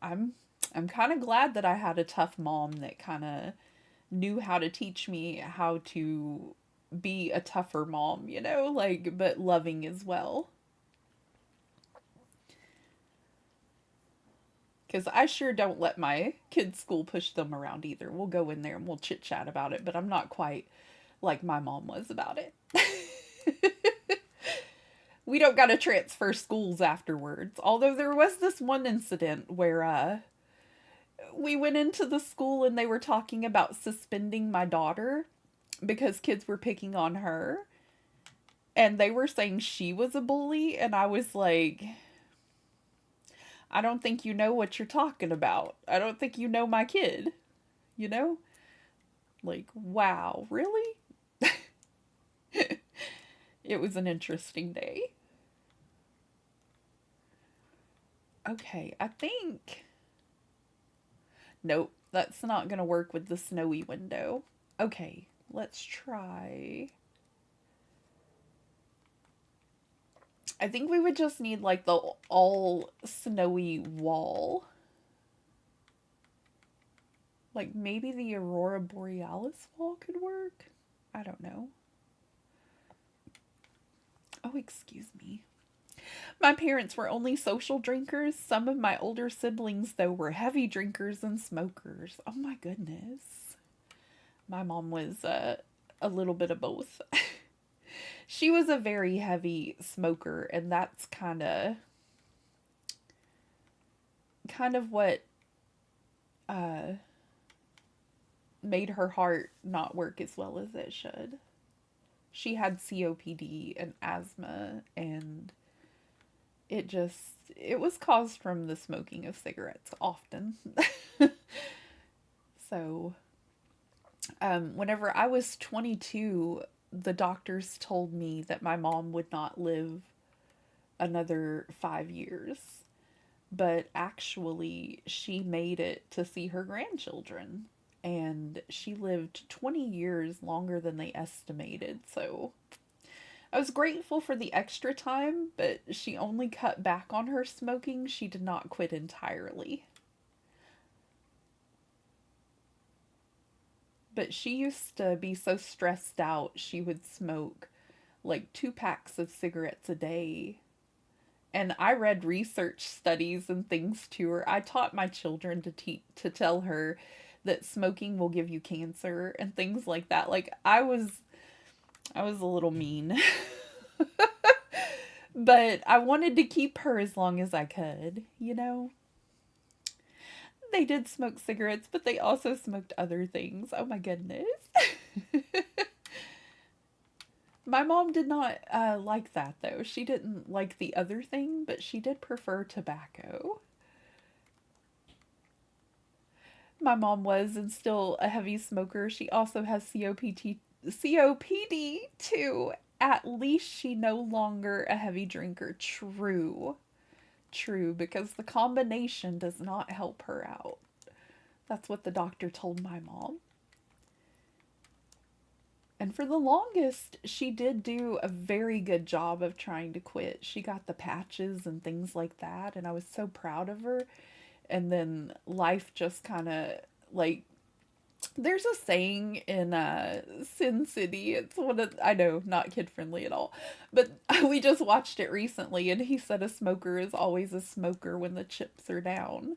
I'm I'm kind of glad that I had a tough mom that kind of knew how to teach me how to be a tougher mom, you know, like, but loving as well. Because I sure don't let my kids' school push them around either. We'll go in there and we'll chit chat about it, but I'm not quite like my mom was about it. We don't got to transfer schools afterwards. Although there was this one incident where we went into the school and they were talking about suspending my daughter because kids were picking on her. And they were saying she was a bully. And I was like, I don't think you know what you're talking about. I don't think you know my kid. You know? Like, wow, really? It was an interesting day. Okay, I think... Nope, that's not going to work with the snowy window. Okay, let's try... I think we would just need like the all snowy wall. Like maybe the Aurora Borealis wall could work? I don't know. Oh, excuse me. My parents were only social drinkers. Some of my older siblings, though, were heavy drinkers and smokers. Oh my goodness. My mom was a little bit of both. She was a very heavy smoker, and that's kind of what made her heart not work as well as it should. She had COPD and asthma, and it was caused from the smoking of cigarettes often. So, whenever I was 22, the doctors told me that my mom would not live another 5 years. But actually, she made it to see her grandchildren. And she lived 20 years longer than they estimated. So I was grateful for the extra time, but she only cut back on her smoking. She did not quit entirely. But she used to be so stressed out, she would smoke like 2 packs of cigarettes a day. And I read research studies and things to her. I taught my children to tell her that smoking will give you cancer and things like that. Like I was a little mean. But I wanted to keep her as long as I could, you know? They did smoke cigarettes, but they also smoked other things. Oh my goodness. My mom did not like that, though. She didn't like the other thing, but she did prefer tobacco. My mom was and still a heavy smoker. She also has COPD too. At least she no longer a heavy drinker. True. True, because the combination does not help her out. That's what the doctor told my mom. And for the longest, she did do a very good job of trying to quit. She got the patches and things like that, and I was so proud of her. And then life just kind of, like, There's a saying in Sin City. It's one of, I know, not kid friendly at all, but we just watched it recently, and he said a smoker is always a smoker when the chips are down.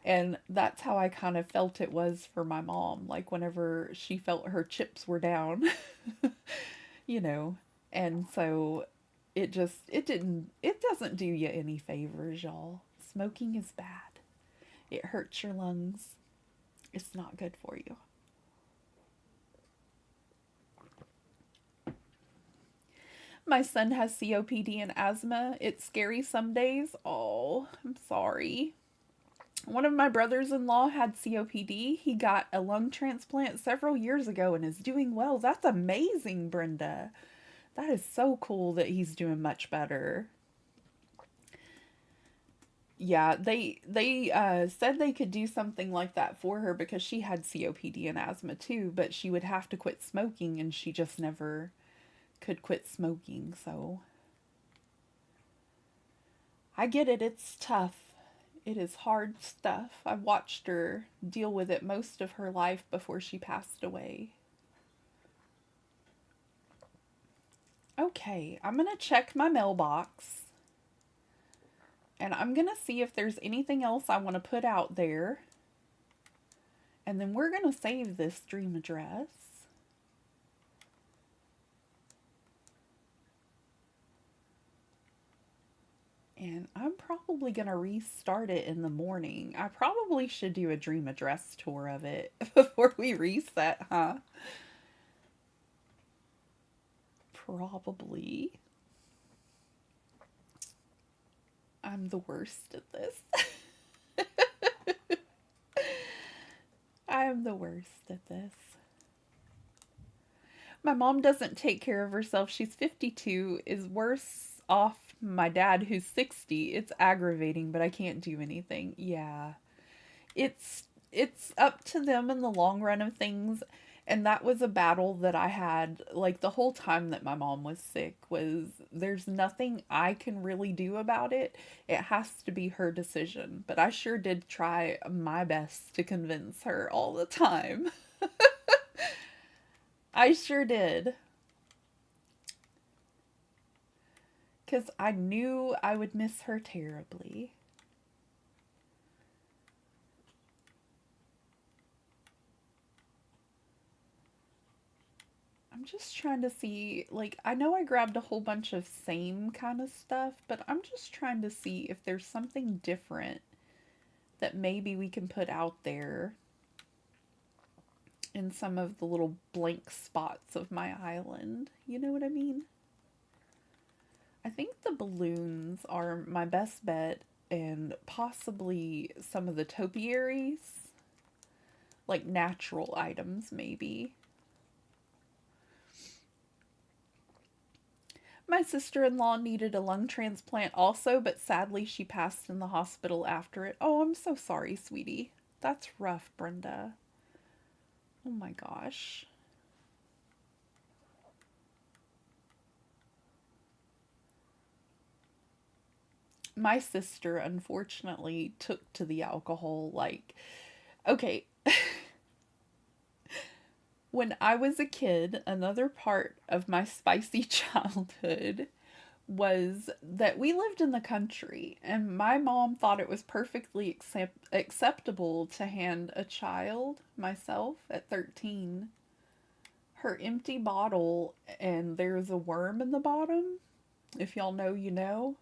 And that's how I kind of felt it was for my mom. Like whenever she felt her chips were down, you know. And so it doesn't do you any favors, y'all. Smoking is bad. It hurts your lungs. It's not good for you. My son has COPD and asthma. It's scary some days. Oh, I'm sorry. One of my brothers in law had COPD. He got a lung transplant several years ago and is doing well. That's amazing, Brenda. That is so cool that he's doing much better. Yeah, they said they could do something like that for her because she had COPD and asthma too, but she would have to quit smoking and she just never could quit smoking. So I get it, it's tough. It is hard stuff. I've watched her deal with it most of her life before she passed away. Okay, I'm going to check my mailbox and I'm going to see if there's anything else I want to put out there. And then we're going to save this dream address. And I'm probably going to restart it in the morning. I probably should do a dream address tour of it before we reset, huh? Probably. I'm the worst at this. I am the worst at this. My mom doesn't take care of herself. She's 52, is worse off my dad who's 60. It's aggravating, but I can't do anything. Yeah. It's up to them in the long run of things, and that was a battle that I had like the whole time that my mom was sick. Was there's nothing I can really do about it. It has to be her decision, but I sure did try my best to convince her all the time. I sure did, cuz I knew I would miss her terribly. I'm just trying to see, like, I know I grabbed a whole bunch of same kind of stuff, but I'm just trying to see if there's something different that maybe we can put out there in some of the little blank spots of my island. You know what I mean? I think the balloons are my best bet, and possibly some of the topiaries, like natural items, maybe. My sister-in-law needed a lung transplant also, but sadly she passed in the hospital after it. Oh, I'm so sorry, sweetie. That's rough, Brenda. Oh my gosh. My sister, unfortunately, took to the alcohol like, okay, when I was a kid, another part of my spicy childhood was that we lived in the country, and my mom thought it was perfectly acceptable to hand a child, myself, at 13, her empty bottle, and there's a worm in the bottom. If y'all know, you know.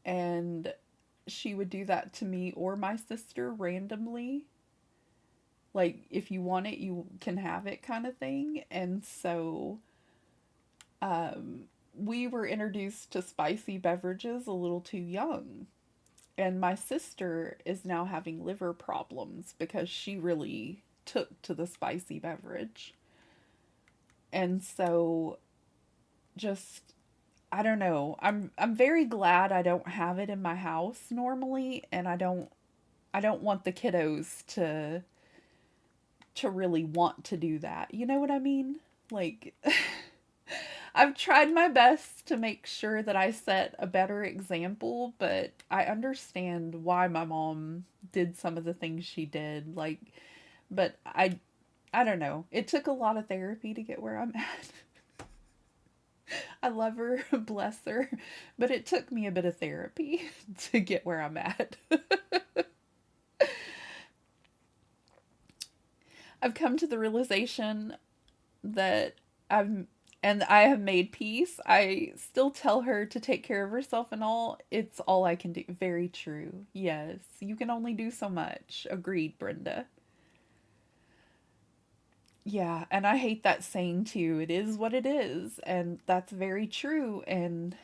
And she would do that to me or my sister randomly. Like, if you want it, you can have it, kind of thing. And so, we were introduced to spicy beverages a little too young. And my sister is now having liver problems because she really took to the spicy beverage. And so, just, I don't know. I'm very glad I don't have it in my house normally, and I don't want the kiddos to really want to do that. You know what I mean? Like, I've tried my best to make sure that I set a better example, but I understand why my mom did some of the things she did. Like, But I don't know. It took a lot of therapy to get where I'm at. I love her, bless her, but it took me a bit of therapy to get where I'm at. I've come to the realization that I have made peace. I still tell her to take care of herself and all. It's all I can do. Very true. Yes, you can only do so much. Agreed, Brenda. Yeah, and I hate that saying too. It is what it is, and that's very true. And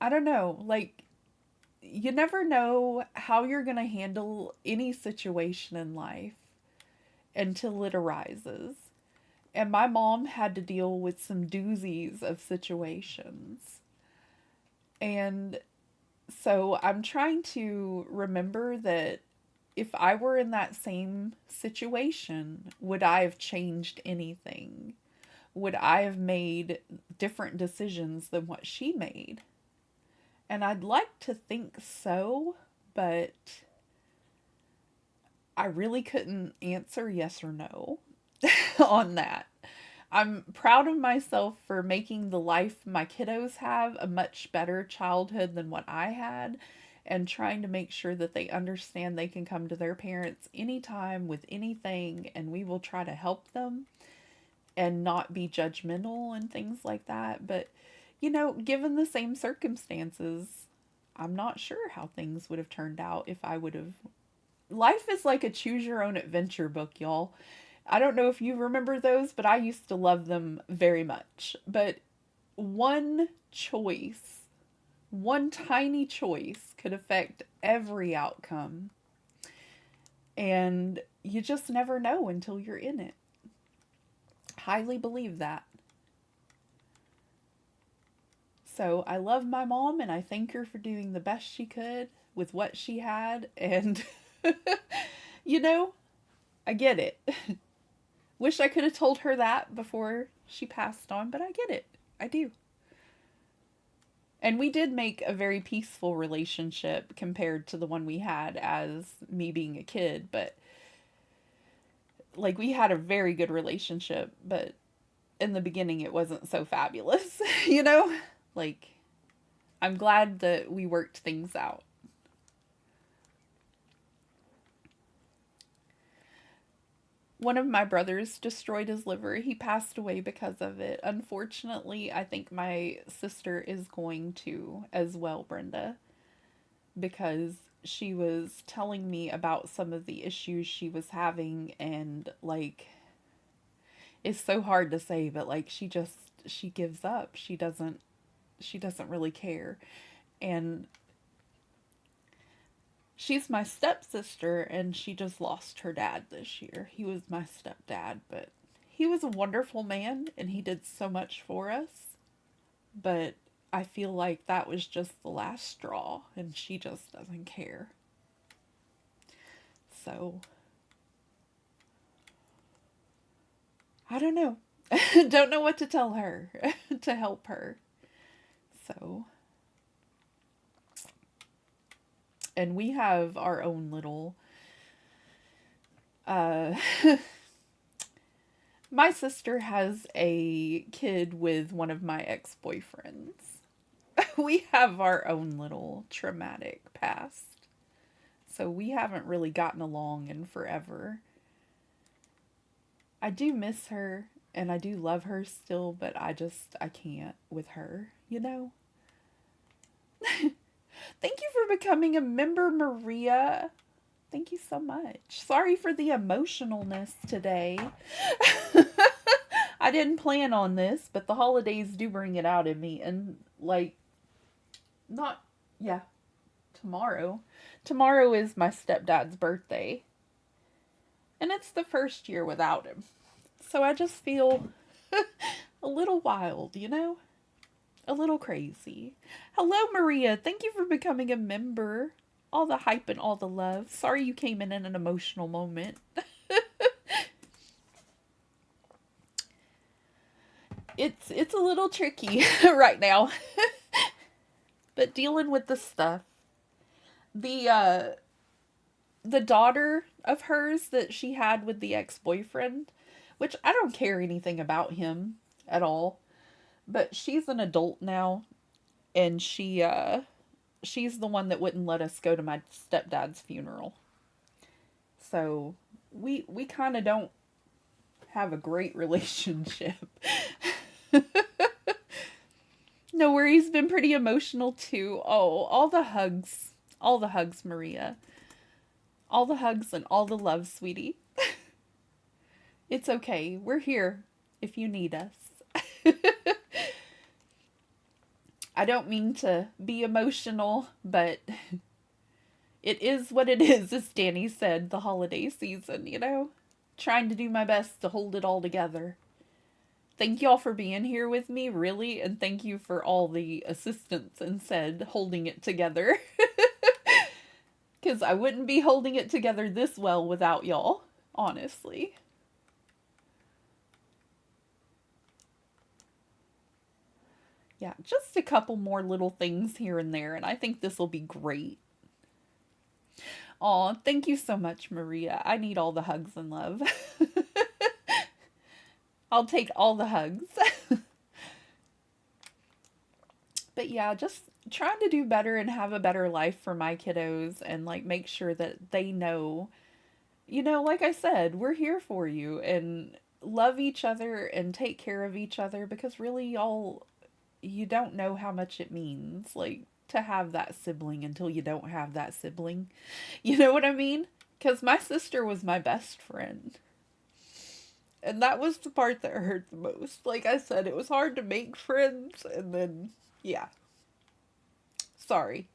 I don't know, like, you never know how you're going to handle any situation in life until it arises. And my mom had to deal with some doozies of situations. And so I'm trying to remember that if I were in that same situation, would I have changed anything? Would I have made different decisions than what she made? And I'd like to think so, but I really couldn't answer yes or no on that. I'm proud of myself for making the life my kiddos have a much better childhood than what I had, and trying to make sure that they understand they can come to their parents anytime with anything and we will try to help them and not be judgmental and things like that. But, given the same circumstances, I'm not sure how things would have turned out if I would have. Life is like a choose your own adventure book, y'all. I don't know if you remember those, but I used to love them very much. But one choice, one tiny choice could affect every outcome. And you just never know until you're in it. Highly believe that. So I love my mom and I thank her for doing the best she could with what she had. And, I get it. Wish I could have told her that before she passed on, but I get it. I do. And we did make a very peaceful relationship compared to the one we had as me being a kid. But, like, we had a very good relationship, but in the beginning it wasn't so fabulous, Like, I'm glad that we worked things out. One of my brothers destroyed his liver. He passed away because of it. Unfortunately, I think my sister is going to as well, Brenda, because she was telling me about some of the issues she was having, and, like, it's so hard to say, but, like, she gives up. She doesn't really care. And she's my stepsister, and she just lost her dad this year. He was my stepdad, but he was a wonderful man, and he did so much for us. But I feel like that was just the last straw, and she just doesn't care. So, I don't know. Don't know what to tell her to help her. So, and we have our own little, my sister has a kid with one of my ex-boyfriends. We have our own little traumatic past. So we haven't really gotten along in forever. I do miss her and I do love her still, but I can't with her, Thank you for becoming a member, Maria. Thank you so much. Sorry for the emotionalness today. I didn't plan on this, but the holidays do bring it out in me. And, like, tomorrow. Tomorrow is my stepdad's birthday. And it's the first year without him. So I just feel a little wild, A little crazy. Hello, Maria. Thank you for becoming a member. All the hype and all the love. Sorry you came in an emotional moment. It's a little tricky right now. But dealing with the stuff. the daughter of hers that she had with the ex-boyfriend, which I don't care anything about him at all, but she's an adult now, and she's the one that wouldn't let us go to my stepdad's funeral. So we kind of don't have a great relationship. No worries, been pretty emotional too. Oh, all the hugs. All the hugs, Maria. All the hugs and all the love, sweetie. It's okay. We're here if you need us. I don't mean to be emotional, but it is what it is, as Danny said, the holiday season, you know? Trying to do my best to hold it all together. Thank y'all for being here with me, really, and thank you for all the assistance and said holding it together. Because I wouldn't be holding it together this well without y'all, honestly. Yeah, just a couple more little things here and there, and I think this will be great. Aw, thank you so much, Maria. I need all the hugs and love. I'll take all the hugs. But yeah, just trying to do better and have a better life for my kiddos and like make sure that they know, you know, like I said, we're here for you and love each other and take care of each other, because really y'all, you don't know how much it means, like, to have that sibling until you don't have that sibling. You know what I mean? Because my sister was my best friend. And that was the part that hurt the most. Like I said, it was hard to make friends, and then, yeah. Sorry.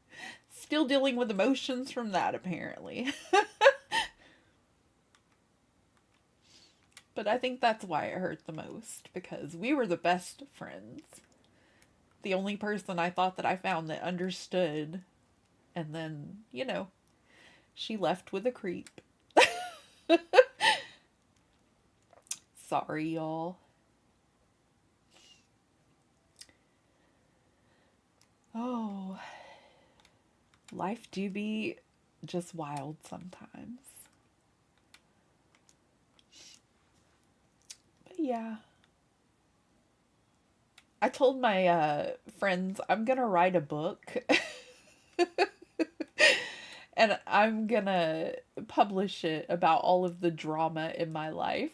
Still dealing with emotions from that, apparently. But I think that's why it hurt the most, because we were the best friends. The only person I thought that I found that understood. And then, you know, she left with a creep. Sorry, y'all. Oh, life do be just wild sometimes. But yeah. I told my friends I'm gonna write a book. And I'm gonna publish it about all of the drama in my life.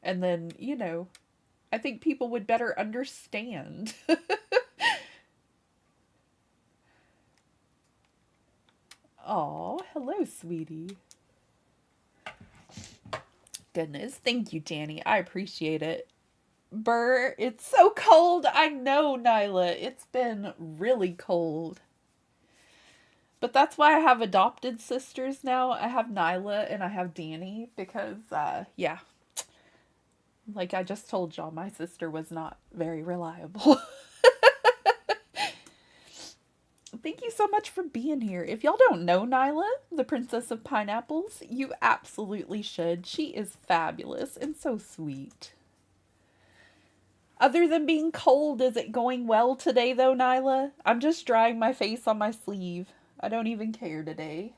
And then, you know, I think people would better understand. Aw, hello, sweetie. Goodness, thank you, Danny. I appreciate it. Burr, it's so cold. I know, Nyla. It's been really cold. But that's why I have adopted sisters now. I have Nyla and I have Danny because, yeah. Like I just told y'all, my sister was not very reliable. Thank you so much for being here. If y'all don't know Nyla, the Princess of Pineapples, you absolutely should. She is fabulous and so sweet. Other than being cold, is it going well today though, Nyla? I'm just drying my face on my sleeve. I don't even care today.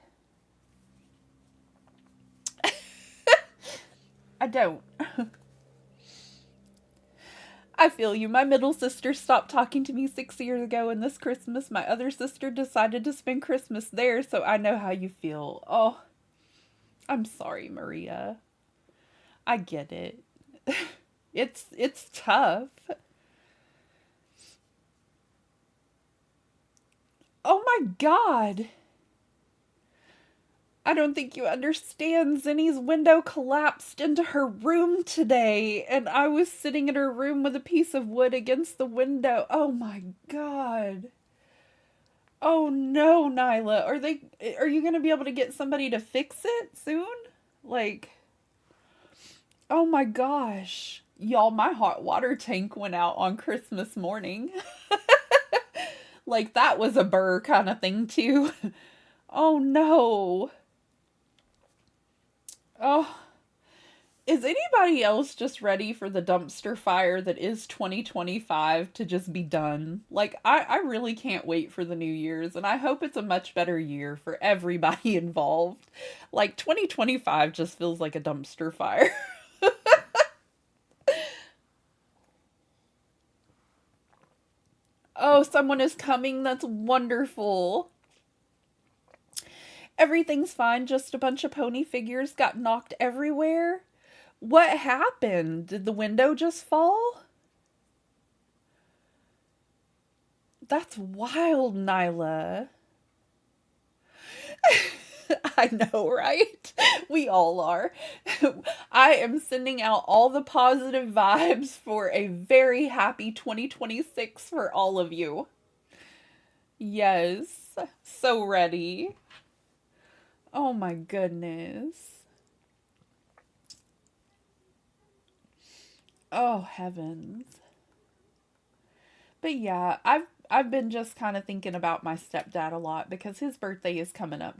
I don't. I feel you. My middle sister stopped talking to me 6 years ago, and this Christmas my other sister decided to spend Christmas there, so I know how you feel. Oh, I'm sorry, Maria. I get it. It's tough. Oh my God. I don't think you understand. Zinni's window collapsed into her room today, and I was sitting in her room with a piece of wood against the window. Oh my God. Oh no, Nyla. Are you going to be able to get somebody to fix it soon? Like, oh my gosh. Y'all, my hot water tank went out on Christmas morning. Like, that was a burr kind of thing, too. Oh no. Oh, Is anybody else just ready for the dumpster fire that is 2025 to just be done? Like, I really can't wait for the New Year's, and I hope it's a much better year for everybody involved. Like, 2025 just feels like a dumpster fire. Oh, someone is coming. That's wonderful. Everything's fine, just a bunch of pony figures got knocked everywhere. What happened? Did the window just fall? That's wild, Nyla. I know, right? We all are. I am sending out all the positive vibes for a very happy 2026 for all of you. Yes, so ready. Oh my goodness. Oh heavens. But yeah, I've been just kind of thinking about my stepdad a lot because his birthday is coming up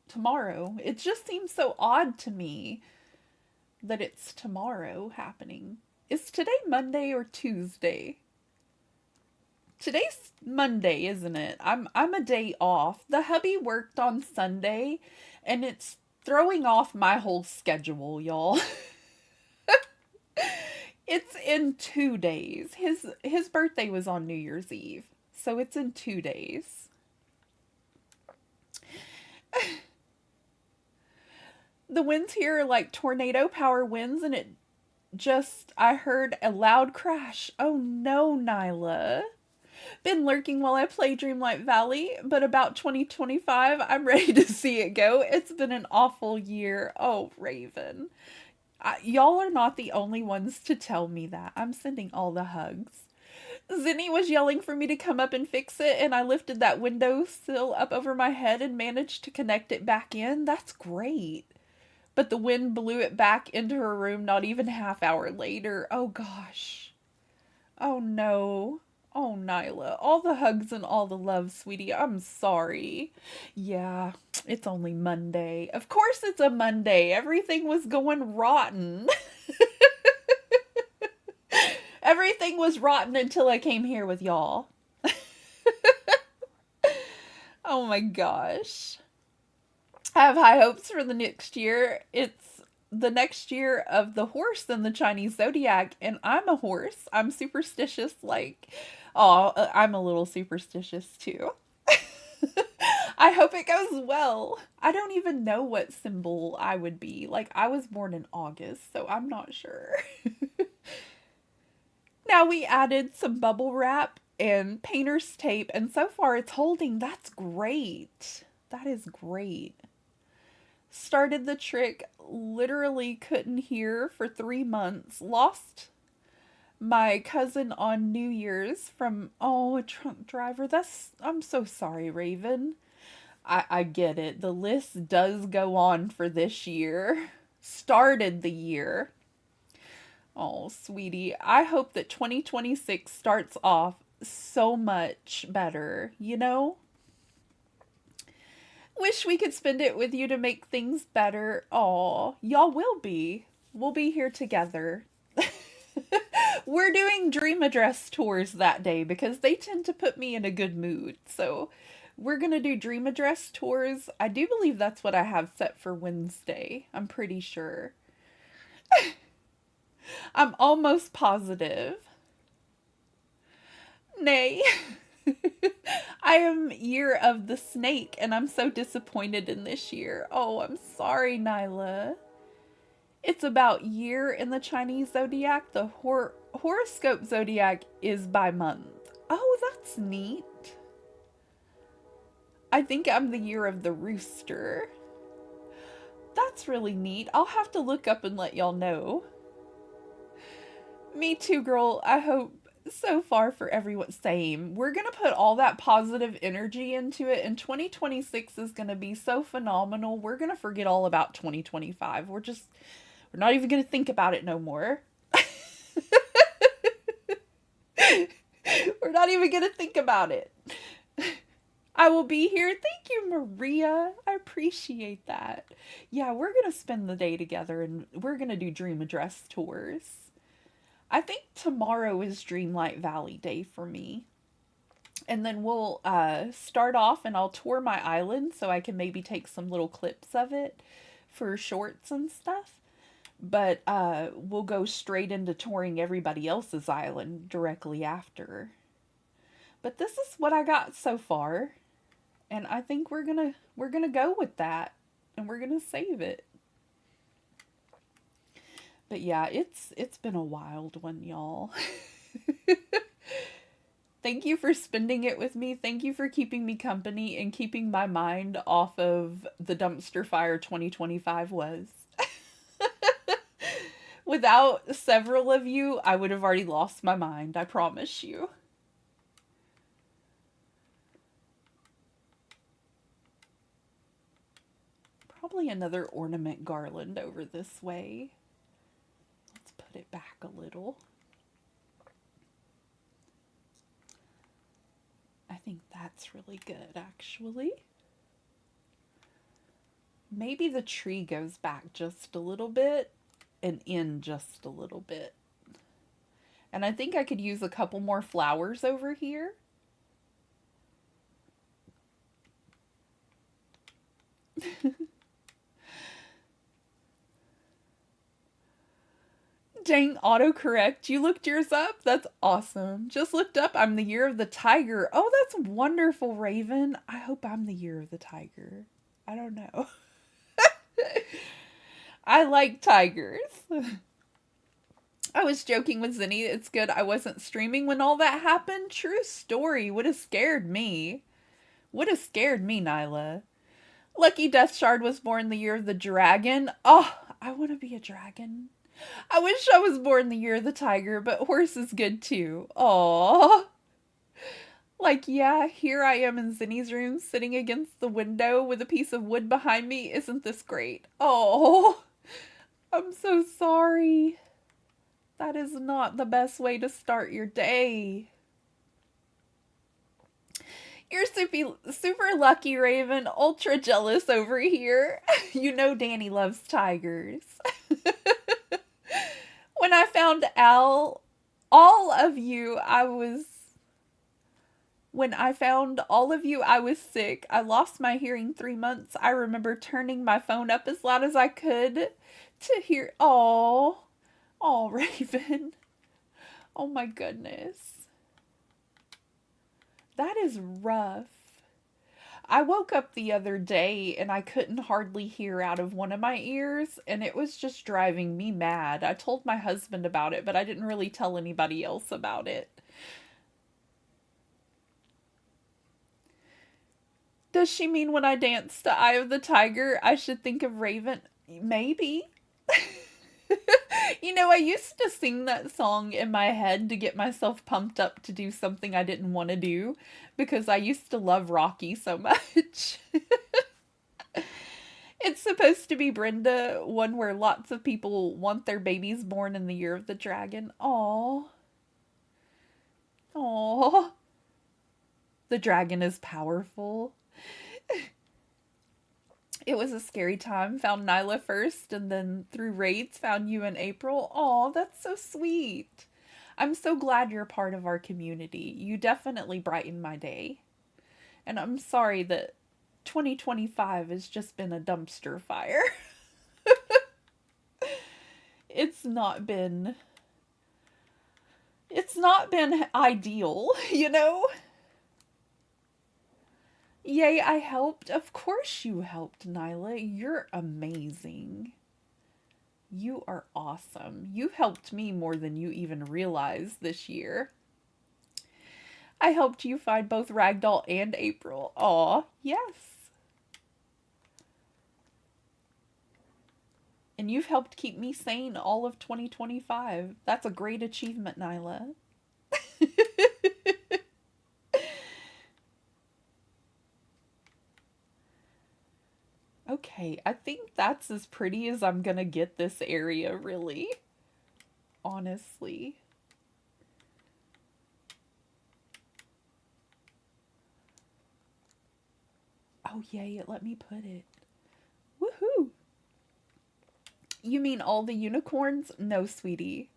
tomorrow. It just seems so odd to me that it's tomorrow happening. Is today Monday or Tuesday? Today's Monday, isn't it? I'm a day off. The hubby worked on Sunday and it's throwing off my whole schedule, y'all. It's in 2 days. His birthday was on New Year's Eve. So it's in 2 days. The winds here are like tornado power winds and it just I heard a loud crash. Oh no, Nyla. Been lurking while I play Dreamlight Valley, but about 2025, I'm ready to see it go. It's been an awful year. Oh, Raven. Y'all are not the only ones to tell me that. I'm sending all the hugs. Zinni was yelling for me to come up and fix it, and I lifted that windowsill up over my head and managed to connect it back in. That's great. But the wind blew it back into her room not even half hour later. Oh gosh. Oh no. Oh, Nyla, all the hugs and all the love, sweetie. I'm sorry. Yeah, it's only Monday. Of course it's a Monday. Everything was going rotten. Everything was rotten until I came here with y'all. Oh my gosh. I have high hopes for the next year. It's the next year of the horse in the Chinese zodiac, and I'm a horse. I'm superstitious, like, oh, I'm a little superstitious too. I hope it goes well. I don't even know what symbol I would be. Like, I was born in August, so I'm not sure. Now we added some bubble wrap and painter's tape, and so far it's holding. That's great. That is great. Started the trick, literally couldn't hear for 3 months. Lost my cousin on New Year's from, oh, a drunk driver. I'm so sorry, Raven. I get it. The list does go on for this year. Started the year. Oh, sweetie. I hope that 2026 starts off so much better, you know? Wish we could spend it with you to make things better. Aw, y'all will be. We'll be here together. We're doing dream address tours that day because they tend to put me in a good mood. So we're going to do dream address tours. I do believe that's what I have set for Wednesday. I'm pretty sure. I'm almost positive. Nay. I am year of the snake and I'm so disappointed in this year. Oh, I'm sorry, Nyla. It's about year in the Chinese zodiac. The horoscope zodiac is by month. Oh, that's neat. I think I'm the year of the rooster. That's really neat. I'll have to look up and let y'all know. Me too, girl. I hope so far for everyone. Same. We're going to put all that positive energy into it, and 2026 is going to be so phenomenal. We're going to forget all about 2025. We're not even going to think about it no more. We're not even going to think about it. I will be here. Thank you, Maria. I appreciate that. Yeah, we're going to spend the day together and we're going to do dream address tours. I think tomorrow is Dreamlight Valley Day for me. And then we'll start off and I'll tour my island so I can maybe take some little clips of it for shorts and stuff. But we'll go straight into touring everybody else's island directly after. But this is what I got so far. And I think we're gonna go with that. And we're gonna save it. But yeah, it's been a wild one, y'all. Thank you for spending it with me. Thank you for keeping me company and keeping my mind off of the dumpster fire 2025 was. Without several of you, I would have already lost my mind, I promise you. Probably another ornament garland over this way. Let's put it back a little. I think that's really good, actually. Maybe the tree goes back just a little bit and in just a little bit. And I think I could use a couple more flowers over here. Dang, autocorrect. You looked yours up? That's awesome. Just looked up. I'm the year of the tiger. Oh, that's wonderful, Raven. I hope I'm the year of the tiger. I don't know. I like tigers. I was joking with Zinni. It's good I wasn't streaming when all that happened. True story. Would have scared me. Would have scared me, Nyla. Lucky Death Shard was born the year of the dragon. Oh, I want to be a dragon. I wish I was born the year of the tiger, but horse is good too. Aww. Like, yeah, here I am in Zinni's room, sitting against the window with a piece of wood behind me. Isn't this great? Oh, I'm so sorry. That is not the best way to start your day. You're super lucky, Raven. Ultra jealous over here. You know Danny loves tigers. When I found all of you, I was sick. I lost my hearing 3 months. I remember turning my phone up as loud as I could to hear. Oh, Raven. Oh my goodness. That is rough. I woke up the other day and I couldn't hardly hear out of one of my ears, and it was just driving me mad. I told my husband about it, but I didn't really tell anybody else about it. Does she mean when I dance to Eye of the Tiger, I should think of Raven? Maybe. You know, I used to sing that song in my head to get myself pumped up to do something I didn't want to do, because I used to love Rocky so much. It's supposed to be Brenda, one where lots of people want their babies born in the year of the dragon. Aww. Aww. The dragon is powerful. It was a scary time. Found Nyla first, and then through raids found you in April. Aw, that's so sweet. I'm so glad you're part of our community. You definitely brighten my day. And I'm sorry that 2025 has just been a dumpster fire. It's not been ideal, you know? Yay, I helped. Of course you helped, Nyla. You're amazing. You are awesome. You helped me more than you even realized this year. I helped you find both Ragdoll and April. Aw, yes. And you've helped keep me sane all of 2025. That's a great achievement, Nyla. Okay, I think that's as pretty as I'm gonna get this area, really. Honestly. Oh, yay, it let me put it. Woohoo! You mean all the unicorns? No, sweetie.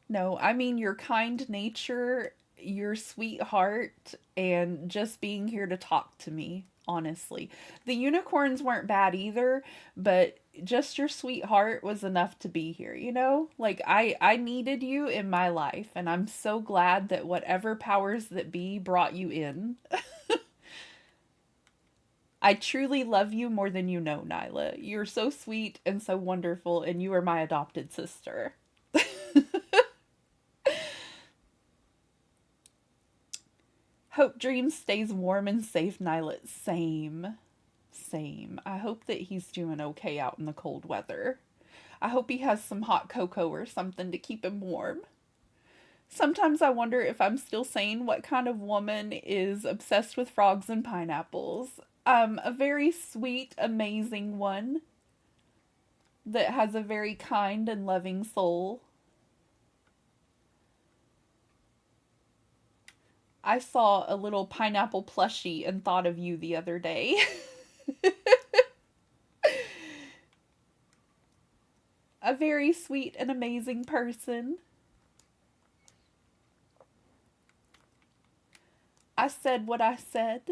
No, I mean your kind nature, your sweetheart, and just being here to talk to me, honestly. The unicorns weren't bad either, but just your sweetheart was enough to be here, you know? Like I needed you in my life, and I'm so glad that whatever powers that be brought you in. I truly love you more than you know, Nyla. You're so sweet and so wonderful, and you are my adopted sister. Hope Dreams stays warm and safe, Nyla. Same. Same. I hope that he's doing okay out in the cold weather. I hope he has some hot cocoa or something to keep him warm. Sometimes I wonder if I'm still sane. What kind of woman is obsessed with frogs and pineapples? A very sweet, amazing one that has a very kind and loving soul. I saw a little pineapple plushie and thought of you the other day. A very sweet and amazing person. I said what I said.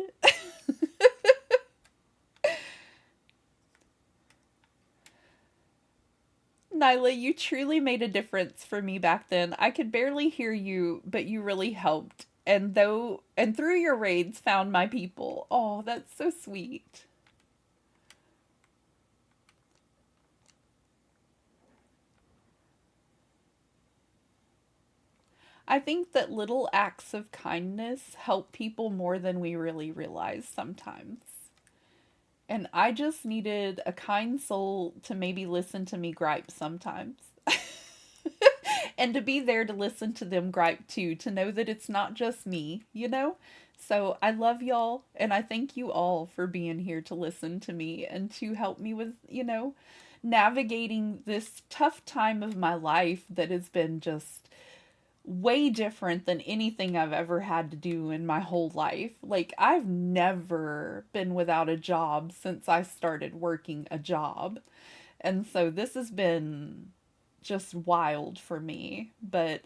Nyla, you truly made a difference for me back then. I could barely hear you, but you really helped. And through your raids found my people. Oh, that's so sweet. I think that little acts of kindness help people more than we really realize sometimes. And I just needed a kind soul to maybe listen to me gripe sometimes. And to be there to listen to them gripe too, to know that it's not just me, you know? So I love y'all, and I thank you all for being here to listen to me and to help me with, navigating this tough time of my life that has been just way different than anything I've ever had to do in my whole life. Like, I've never been without a job since I started working a job. And so this has been just wild for me, but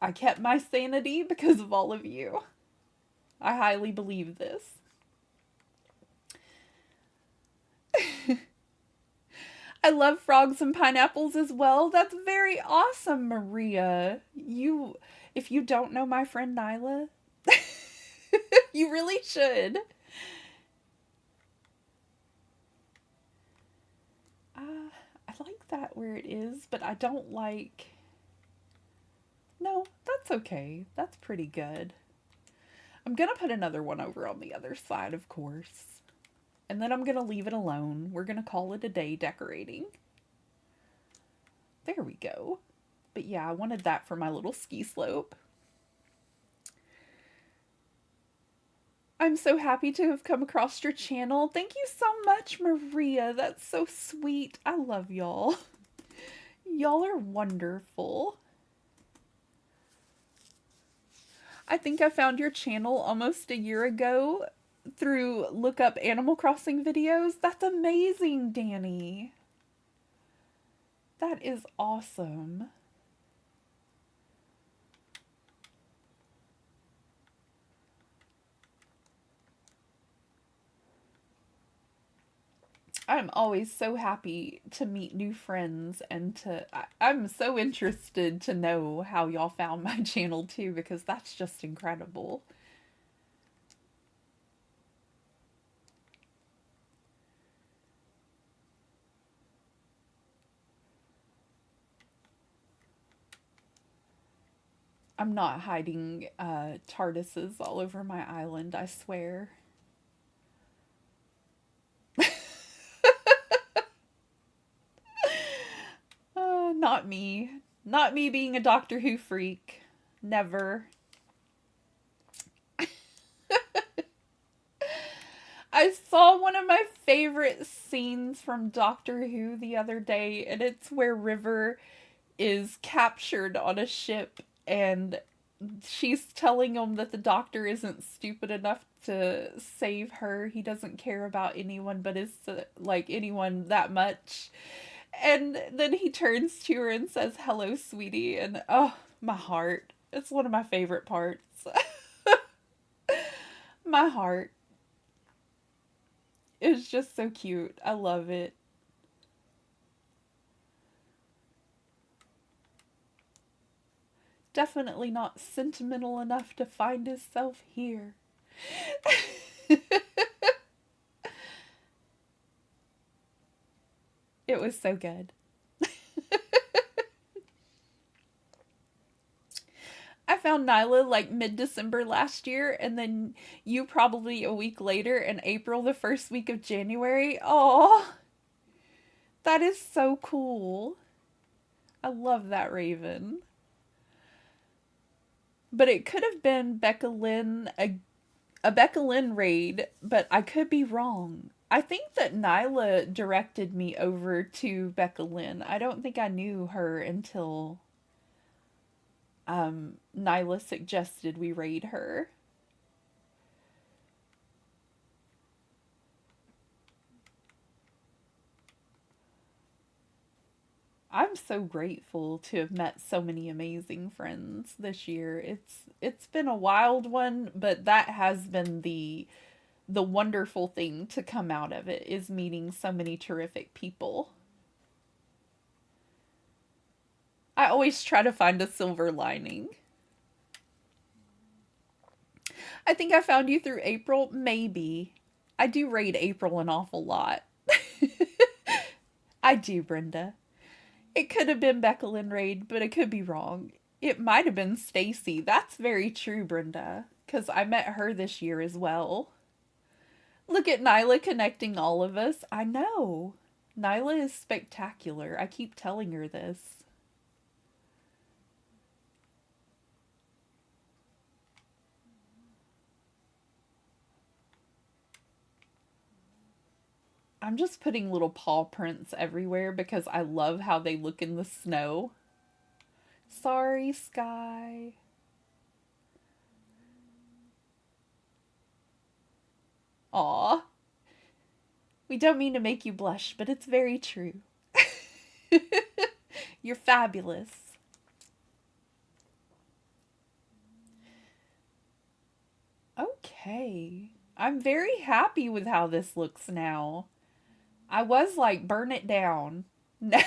I kept my sanity because of all of you. I highly believe this. I love frogs and pineapples as well. That's very awesome, Maria. If you don't know my friend Nyla, you really should. I like that where it is, but I don't like... No, that's okay. That's pretty good. I'm gonna put another one over on the other side, of course. And then I'm going to leave it alone. We're going to call it a day decorating. There we go. But yeah, I wanted that for my little ski slope. I'm so happy to have come across your channel. Thank you so much, Maria. That's so sweet. I love y'all. Y'all are wonderful. I think I found your channel almost a year ago through look up Animal Crossing videos. That's amazing, Danny. That is awesome. I'm always so happy to meet new friends and I'm so interested to know how y'all found my channel too, because that's just incredible. I'm not hiding TARDISes all over my island, I swear. Not me. Not me being a Doctor Who freak. Never. I saw one of my favorite scenes from Doctor Who the other day, and it's where River is captured on a ship and she's telling him that the doctor isn't stupid enough to save her. He doesn't care about anyone but his, like, anyone that much. And then he turns to her and says, "Hello, sweetie." And oh, my heart. It's one of my favorite parts. My heart. It's just so cute. I love it. Definitely not sentimental enough to find himself here. It was so good. I found Nyla like mid-December last year, and then you probably a week later, in April, the first week of January. Oh, that is so cool. I love that raven. But it could have been Becca Lynn, a Becca Lynn raid, but I could be wrong. I think that Nyla directed me over to Becca Lynn. I don't think I knew her until Nyla suggested we raid her. I'm so grateful to have met so many amazing friends this year. It's been a wild one, but that has been the wonderful thing to come out of it, is meeting so many terrific people. I always try to find a silver lining. I think I found you through April, maybe. I do raid April an awful lot. I do, Brenda. It could have been Becca Lynn raid, but it could be wrong. It might have been Stacy. That's very true, Brenda, because I met her this year as well. Look at Nyla connecting all of us. I know. Nyla is spectacular. I keep telling her this. I'm just putting little paw prints everywhere because I love how they look in the snow. Sorry, Sky. Aw. We don't mean to make you blush, but it's very true. You're fabulous. Okay. I'm very happy with how this looks now. I was like, burn it down. Now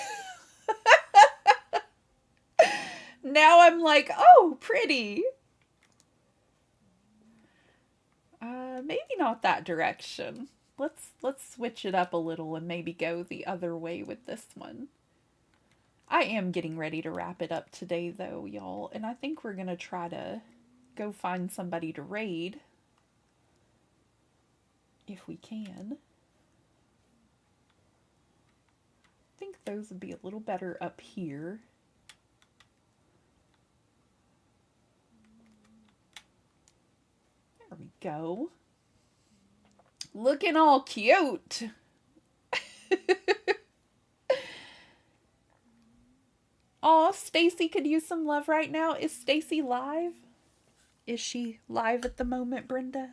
I'm like, oh, pretty. Maybe not that direction. Let's switch it up a little and maybe go the other way with this one. I am getting ready to wrap it up today though, y'all, and I think we're gonna try to go find somebody to raid. If we can. I think those would be a little better up here. There we go. Looking all cute. Aw, Stacy could use some love right now. Is Stacy live? Is she live at the moment, Brenda?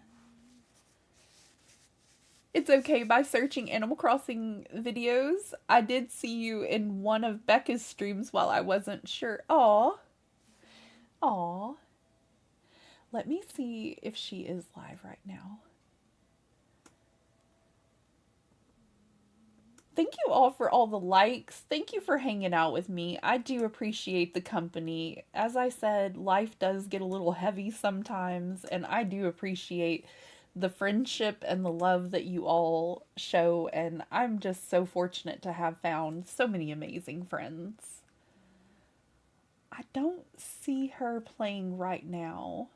It's okay. By searching Animal Crossing videos, I did see you in one of Becca's streams while I wasn't sure. Aw. Aw. Let me see if she is live right now. Thank you all for all the likes. Thank you for hanging out with me. I do appreciate the company. As I said, life does get a little heavy sometimes, and I do appreciate the friendship and the love that you all show, and I'm just so fortunate to have found so many amazing friends. I don't see her playing right now.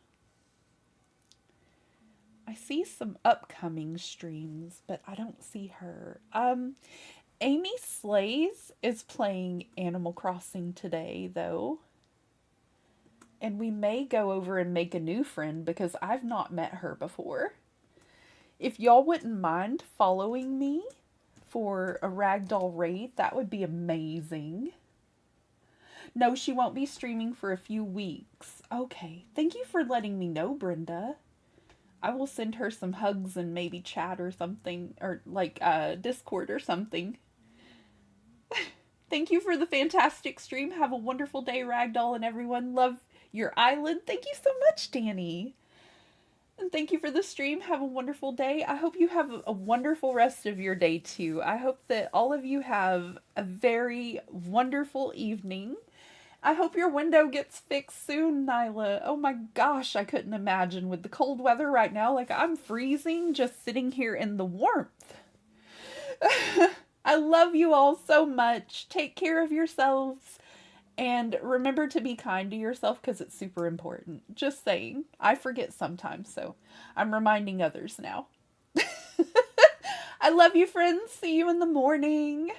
I see some upcoming streams, but I don't see her. Amy Slays is playing Animal Crossing today, though. And we may go over and make a new friend because I've not met her before. If y'all wouldn't mind following me for a ragdoll raid, that would be amazing. No, she won't be streaming for a few weeks. Okay, thank you for letting me know, Brenda. I will send her some hugs and maybe chat or something, or like Discord or something. Thank you for the fantastic stream. Have a wonderful day, Ragdoll, and everyone. Love your island. Thank you so much, Danny. And thank you for the stream. Have a wonderful day. I hope you have a wonderful rest of your day, too. I hope that all of you have a very wonderful evening. I hope your window gets fixed soon, Nyla. Oh my gosh, I couldn't imagine with the cold weather right now. Like, I'm freezing just sitting here in the warmth. I love you all so much. Take care of yourselves. And remember to be kind to yourself because it's super important. Just saying. I forget sometimes, so I'm reminding others now. I love you, friends. See you in the morning.